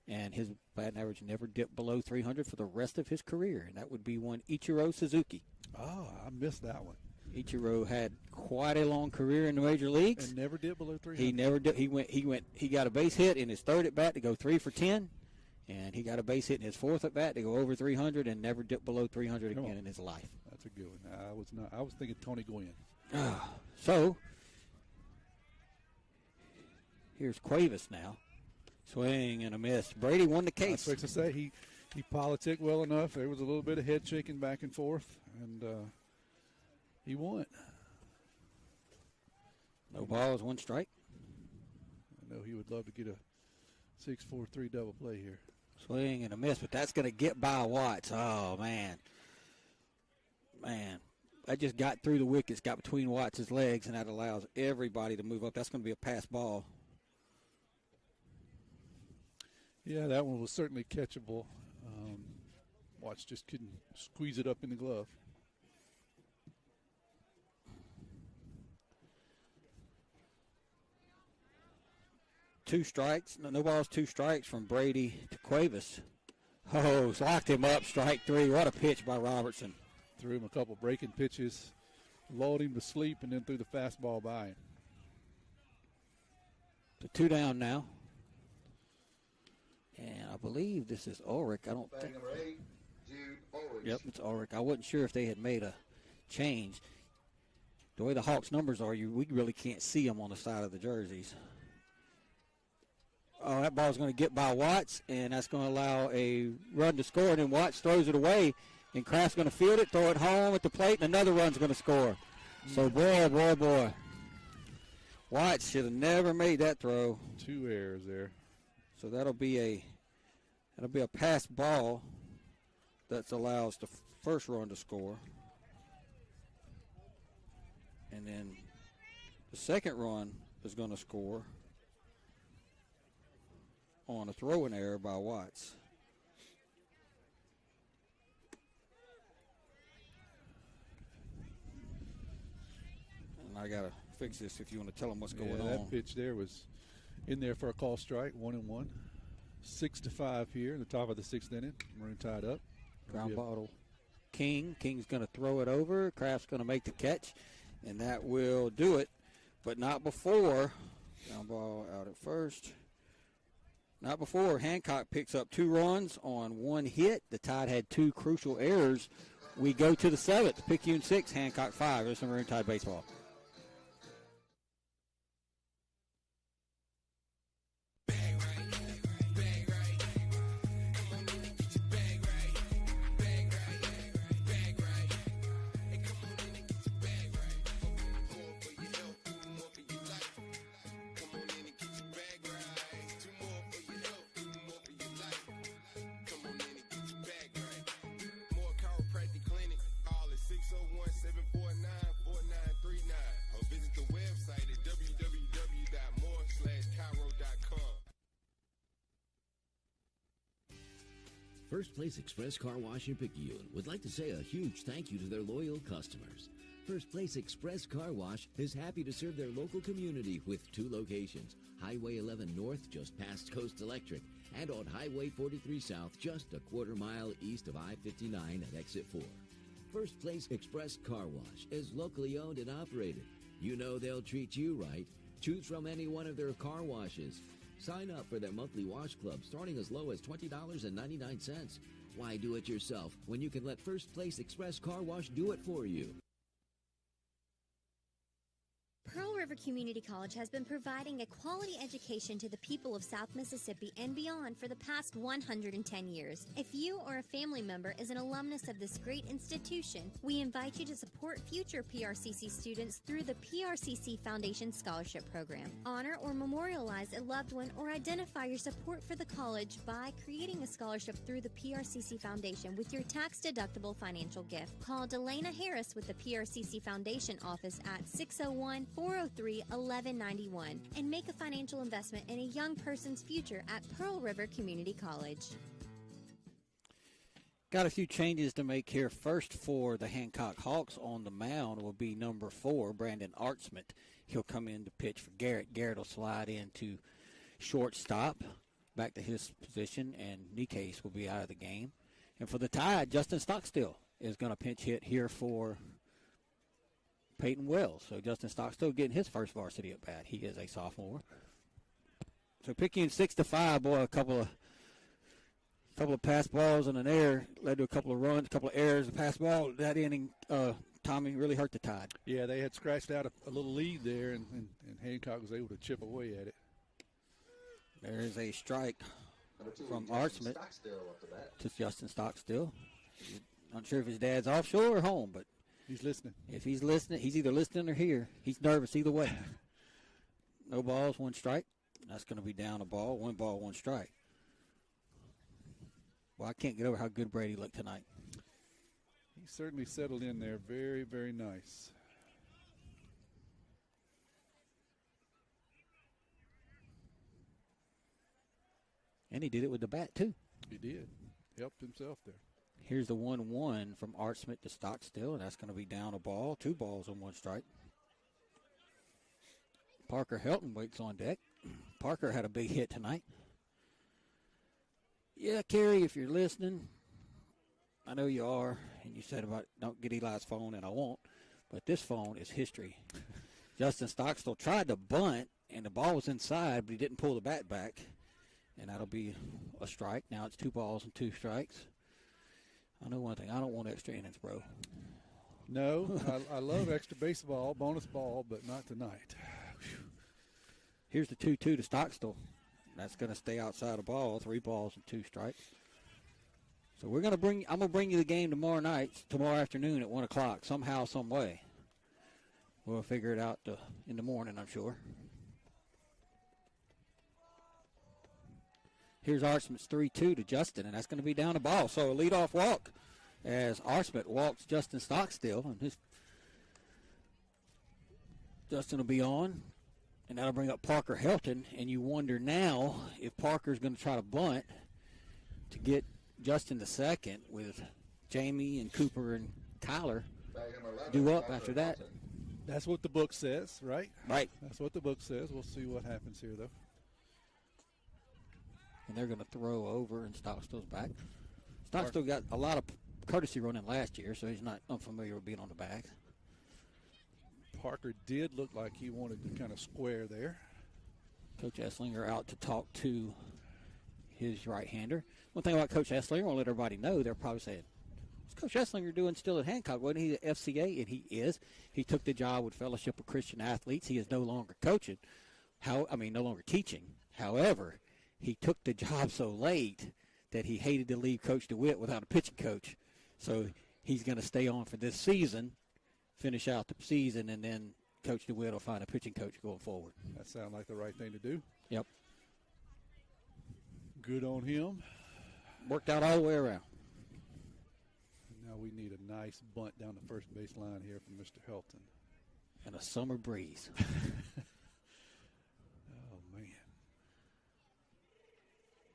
S3: and his batting average never dipped below 300 for the rest of his career, and that would be one Ichiro Suzuki.
S2: Oh, I missed that one.
S3: Ichiro had quite a long career in the major leagues.
S2: And never dipped below 300.
S3: He never did. He got a base hit in his 3rd at bat to go 3 for 10. And he got a base hit in his 4th at bat to go over 300 and never dipped below 300 again in his life.
S2: That's a good one. I was thinking Tony Gwynn.
S3: So here's Cuevas now, swing and a miss. Brady won the case.
S2: I was to say he politicked well enough. There was a little bit of head shaking back and forth, and he won.
S3: No balls, 1 strike.
S2: I know he would love to get a 6-4-3 double play here.
S3: Swing and a miss, but that's going to get by Watts. Oh, man. That just got through the wickets, got between Watts' legs, and that allows everybody to move up. That's going to be a pass ball.
S2: Yeah, that one was certainly catchable. Watts just couldn't squeeze it up in the glove.
S3: Two strikes, no balls, 2 strikes from Brady to Cuevas. Oh, locked him up, strike 3. What a pitch by Robertson.
S2: Threw him a couple breaking pitches, lulled him to sleep, and then threw the fastball by him.
S3: So 2 down now. And I believe this is Ulrich. I don't think.
S4: Number 8, Jude Ulrich.
S3: Yep, it's Ulrich. I wasn't sure if they had made a change. The way the Hawks' numbers are, we really can't see them on the side of the jerseys. Oh, that ball's going to get by Watts, and that's going to allow a run to score. And then Watts throws it away, and Kraft's going to field it, throw it home at the plate, and another run's going to score. So, boy. Watts should have never made that throw.
S2: 2 errors there.
S3: So that'll be a pass ball that allows the first run to score. And then the second run is going to score on a throwing error by Watts. And I got to fix this if you want to tell them what's going on.
S2: That pitch there was in there for a call strike, 1-1. 6-5 here in the top of the 6th inning. Maroon Tide up.
S3: Ground ball. King's going to throw it over. Kraft's going to make the catch, and that will do it, but not before. Ground ball out at first. Not before Hancock picks up 2 runs on 1 hit. The Tide had 2 crucial errors. We go to the 7th. Picayune 6, Hancock 5. There's some Maroon Tide baseball.
S10: First Place Express Car Wash in Picayune would like to say a huge thank you to their loyal customers. First Place Express Car Wash is happy to serve their local community with 2 locations, Highway 11 North just past Coast Electric, and on Highway 43 South just a quarter mile east of I-59 at Exit 4. First Place Express Car Wash is locally owned and operated. You know they'll treat you right. Choose from any one of their car washes. Sign up for their monthly wash club starting as low as $20.99. Why do it yourself when you can let First Place Express Car Wash do it for you?
S12: Pearl River Community College has been providing a quality education to the people of South Mississippi and beyond for the past 110 years. If you or a family member is an alumnus of this great institution, we invite you to support future PRCC students through the PRCC Foundation Scholarship Program. Honor or memorialize a loved one or identify your support for the college by creating a scholarship through the PRCC Foundation with your tax-deductible financial gift. Call Delana Harris with the PRCC Foundation office at 601-403-1191 and make a financial investment in a young person's future at Pearl River Community College.
S3: Got a few changes to make here. First, for the Hancock Hawks on the mound will be number 4, Brandon Artsmith. He'll come in to pitch for Garrett. Garrett will slide into shortstop, back to his position, and Nikes will be out of the game. And for the Tide, Justin Stockstill is going to pinch hit here for Peyton Wells. So Justin Stockstill getting his first varsity at bat. He is a sophomore. So Picayune 6-5. Boy, a couple of pass balls and an error led to a couple of runs, a couple of errors. A pass ball that inning, Tommy, really hurt the Tide.
S2: Yeah, they had scratched out a little lead there, and Hancock was able to chip away at it.
S3: There is a strike from Artsmith to Justin Stockstill. Not sure if his dad's offshore or home, but
S2: he's listening.
S3: If he's listening, he's either listening or here. He's nervous either way. No balls, 1 strike. That's going to be down a ball. 1 ball, 1 strike. Well, I can't get over how good Brady looked tonight.
S2: He certainly settled in there very, very nice.
S3: And he did it with the bat, too.
S2: He did. Helped himself there.
S3: Here's the 1-1 from Artsmith to Stockstill, and that's going to be down a ball. 2 balls and 1 strike. Parker Helton waits on deck. Parker had a big hit tonight. Yeah, Kerry, if you're listening, I know you are, and you said about don't get Eli's phone, and I won't, but this phone is history. Justin Stockstill tried to bunt, and the ball was inside, but he didn't pull the bat back, and that'll be a strike. Now it's 2 balls and 2 strikes. I know one thing. I don't want extra innings, bro.
S2: No, I love extra baseball, bonus ball, but not tonight.
S3: Here's the 2-2 to Stockstill. That's going to stay outside the ball. 3 balls and 2 strikes. So I'm going to bring you the game tomorrow afternoon at 1 o'clock. Somehow, some way. We'll figure it out in the morning, I'm sure. Here's Artsmith's 3-2 to Justin, and that's going to be down the ball. So a leadoff walk as Artsmith walks Justin Stockstill, and Justin will be on, and that'll bring up Parker Helton, and you wonder now if Parker's going to try to bunt to get Justin to second with Jamie and Cooper and Tyler due up after that.
S2: That's what the book says, right?
S3: Right.
S2: That's what the book says. We'll see what happens here, though.
S3: And they're going to throw over, and Stockstill's back. Stockstill got a lot of courtesy running last year, so he's not unfamiliar with being on the back.
S2: Parker did look like he wanted to kind of square there.
S3: Coach Esslinger out to talk to his right-hander. One thing about Coach Esslinger, I want to let everybody know, they're probably saying, what's Coach Esslinger doing still at Hancock? Wasn't he the FCA? And he is. He took the job with Fellowship of Christian Athletes. He is no longer coaching. No longer teaching. However, he took the job so late that he hated to leave Coach DeWitt without a pitching coach. So he's going to stay on for this season, finish out the season, and then Coach DeWitt will find a pitching coach going forward.
S2: That sounds like the right thing to do.
S3: Yep.
S2: Good on him.
S3: Worked out all the way around.
S2: Now we need a nice bunt down the first base line here from Mr. Helton.
S3: And a summer breeze.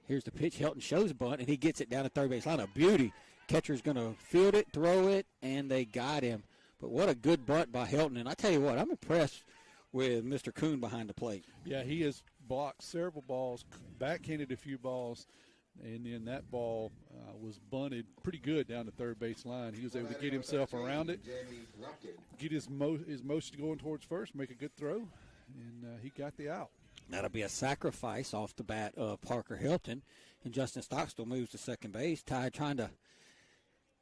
S3: Here's the pitch. Helton shows bunt, and he gets it down the third base line. A beauty. Catcher's going to field it, throw it, and they got him. But what a good bunt by Helton. And I tell you what, I'm impressed with Mr. Kuhn behind the plate.
S2: Yeah, he has blocked several balls, backhanded a few balls, and then that ball was bunted pretty good down the third base line. He was able to get himself around it, get his motion going towards first, make a good throw, and he got the out.
S3: That'll be a sacrifice off the bat of Parker Helton, and Justin Stockstill moves to second base. Tide trying to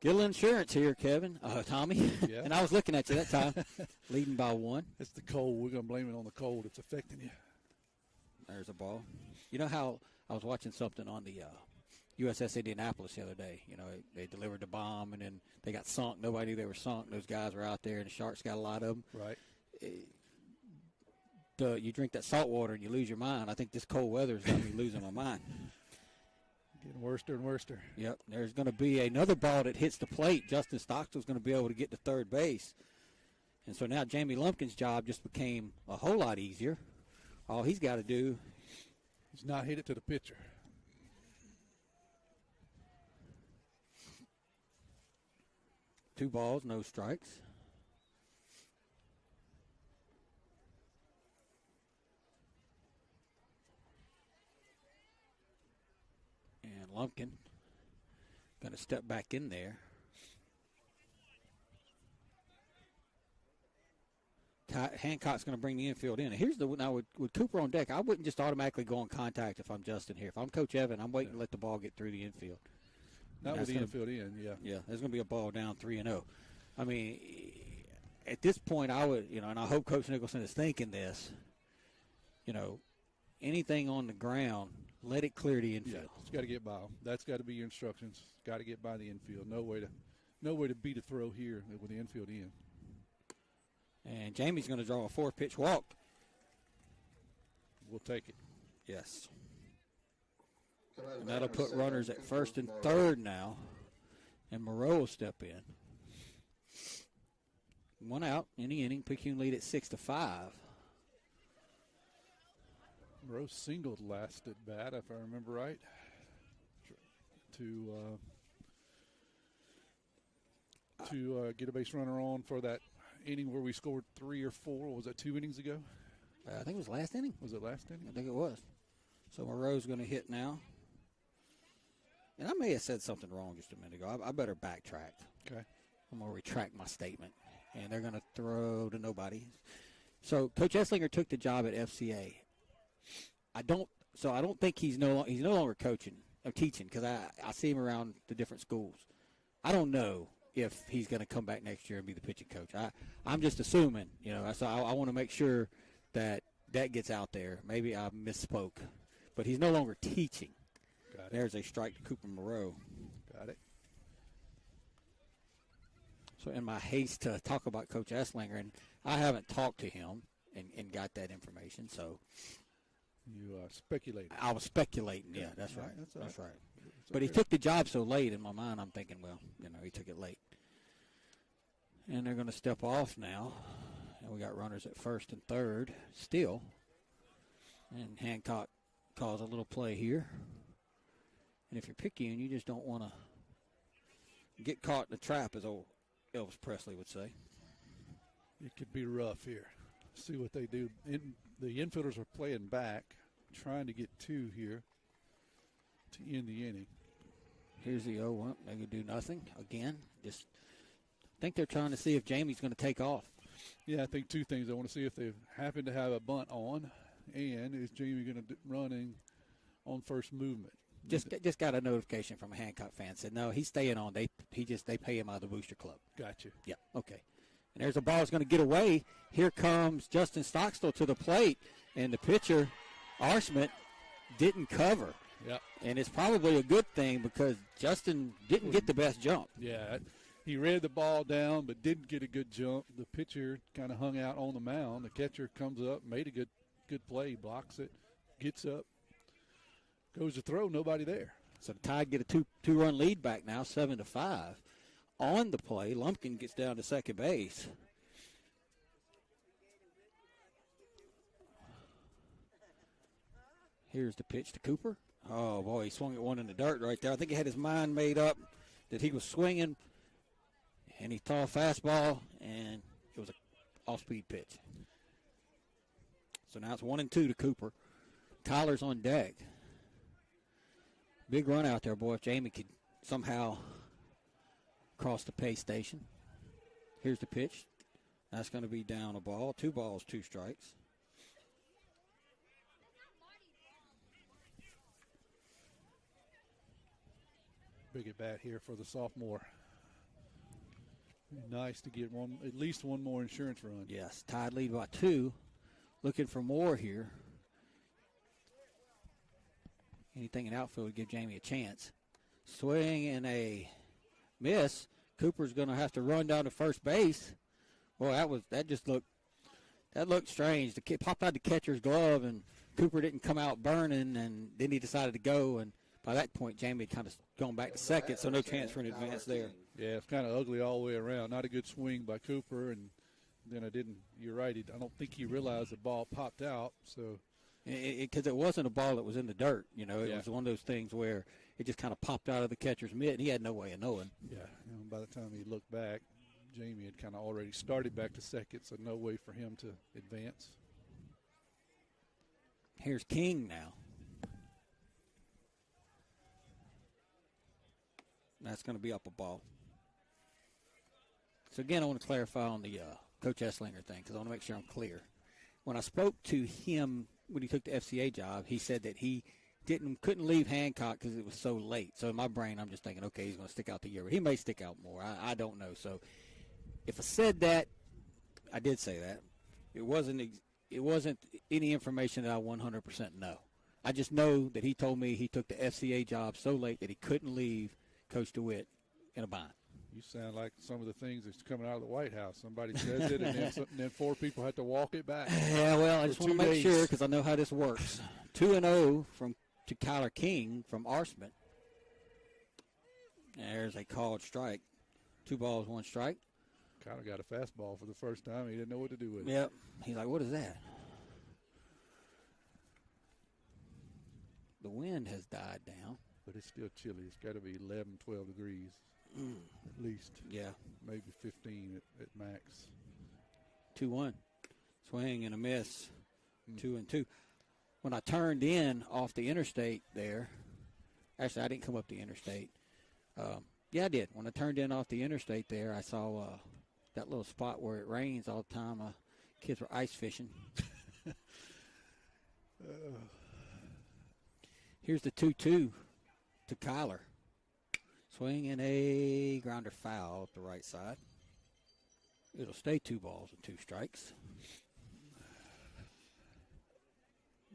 S3: Get a little insurance here, Kevin. Tommy.
S2: Yeah.
S3: And I was looking at you that time, leading by 1.
S2: It's the cold. We're going to blame it on the cold. It's affecting you.
S3: There's a ball. You know how I was watching something on the USS Indianapolis the other day. You know, they delivered the bomb, and then they got sunk. Nobody knew they were sunk. Those guys were out there, and the Sharks got a lot of them.
S2: Right.
S3: You drink that salt water and you lose your mind. I think this cold weather is got me losing my mind.
S2: Getting worse and worse.
S3: Yep. There's going to be another ball that hits the plate. Justin Stockstill's going to be able to get to third base. And so now Jamie Lumpkin's job just became a whole lot easier. All he's got to do
S2: is not hit it to the pitcher.
S3: Two balls, no strikes. And Lumpkin going to step back in there. Hancock's going to bring the infield in. Here's now with Cooper on deck, I wouldn't just automatically go on contact if I'm Justin here. If I'm Coach Evan, I'm waiting to let the ball get through the infield.
S2: Not with the infield in, yeah.
S3: Yeah, there's going to be a ball down 3-0. I mean, at this point, I would, and I hope Coach Nicholson is thinking this, anything on the ground, let it clear the infield.
S2: Yeah, it's got to get by. That's got to be your instructions. Got to get by the infield. No way to beat a throw here with the infield in.
S3: And Jamie's going to draw a 4-pitch walk.
S2: We'll take it.
S3: Yes. And that'll put runners at first and third now. And Moreau will step in. 1 out in the inning. Picayune lead at 6-5.
S2: Moreau singled last at bat, if I remember right, to get a base runner on for that inning where we scored 3 or 4. Was that 2 innings ago?
S3: I think it was last inning.
S2: Was it last inning?
S3: I think it was. So Moreau's going to hit now. And I may have said something wrong just a minute ago. I better backtrack.
S2: Okay.
S3: I'm going to retract my statement. And they're going to throw to nobody. So Coach Esslinger took the job at FCA. I don't think he's no longer coaching or teaching, because I see him around the different schools. I don't know if he's going to come back next year and be the pitching coach. I'm just assuming, so I want to make sure that gets out there. Maybe I misspoke. But he's no longer teaching.
S2: Got it.
S3: There's a strike to Cooper Moreau.
S2: Got it.
S3: So in my haste to talk about Coach Esslinger, and I haven't talked to him and got that information, so.
S2: You speculated.
S3: I was speculating, yeah, that's right.
S2: That's
S3: right. But he took the job so late, in my mind I'm thinking, well, he took it late. And they're going to step off now. And we got runners at first and third still. And Hancock calls a little play here. And if you're Picayune, you just don't want to get caught in the trap, as old Elvis Presley would say.
S2: It could be rough here. See what they do. The infielders are playing back, trying to get 2 here to end the inning.
S3: Here's the 0-1. They could do nothing again. Just think they're trying to see if Jamie's going to take off.
S2: Yeah, I think 2 things. I want to see if they happen to have a bunt on, and is Jamie going to running on first movement.
S3: Just got a notification from a Hancock fan, said no, he's staying on. They pay him out of the booster club.
S2: Gotcha.
S3: Yeah. Okay. And there's a ball that's going to get away. Here comes Justin Stockstill to the plate, and the pitcher, Arshman, didn't cover.
S2: Yep.
S3: And it's probably a good thing, because Justin didn't get the best jump.
S2: Yeah, he read the ball down but didn't get a good jump. The pitcher kind of hung out on the mound. The catcher comes up, made a good play, blocks it, gets up, goes to throw, nobody there.
S3: So the Tide get a two-run lead back now, 7-5. On the play, Lumpkin gets down to second base. Here's the pitch to Cooper. Oh, boy, he swung at one in the dirt right there. I think he had his mind made up that he was swinging, and he threw a fastball, and it was an off-speed pitch. So now it's 1-2 to Cooper. Tyler's on deck. Big run out there, boy. If Jamie could somehow cross the pay station. Here's the pitch. That's going to be down a ball. 2 balls, 2 strikes.
S2: Big at bat here for the sophomore. Nice to get at least one more insurance run.
S3: Yes, Tide lead by 2. Looking for more here. Anything in outfield would give Jamie a chance. Swing and a miss. Cooper's going to have to run down to first base. Well, that looked strange. The kid popped out the catcher's glove, and Cooper didn't come out burning, and then he decided to go. And by that point, Jamie had kind of gone back to second, so no chance for an advance there.
S2: Yeah, it's kind of ugly all the way around. Not a good swing by Cooper, and then you're right, I don't think he realized the ball popped out. So,
S3: because it wasn't a ball that was in the dirt, It was one of those things where it just kind of popped out of the catcher's mitt, and he had no way of knowing.
S2: Yeah, by the time he looked back, Jamie had kind of already started back to second, so no way for him to advance.
S3: Here's King now. That's going to be up a ball. So, again, I want to clarify on the Coach Esslinger thing because I want to make sure I'm clear. When I spoke to him when he took the FCA job, he said that he couldn't leave Hancock because it was so late. So, in my brain, I'm just thinking, okay, he's going to stick out the year. But he may stick out more. I don't know. So, if I said that, I did say that. It wasn't any information that I 100% know. I just know that he told me he took the FCA job so late that he couldn't leave Coach DeWitt in a bind.
S2: You sound like some of the things that's coming out of the White House. Somebody says it, and then 4 people have to walk it back.
S3: Yeah, well, I just want to make sure because I know how this works. 2-0 to Kyler King from Arsman. There's a called strike. 2 balls, 1 strike.
S2: Kyler got a fastball for the first time. He didn't know what to do with it.
S3: Yep. He's like, what is that? The wind has died down.
S2: But it's still chilly. It's got to be 11, 12 degrees at least.
S3: Yeah.
S2: Maybe 15 at max.
S3: 2-1. Swing and a miss. 2-2. When I turned in off the interstate there, actually I didn't come up the interstate. Yeah, I did. When I turned in off the interstate there, I saw that little spot where it rains all the time. Kids were ice fishing. Here's the 2-2 to Kyler. Swing and a grounder foul up the right side. It'll stay 2 balls and 2 strikes.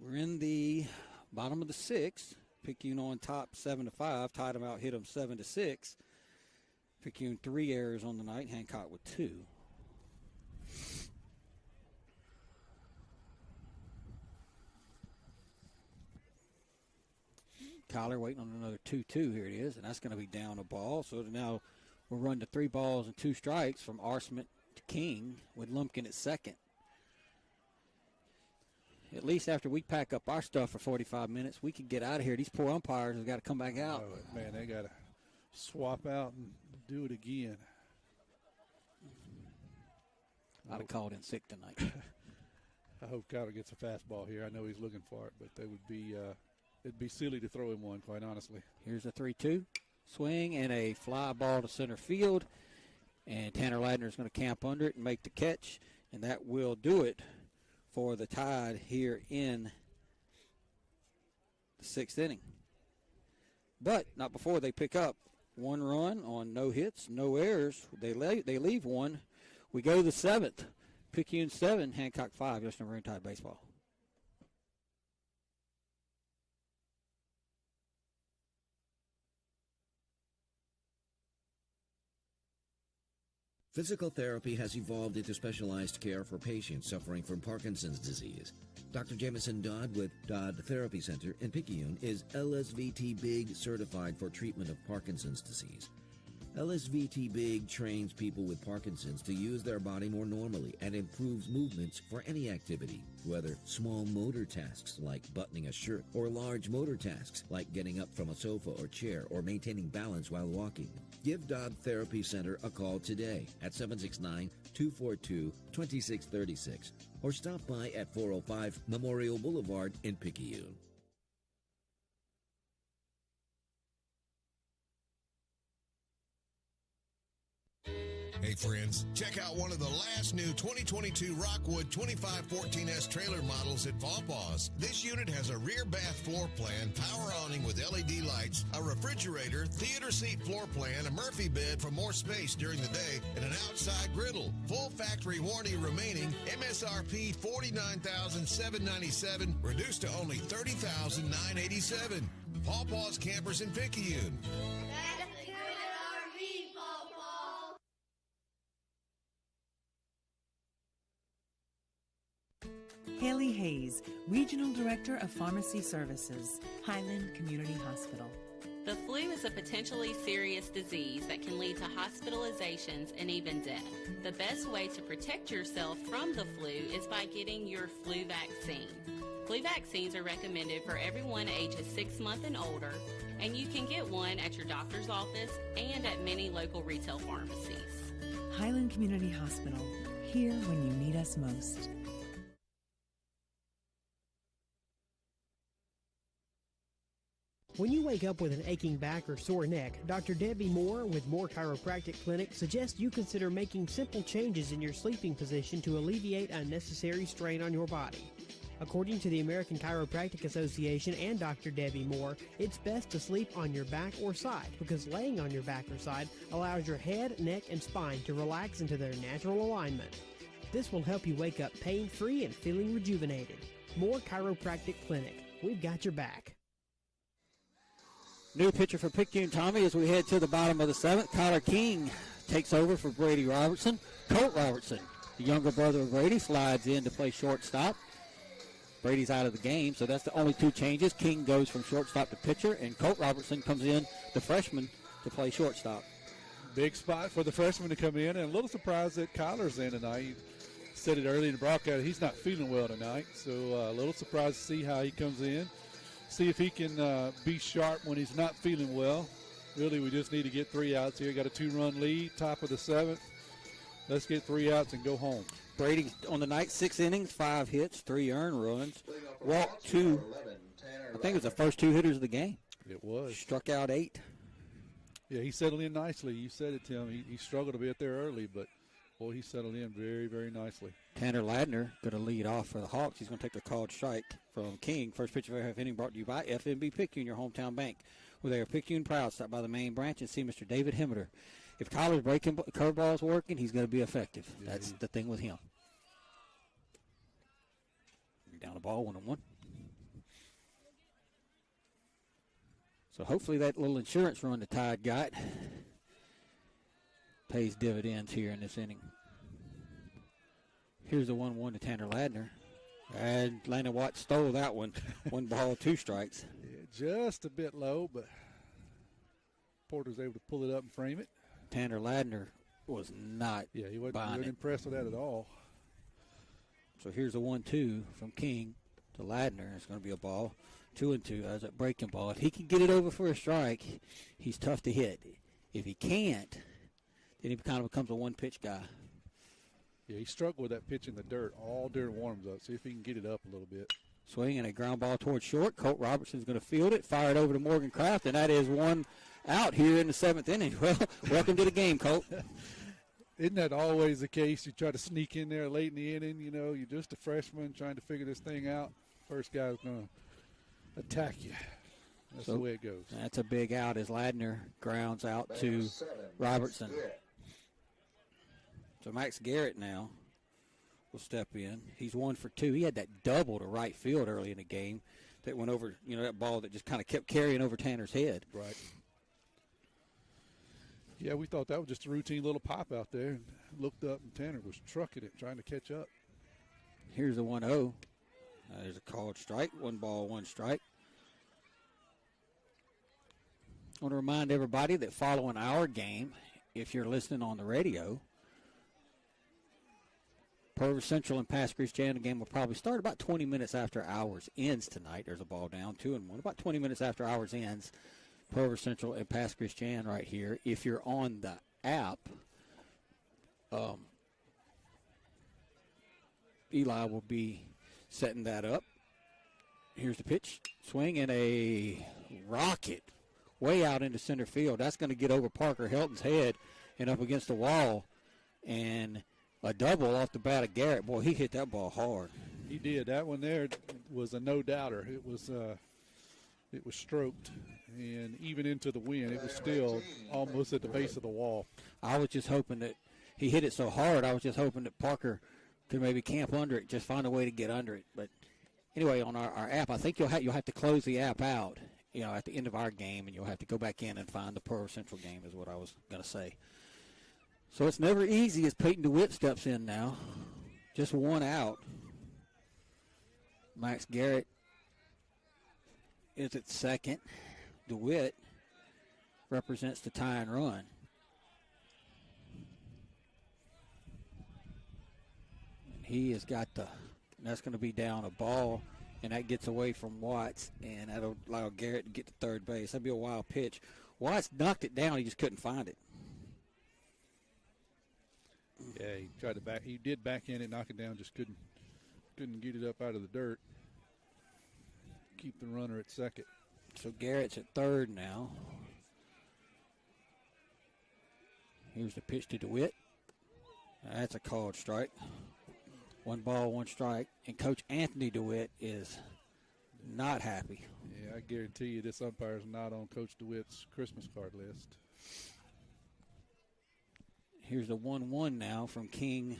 S3: We're in the bottom of the 6th. Picayune on top 7-5. Tied them out, hit them 7-6. Picayune 3 errors on the night. Hancock with 2. Kyler waiting on another 2-2. Here it is, and that's going to be down a ball. So now we'll run to 3 balls and 2 strikes from Arsman to King with Lumpkin at second. At least after we pack up our stuff for 45 minutes, we can get out of here. These poor umpires have got to come back out.
S2: Oh, man, they got to swap out and do it again.
S3: I'd have called in sick tonight.
S2: I hope Kyler gets a fastball here. I know he's looking for it, but it'd be silly to throw him one, quite honestly.
S3: Here's a 3-2. Swing and a fly ball to center field. And Tanner Ladner is going to camp under it and make the catch. And that will do it for the Tide here in the 6th inning. But not before they pick up 1 run on no hits, no errors. They leave 1. We go to the 7th. Picayune 7, Hancock 5. Just Maroon Tide baseball.
S10: Physical therapy has evolved into specialized care for patients suffering from Parkinson's disease. Dr. Jameson Dodd with Dodd Therapy Center in Picayune is LSVT Big certified for treatment of Parkinson's disease. LSVT Big trains people with Parkinson's to use their body more normally and improves movements for any activity, whether small motor tasks like buttoning a shirt or large motor tasks like getting up from a sofa or chair or maintaining balance while walking. Give Dodd Therapy Center a call today at 769-242-2636 or stop by at 405 Memorial Boulevard in Picayune.
S13: Hey friends, check out one of the last new 2022 Rockwood 2514S trailer models at Pawpaw's. This unit has a rear bath floor plan, power awning with LED lights, a refrigerator, theater seat floor plan, a Murphy bed for more space during the day, and an outside griddle. Full factory warranty remaining, MSRP $49,797, reduced to only $30,987. Pawpaw's Campers in Picayune.
S7: Haley Hayes, Regional Director of Pharmacy Services, Highland Community Hospital.
S14: The flu is a potentially serious disease that can lead to hospitalizations and even death. The best way to protect yourself from the flu is by getting your flu vaccine. Flu vaccines are recommended for everyone ages 6 months and older, and you can get one at your doctor's office and at many local retail pharmacies.
S7: Highland Community Hospital, here when you need us most.
S19: When you wake up with an aching back or sore neck, Dr. Debbie Moore with Moore Chiropractic Clinic suggests you consider making simple changes in your sleeping position to alleviate unnecessary strain on your body. According to the American Chiropractic Association and Dr. Debbie Moore, it's best to sleep on your back or side because laying on your back or side allows your head, neck, and spine to relax into their natural alignment. This will help you wake up pain-free and feeling rejuvenated. Moore Chiropractic Clinic. We've got your back.
S3: New pitcher for Picayune, Tommy, as we head to the bottom of the seventh. Kyler King takes over for Brady Robertson. Colt Robertson, the younger brother of Brady, slides in to play shortstop. Brady's out of the game, so that's the only two changes. King goes from shortstop to pitcher, and Colt Robertson comes in, the freshman, to play shortstop.
S2: Big spot for the freshman to come in, and a little surprised that Kyler's in tonight. He said it early in the broadcast, he's not feeling well tonight, so a little surprised to see how he comes in. See if he can be sharp when he's not feeling well. Really, we just need to get 3 outs here. Got a 2-run lead, top of the seventh. Let's get 3 outs and go home.
S3: Brady on the night, 6 innings, 5 hits, 3 earned runs, walked 2. I think it was the first 2 hitters of the game.
S2: It was.
S3: Struck out 8.
S2: Yeah, he settled in nicely. You said it, Tim. He struggled a bit there early, but, boy, he settled in very, very nicely.
S3: Tanner Ladner going to lead off for the Hawks. He's going to take the called strike from King. First pitch of our half inning brought to you by FNB Picayune, your hometown bank. With their Picayune Proud, stop by the main branch and see Mr. David Hemmeter. If Kyler's breaking curveball's working, he's going to be effective. Yeah, that's the thing with him. Down the ball, 1-1. So hopefully that little insurance run the Tide got pays dividends here in this inning. Here's the 1-1 to Tanner Ladner. And Landon Watts stole that one. 1 ball, 2 strikes.
S2: Yeah, just a bit low, but Porter's able to pull it up and frame it.
S3: Tanner Ladner was not
S2: he wasn't impressed with that at all.
S3: So here's a 1-2 from King to Ladner. It's going to be a ball. 2-2 as a breaking ball. If he can get it over for a strike, he's tough to hit. If he can't, then he kind of becomes a one-pitch guy.
S2: Yeah, he struggled with that pitch in the dirt all during warm-up. See if he can get it up a little bit.
S3: Swing and a ground ball towards short. Colt Robertson's going to field it, fire it over to Morgan Kraft, and that is 1 out here in the 7th inning. Well, welcome to the game, Colt.
S2: Isn't that always the case? You try to sneak in there late in the inning, you're just a freshman trying to figure this thing out. First guy's going to attack you. That's the way it goes.
S3: That's a big out as Ladner grounds out to Robertson. So Max Garrett now will step in. He's 1 for 2. He had that double to right field early in the game that went over, that ball that just kind of kept carrying over Tanner's head.
S2: Right. Yeah, we thought that was just a routine little pop out there. And looked up, and Tanner was trucking it, trying to catch up.
S3: Here's the 1-0. There's a called strike. 1 ball, 1 strike. I want to remind everybody that following our game, if you're listening on the radio, Purvis Central and Pass Christiana game will probably start about 20 minutes after ours ends tonight. There's a ball down, 2-1. About 20 minutes after ours ends, Purvis Central and Pass Christiana right here. If you're on the app, Eli will be setting that up. Here's the pitch. Swing and a rocket way out into center field. That's going to get over Parker Helton's head and up against the wall. And a double off the bat of Garrett. Boy, he hit that ball hard.
S2: He did. That one there was a no-doubter. It was stroked, and even into the wind, it was still almost at the base of the wall.
S3: I was just hoping that he hit it so hard, I was just hoping that Parker could maybe camp under it, just find a way to get under it. But anyway, on our app, I think you'll have to close the app out, at the end of our game, and you'll have to go back in and find the Pearl Central game is what I was going to say. So it's never easy as Peyton DeWitt steps in now. Just one out. Max Garrett is at second. DeWitt represents the tie and run. And he has got that's going to be down a ball, and that gets away from Watts, and that'll allow Garrett to get to third base. That'll be a wild pitch. Watts knocked it down. He just couldn't find it.
S2: Yeah, he tried to back. He did back in it, knock it down, just couldn't get it up out of the dirt. Keep the runner at second.
S3: So Garrett's at third now. Here's the pitch to DeWitt. That's a called strike. 1 ball, 1 strike. And Coach Anthony DeWitt is not happy.
S2: Yeah, I guarantee you this umpire's not on Coach DeWitt's Christmas card list.
S3: Here's the 1-1 now from King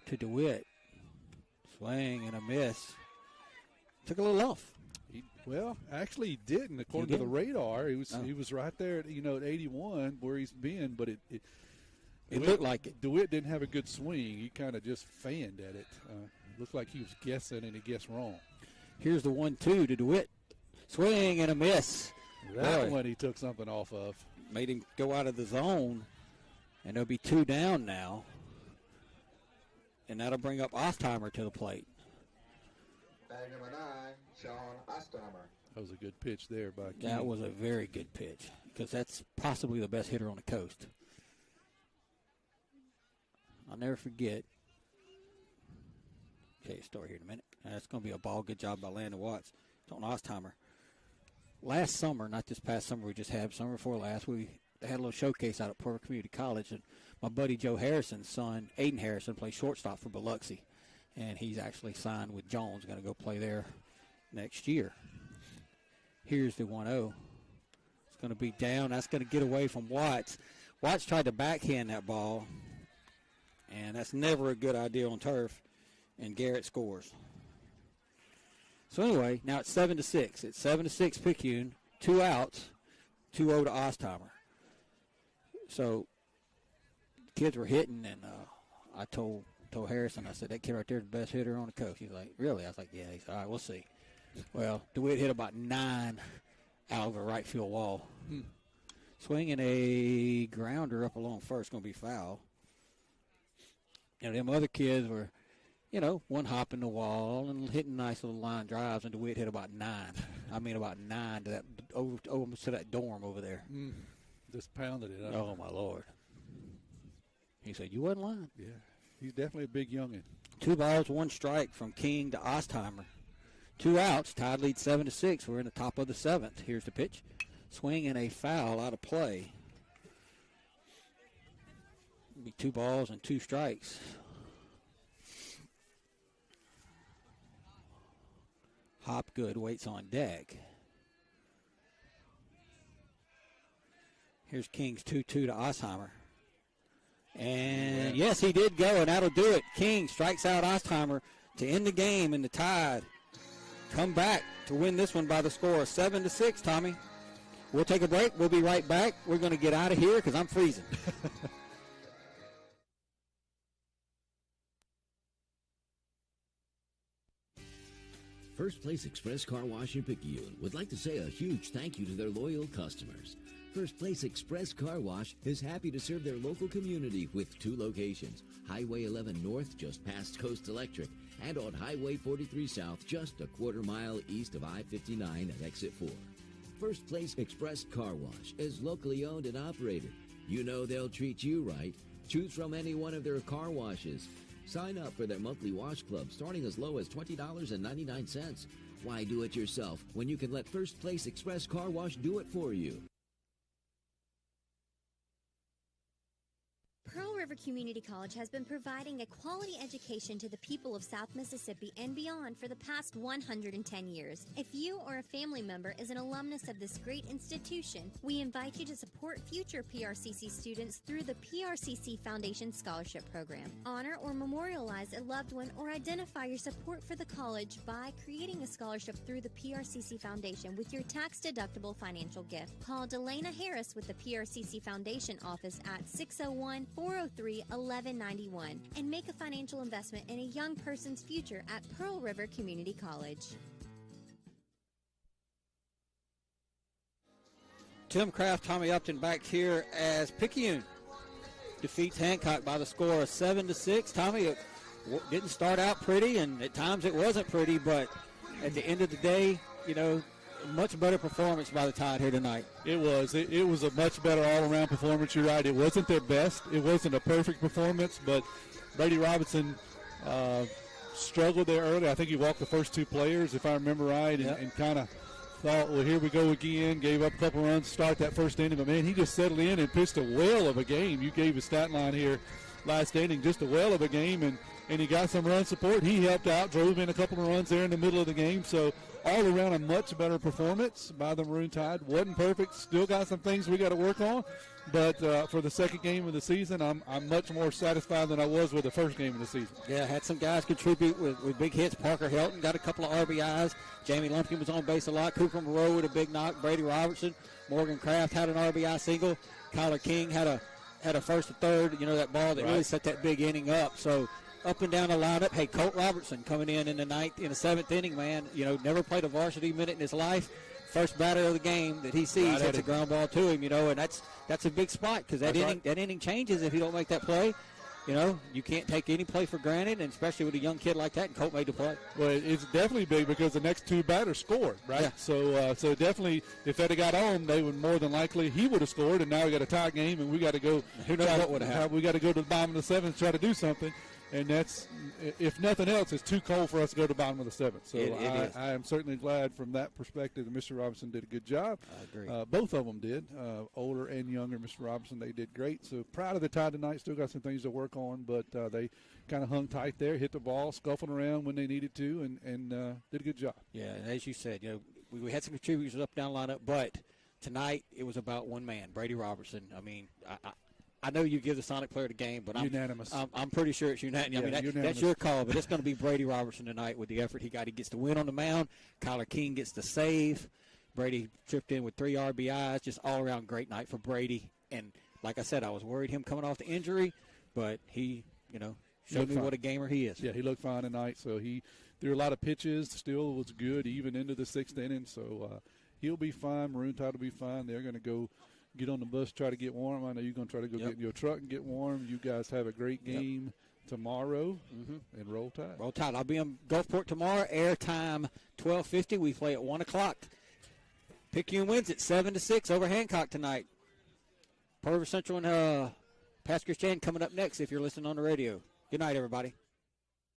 S3: to DeWitt. Swing and a miss. Took a little off.
S2: Actually, he didn't. According to the radar, he was right there at, at 81 where he's been, but it
S3: looked like it.
S2: DeWitt didn't have a good swing. He kind of just fanned at it. Looked like he was guessing, and he guessed wrong.
S3: Here's the 1-2 to DeWitt. Swing and a miss.
S2: That one he took something off of.
S3: Made him go out of the zone, and there'll be 2 down now. And that'll bring up Ostheimer to the plate.
S4: Bag number 9, Sean Ostheimer.
S2: That was a good pitch there by King.
S3: That was a very good pitch because that's possibly the best hitter on the coast. I'll never forget. Okay, story here in a minute. That's going to be a ball. Good job by Landon Watts. It's on Ostheimer. Last summer, not this past summer we just had, summer before last, we had a little showcase out at Porter Community College, and my buddy Joe Harrison's son, Aiden Harrison, plays shortstop for Biloxi, and he's actually signed with Jones, going to go play there next year. Here's the 1-0. It's going to be down. That's going to get away from Watts. Watts tried to backhand that ball, and that's never a good idea on turf, and Garrett scores. So anyway, now it's 7-6. It's 7-6 Picayune, 2 outs, 2-0 to Ostheimer. So kids were hitting, and I told Harrison, I said, that kid right there is the best hitter on the coast. He's like, really? I was like, yeah. He's all right, we'll see. Well, DeWitt hit about 9 out of the right field wall. Swinging a grounder up along first, going to be foul. And them other kids were, one hopping the wall and hitting nice little line drives, and DeWitt hit about 9. I mean, about 9 to that almost to that dorm over there.
S2: Just pounded it up.
S3: Oh, my Lord. He said, you wasn't lying.
S2: Yeah, he's definitely a big youngin'.
S3: 2 balls, 1 strike from King to Ostheimer. 2 outs. Tide leads 7-6. We're in the top of the 7th. Here's the pitch. Swing and a foul out of play. It'll be 2 balls and 2 strikes. Hopgood waits on deck. Here's King's 2-2 to Ostheimer. And yes, he did go, and that'll do it. King strikes out Ostheimer to end the game, and the Tide come back to win this one by the score of 7-6, Tommy. We'll take a break. We'll be right back. We're going to get out of here because I'm freezing.
S10: First Place Express Car Wash in Picayune would like to say a huge thank you to their loyal customers. First Place Express Car Wash is happy to serve their local community with 2 locations, Highway 11 North just past Coast Electric, and on Highway 43 South just a quarter mile east of I-59 at Exit 4. First Place Express Car Wash is locally owned and operated. You know they'll treat you right. Choose from any one of their car washes. Sign up for their monthly wash club starting as low as $20.99. Why do it yourself when you can let First Place Express Car Wash do it for you?
S12: Pearl River Community College has been providing a quality education to the people of South Mississippi and beyond for the past 110 years. If you or a family member is an alumnus of this great institution, we invite you to support future PRCC students through the PRCC Foundation Scholarship Program. Honor or memorialize a loved one or identify your support for the college by creating a scholarship through the PRCC Foundation with your tax-deductible financial gift. Call Delana Harris with the PRCC Foundation office at 601-403-1191 and make a financial investment in a young person's future at Pearl River Community College.
S3: Tim Kraft, Tommy Upton back here as Picayune defeats Hancock by the score of 7-6. Tommy, it didn't start out pretty, and at times it wasn't pretty, but at the end of the day, you know, much better performance by the Tide here tonight.
S2: It was. It was a much better all-around performance. You're right. It wasn't their best. It wasn't a perfect performance, but Brady Robinson struggled there early. I think he walked the first two players, if I remember right, and kind of thought, well, here we go again. Gave up a couple runs to start that first inning. But, man, he just settled in and pitched a whale of a game. You gave his stat line here last inning, just a whale of a game, and he got some run support. He helped out, drove in a couple of runs there in the middle of the game. So all around a much better performance by the Maroon Tide. Wasn't perfect. Still got some things we got to work on. But for the second game of the season, I'm much more satisfied than I was with the first game of the season.
S3: Yeah, had some guys contribute with big hits. Parker Helton got a couple of RBIs. Jamie Lumpkin was on base a lot. Cooper Moreau with a big knock. Brady Robertson. Morgan Kraft had an RBI single. Kyler King had a first and third, you know, that ball that really set that big inning up. So up and down the lineup. Hey, Colt Robertson coming in the seventh inning, man. You know, never played a varsity minute in his life. First batter of the game that he sees hits a ground ball to him, you know, and that's a big spot because that inning changes if you don't make that play. You know, you can't take any play for granted, and especially with a young kid like that, and Colt made the play.
S2: Well, it's definitely big because the next two batters scored, right? Yeah. So definitely, if that had got on, they would more than likely he would have scored, and now we got a tie game, and we got to go.
S3: Who knows what would have happened?
S2: We got to go to the bottom of the seventh, try to do something. And that's, if nothing else, it's too cold for us to go to the bottom of the seventh. So I am certainly glad from that perspective that Mr. Robinson did a good job.
S3: I agree.
S2: Both of them did, older and younger. Mr. Robinson, they did great. So proud of the Tide tonight. Still got some things to work on, but they kind of hung tight there, hit the ball, scuffling around when they needed to, and did a good job.
S3: Yeah, and as you said, you know, we had some contributors up down lineup, but tonight it was about one man, Brady Robertson. I mean, I know you give the Sonic player the game, but
S2: unanimous.
S3: I'm pretty sure it's unanimous. I mean, that's your call, but it's going to be Brady Robertson tonight with the effort he got. He gets the win on the mound. Kyler King gets the save. Brady tripped in with 3 RBIs. Just all-around great night for Brady. And like I said, I was worried him coming off the injury, but he, you know, showed me what a gamer he is.
S2: Yeah, he looked fine tonight. So he threw a lot of pitches. Still was good even into the 6th inning. So he'll be fine. Maroon Tide will be fine. They're going to go get on the bus, try to get warm. I know you're going to try to go get in your truck and get warm. You guys have a great game tomorrow and Roll Tide.
S3: Roll Tide. I'll be in Gulfport tomorrow. Air time 12:50. We play at 1 o'clock. Picayune wins at 7-6 over Hancock tonight. Pearl River Central and Pasco Christian coming up next if you're listening on the radio. Good night, everybody.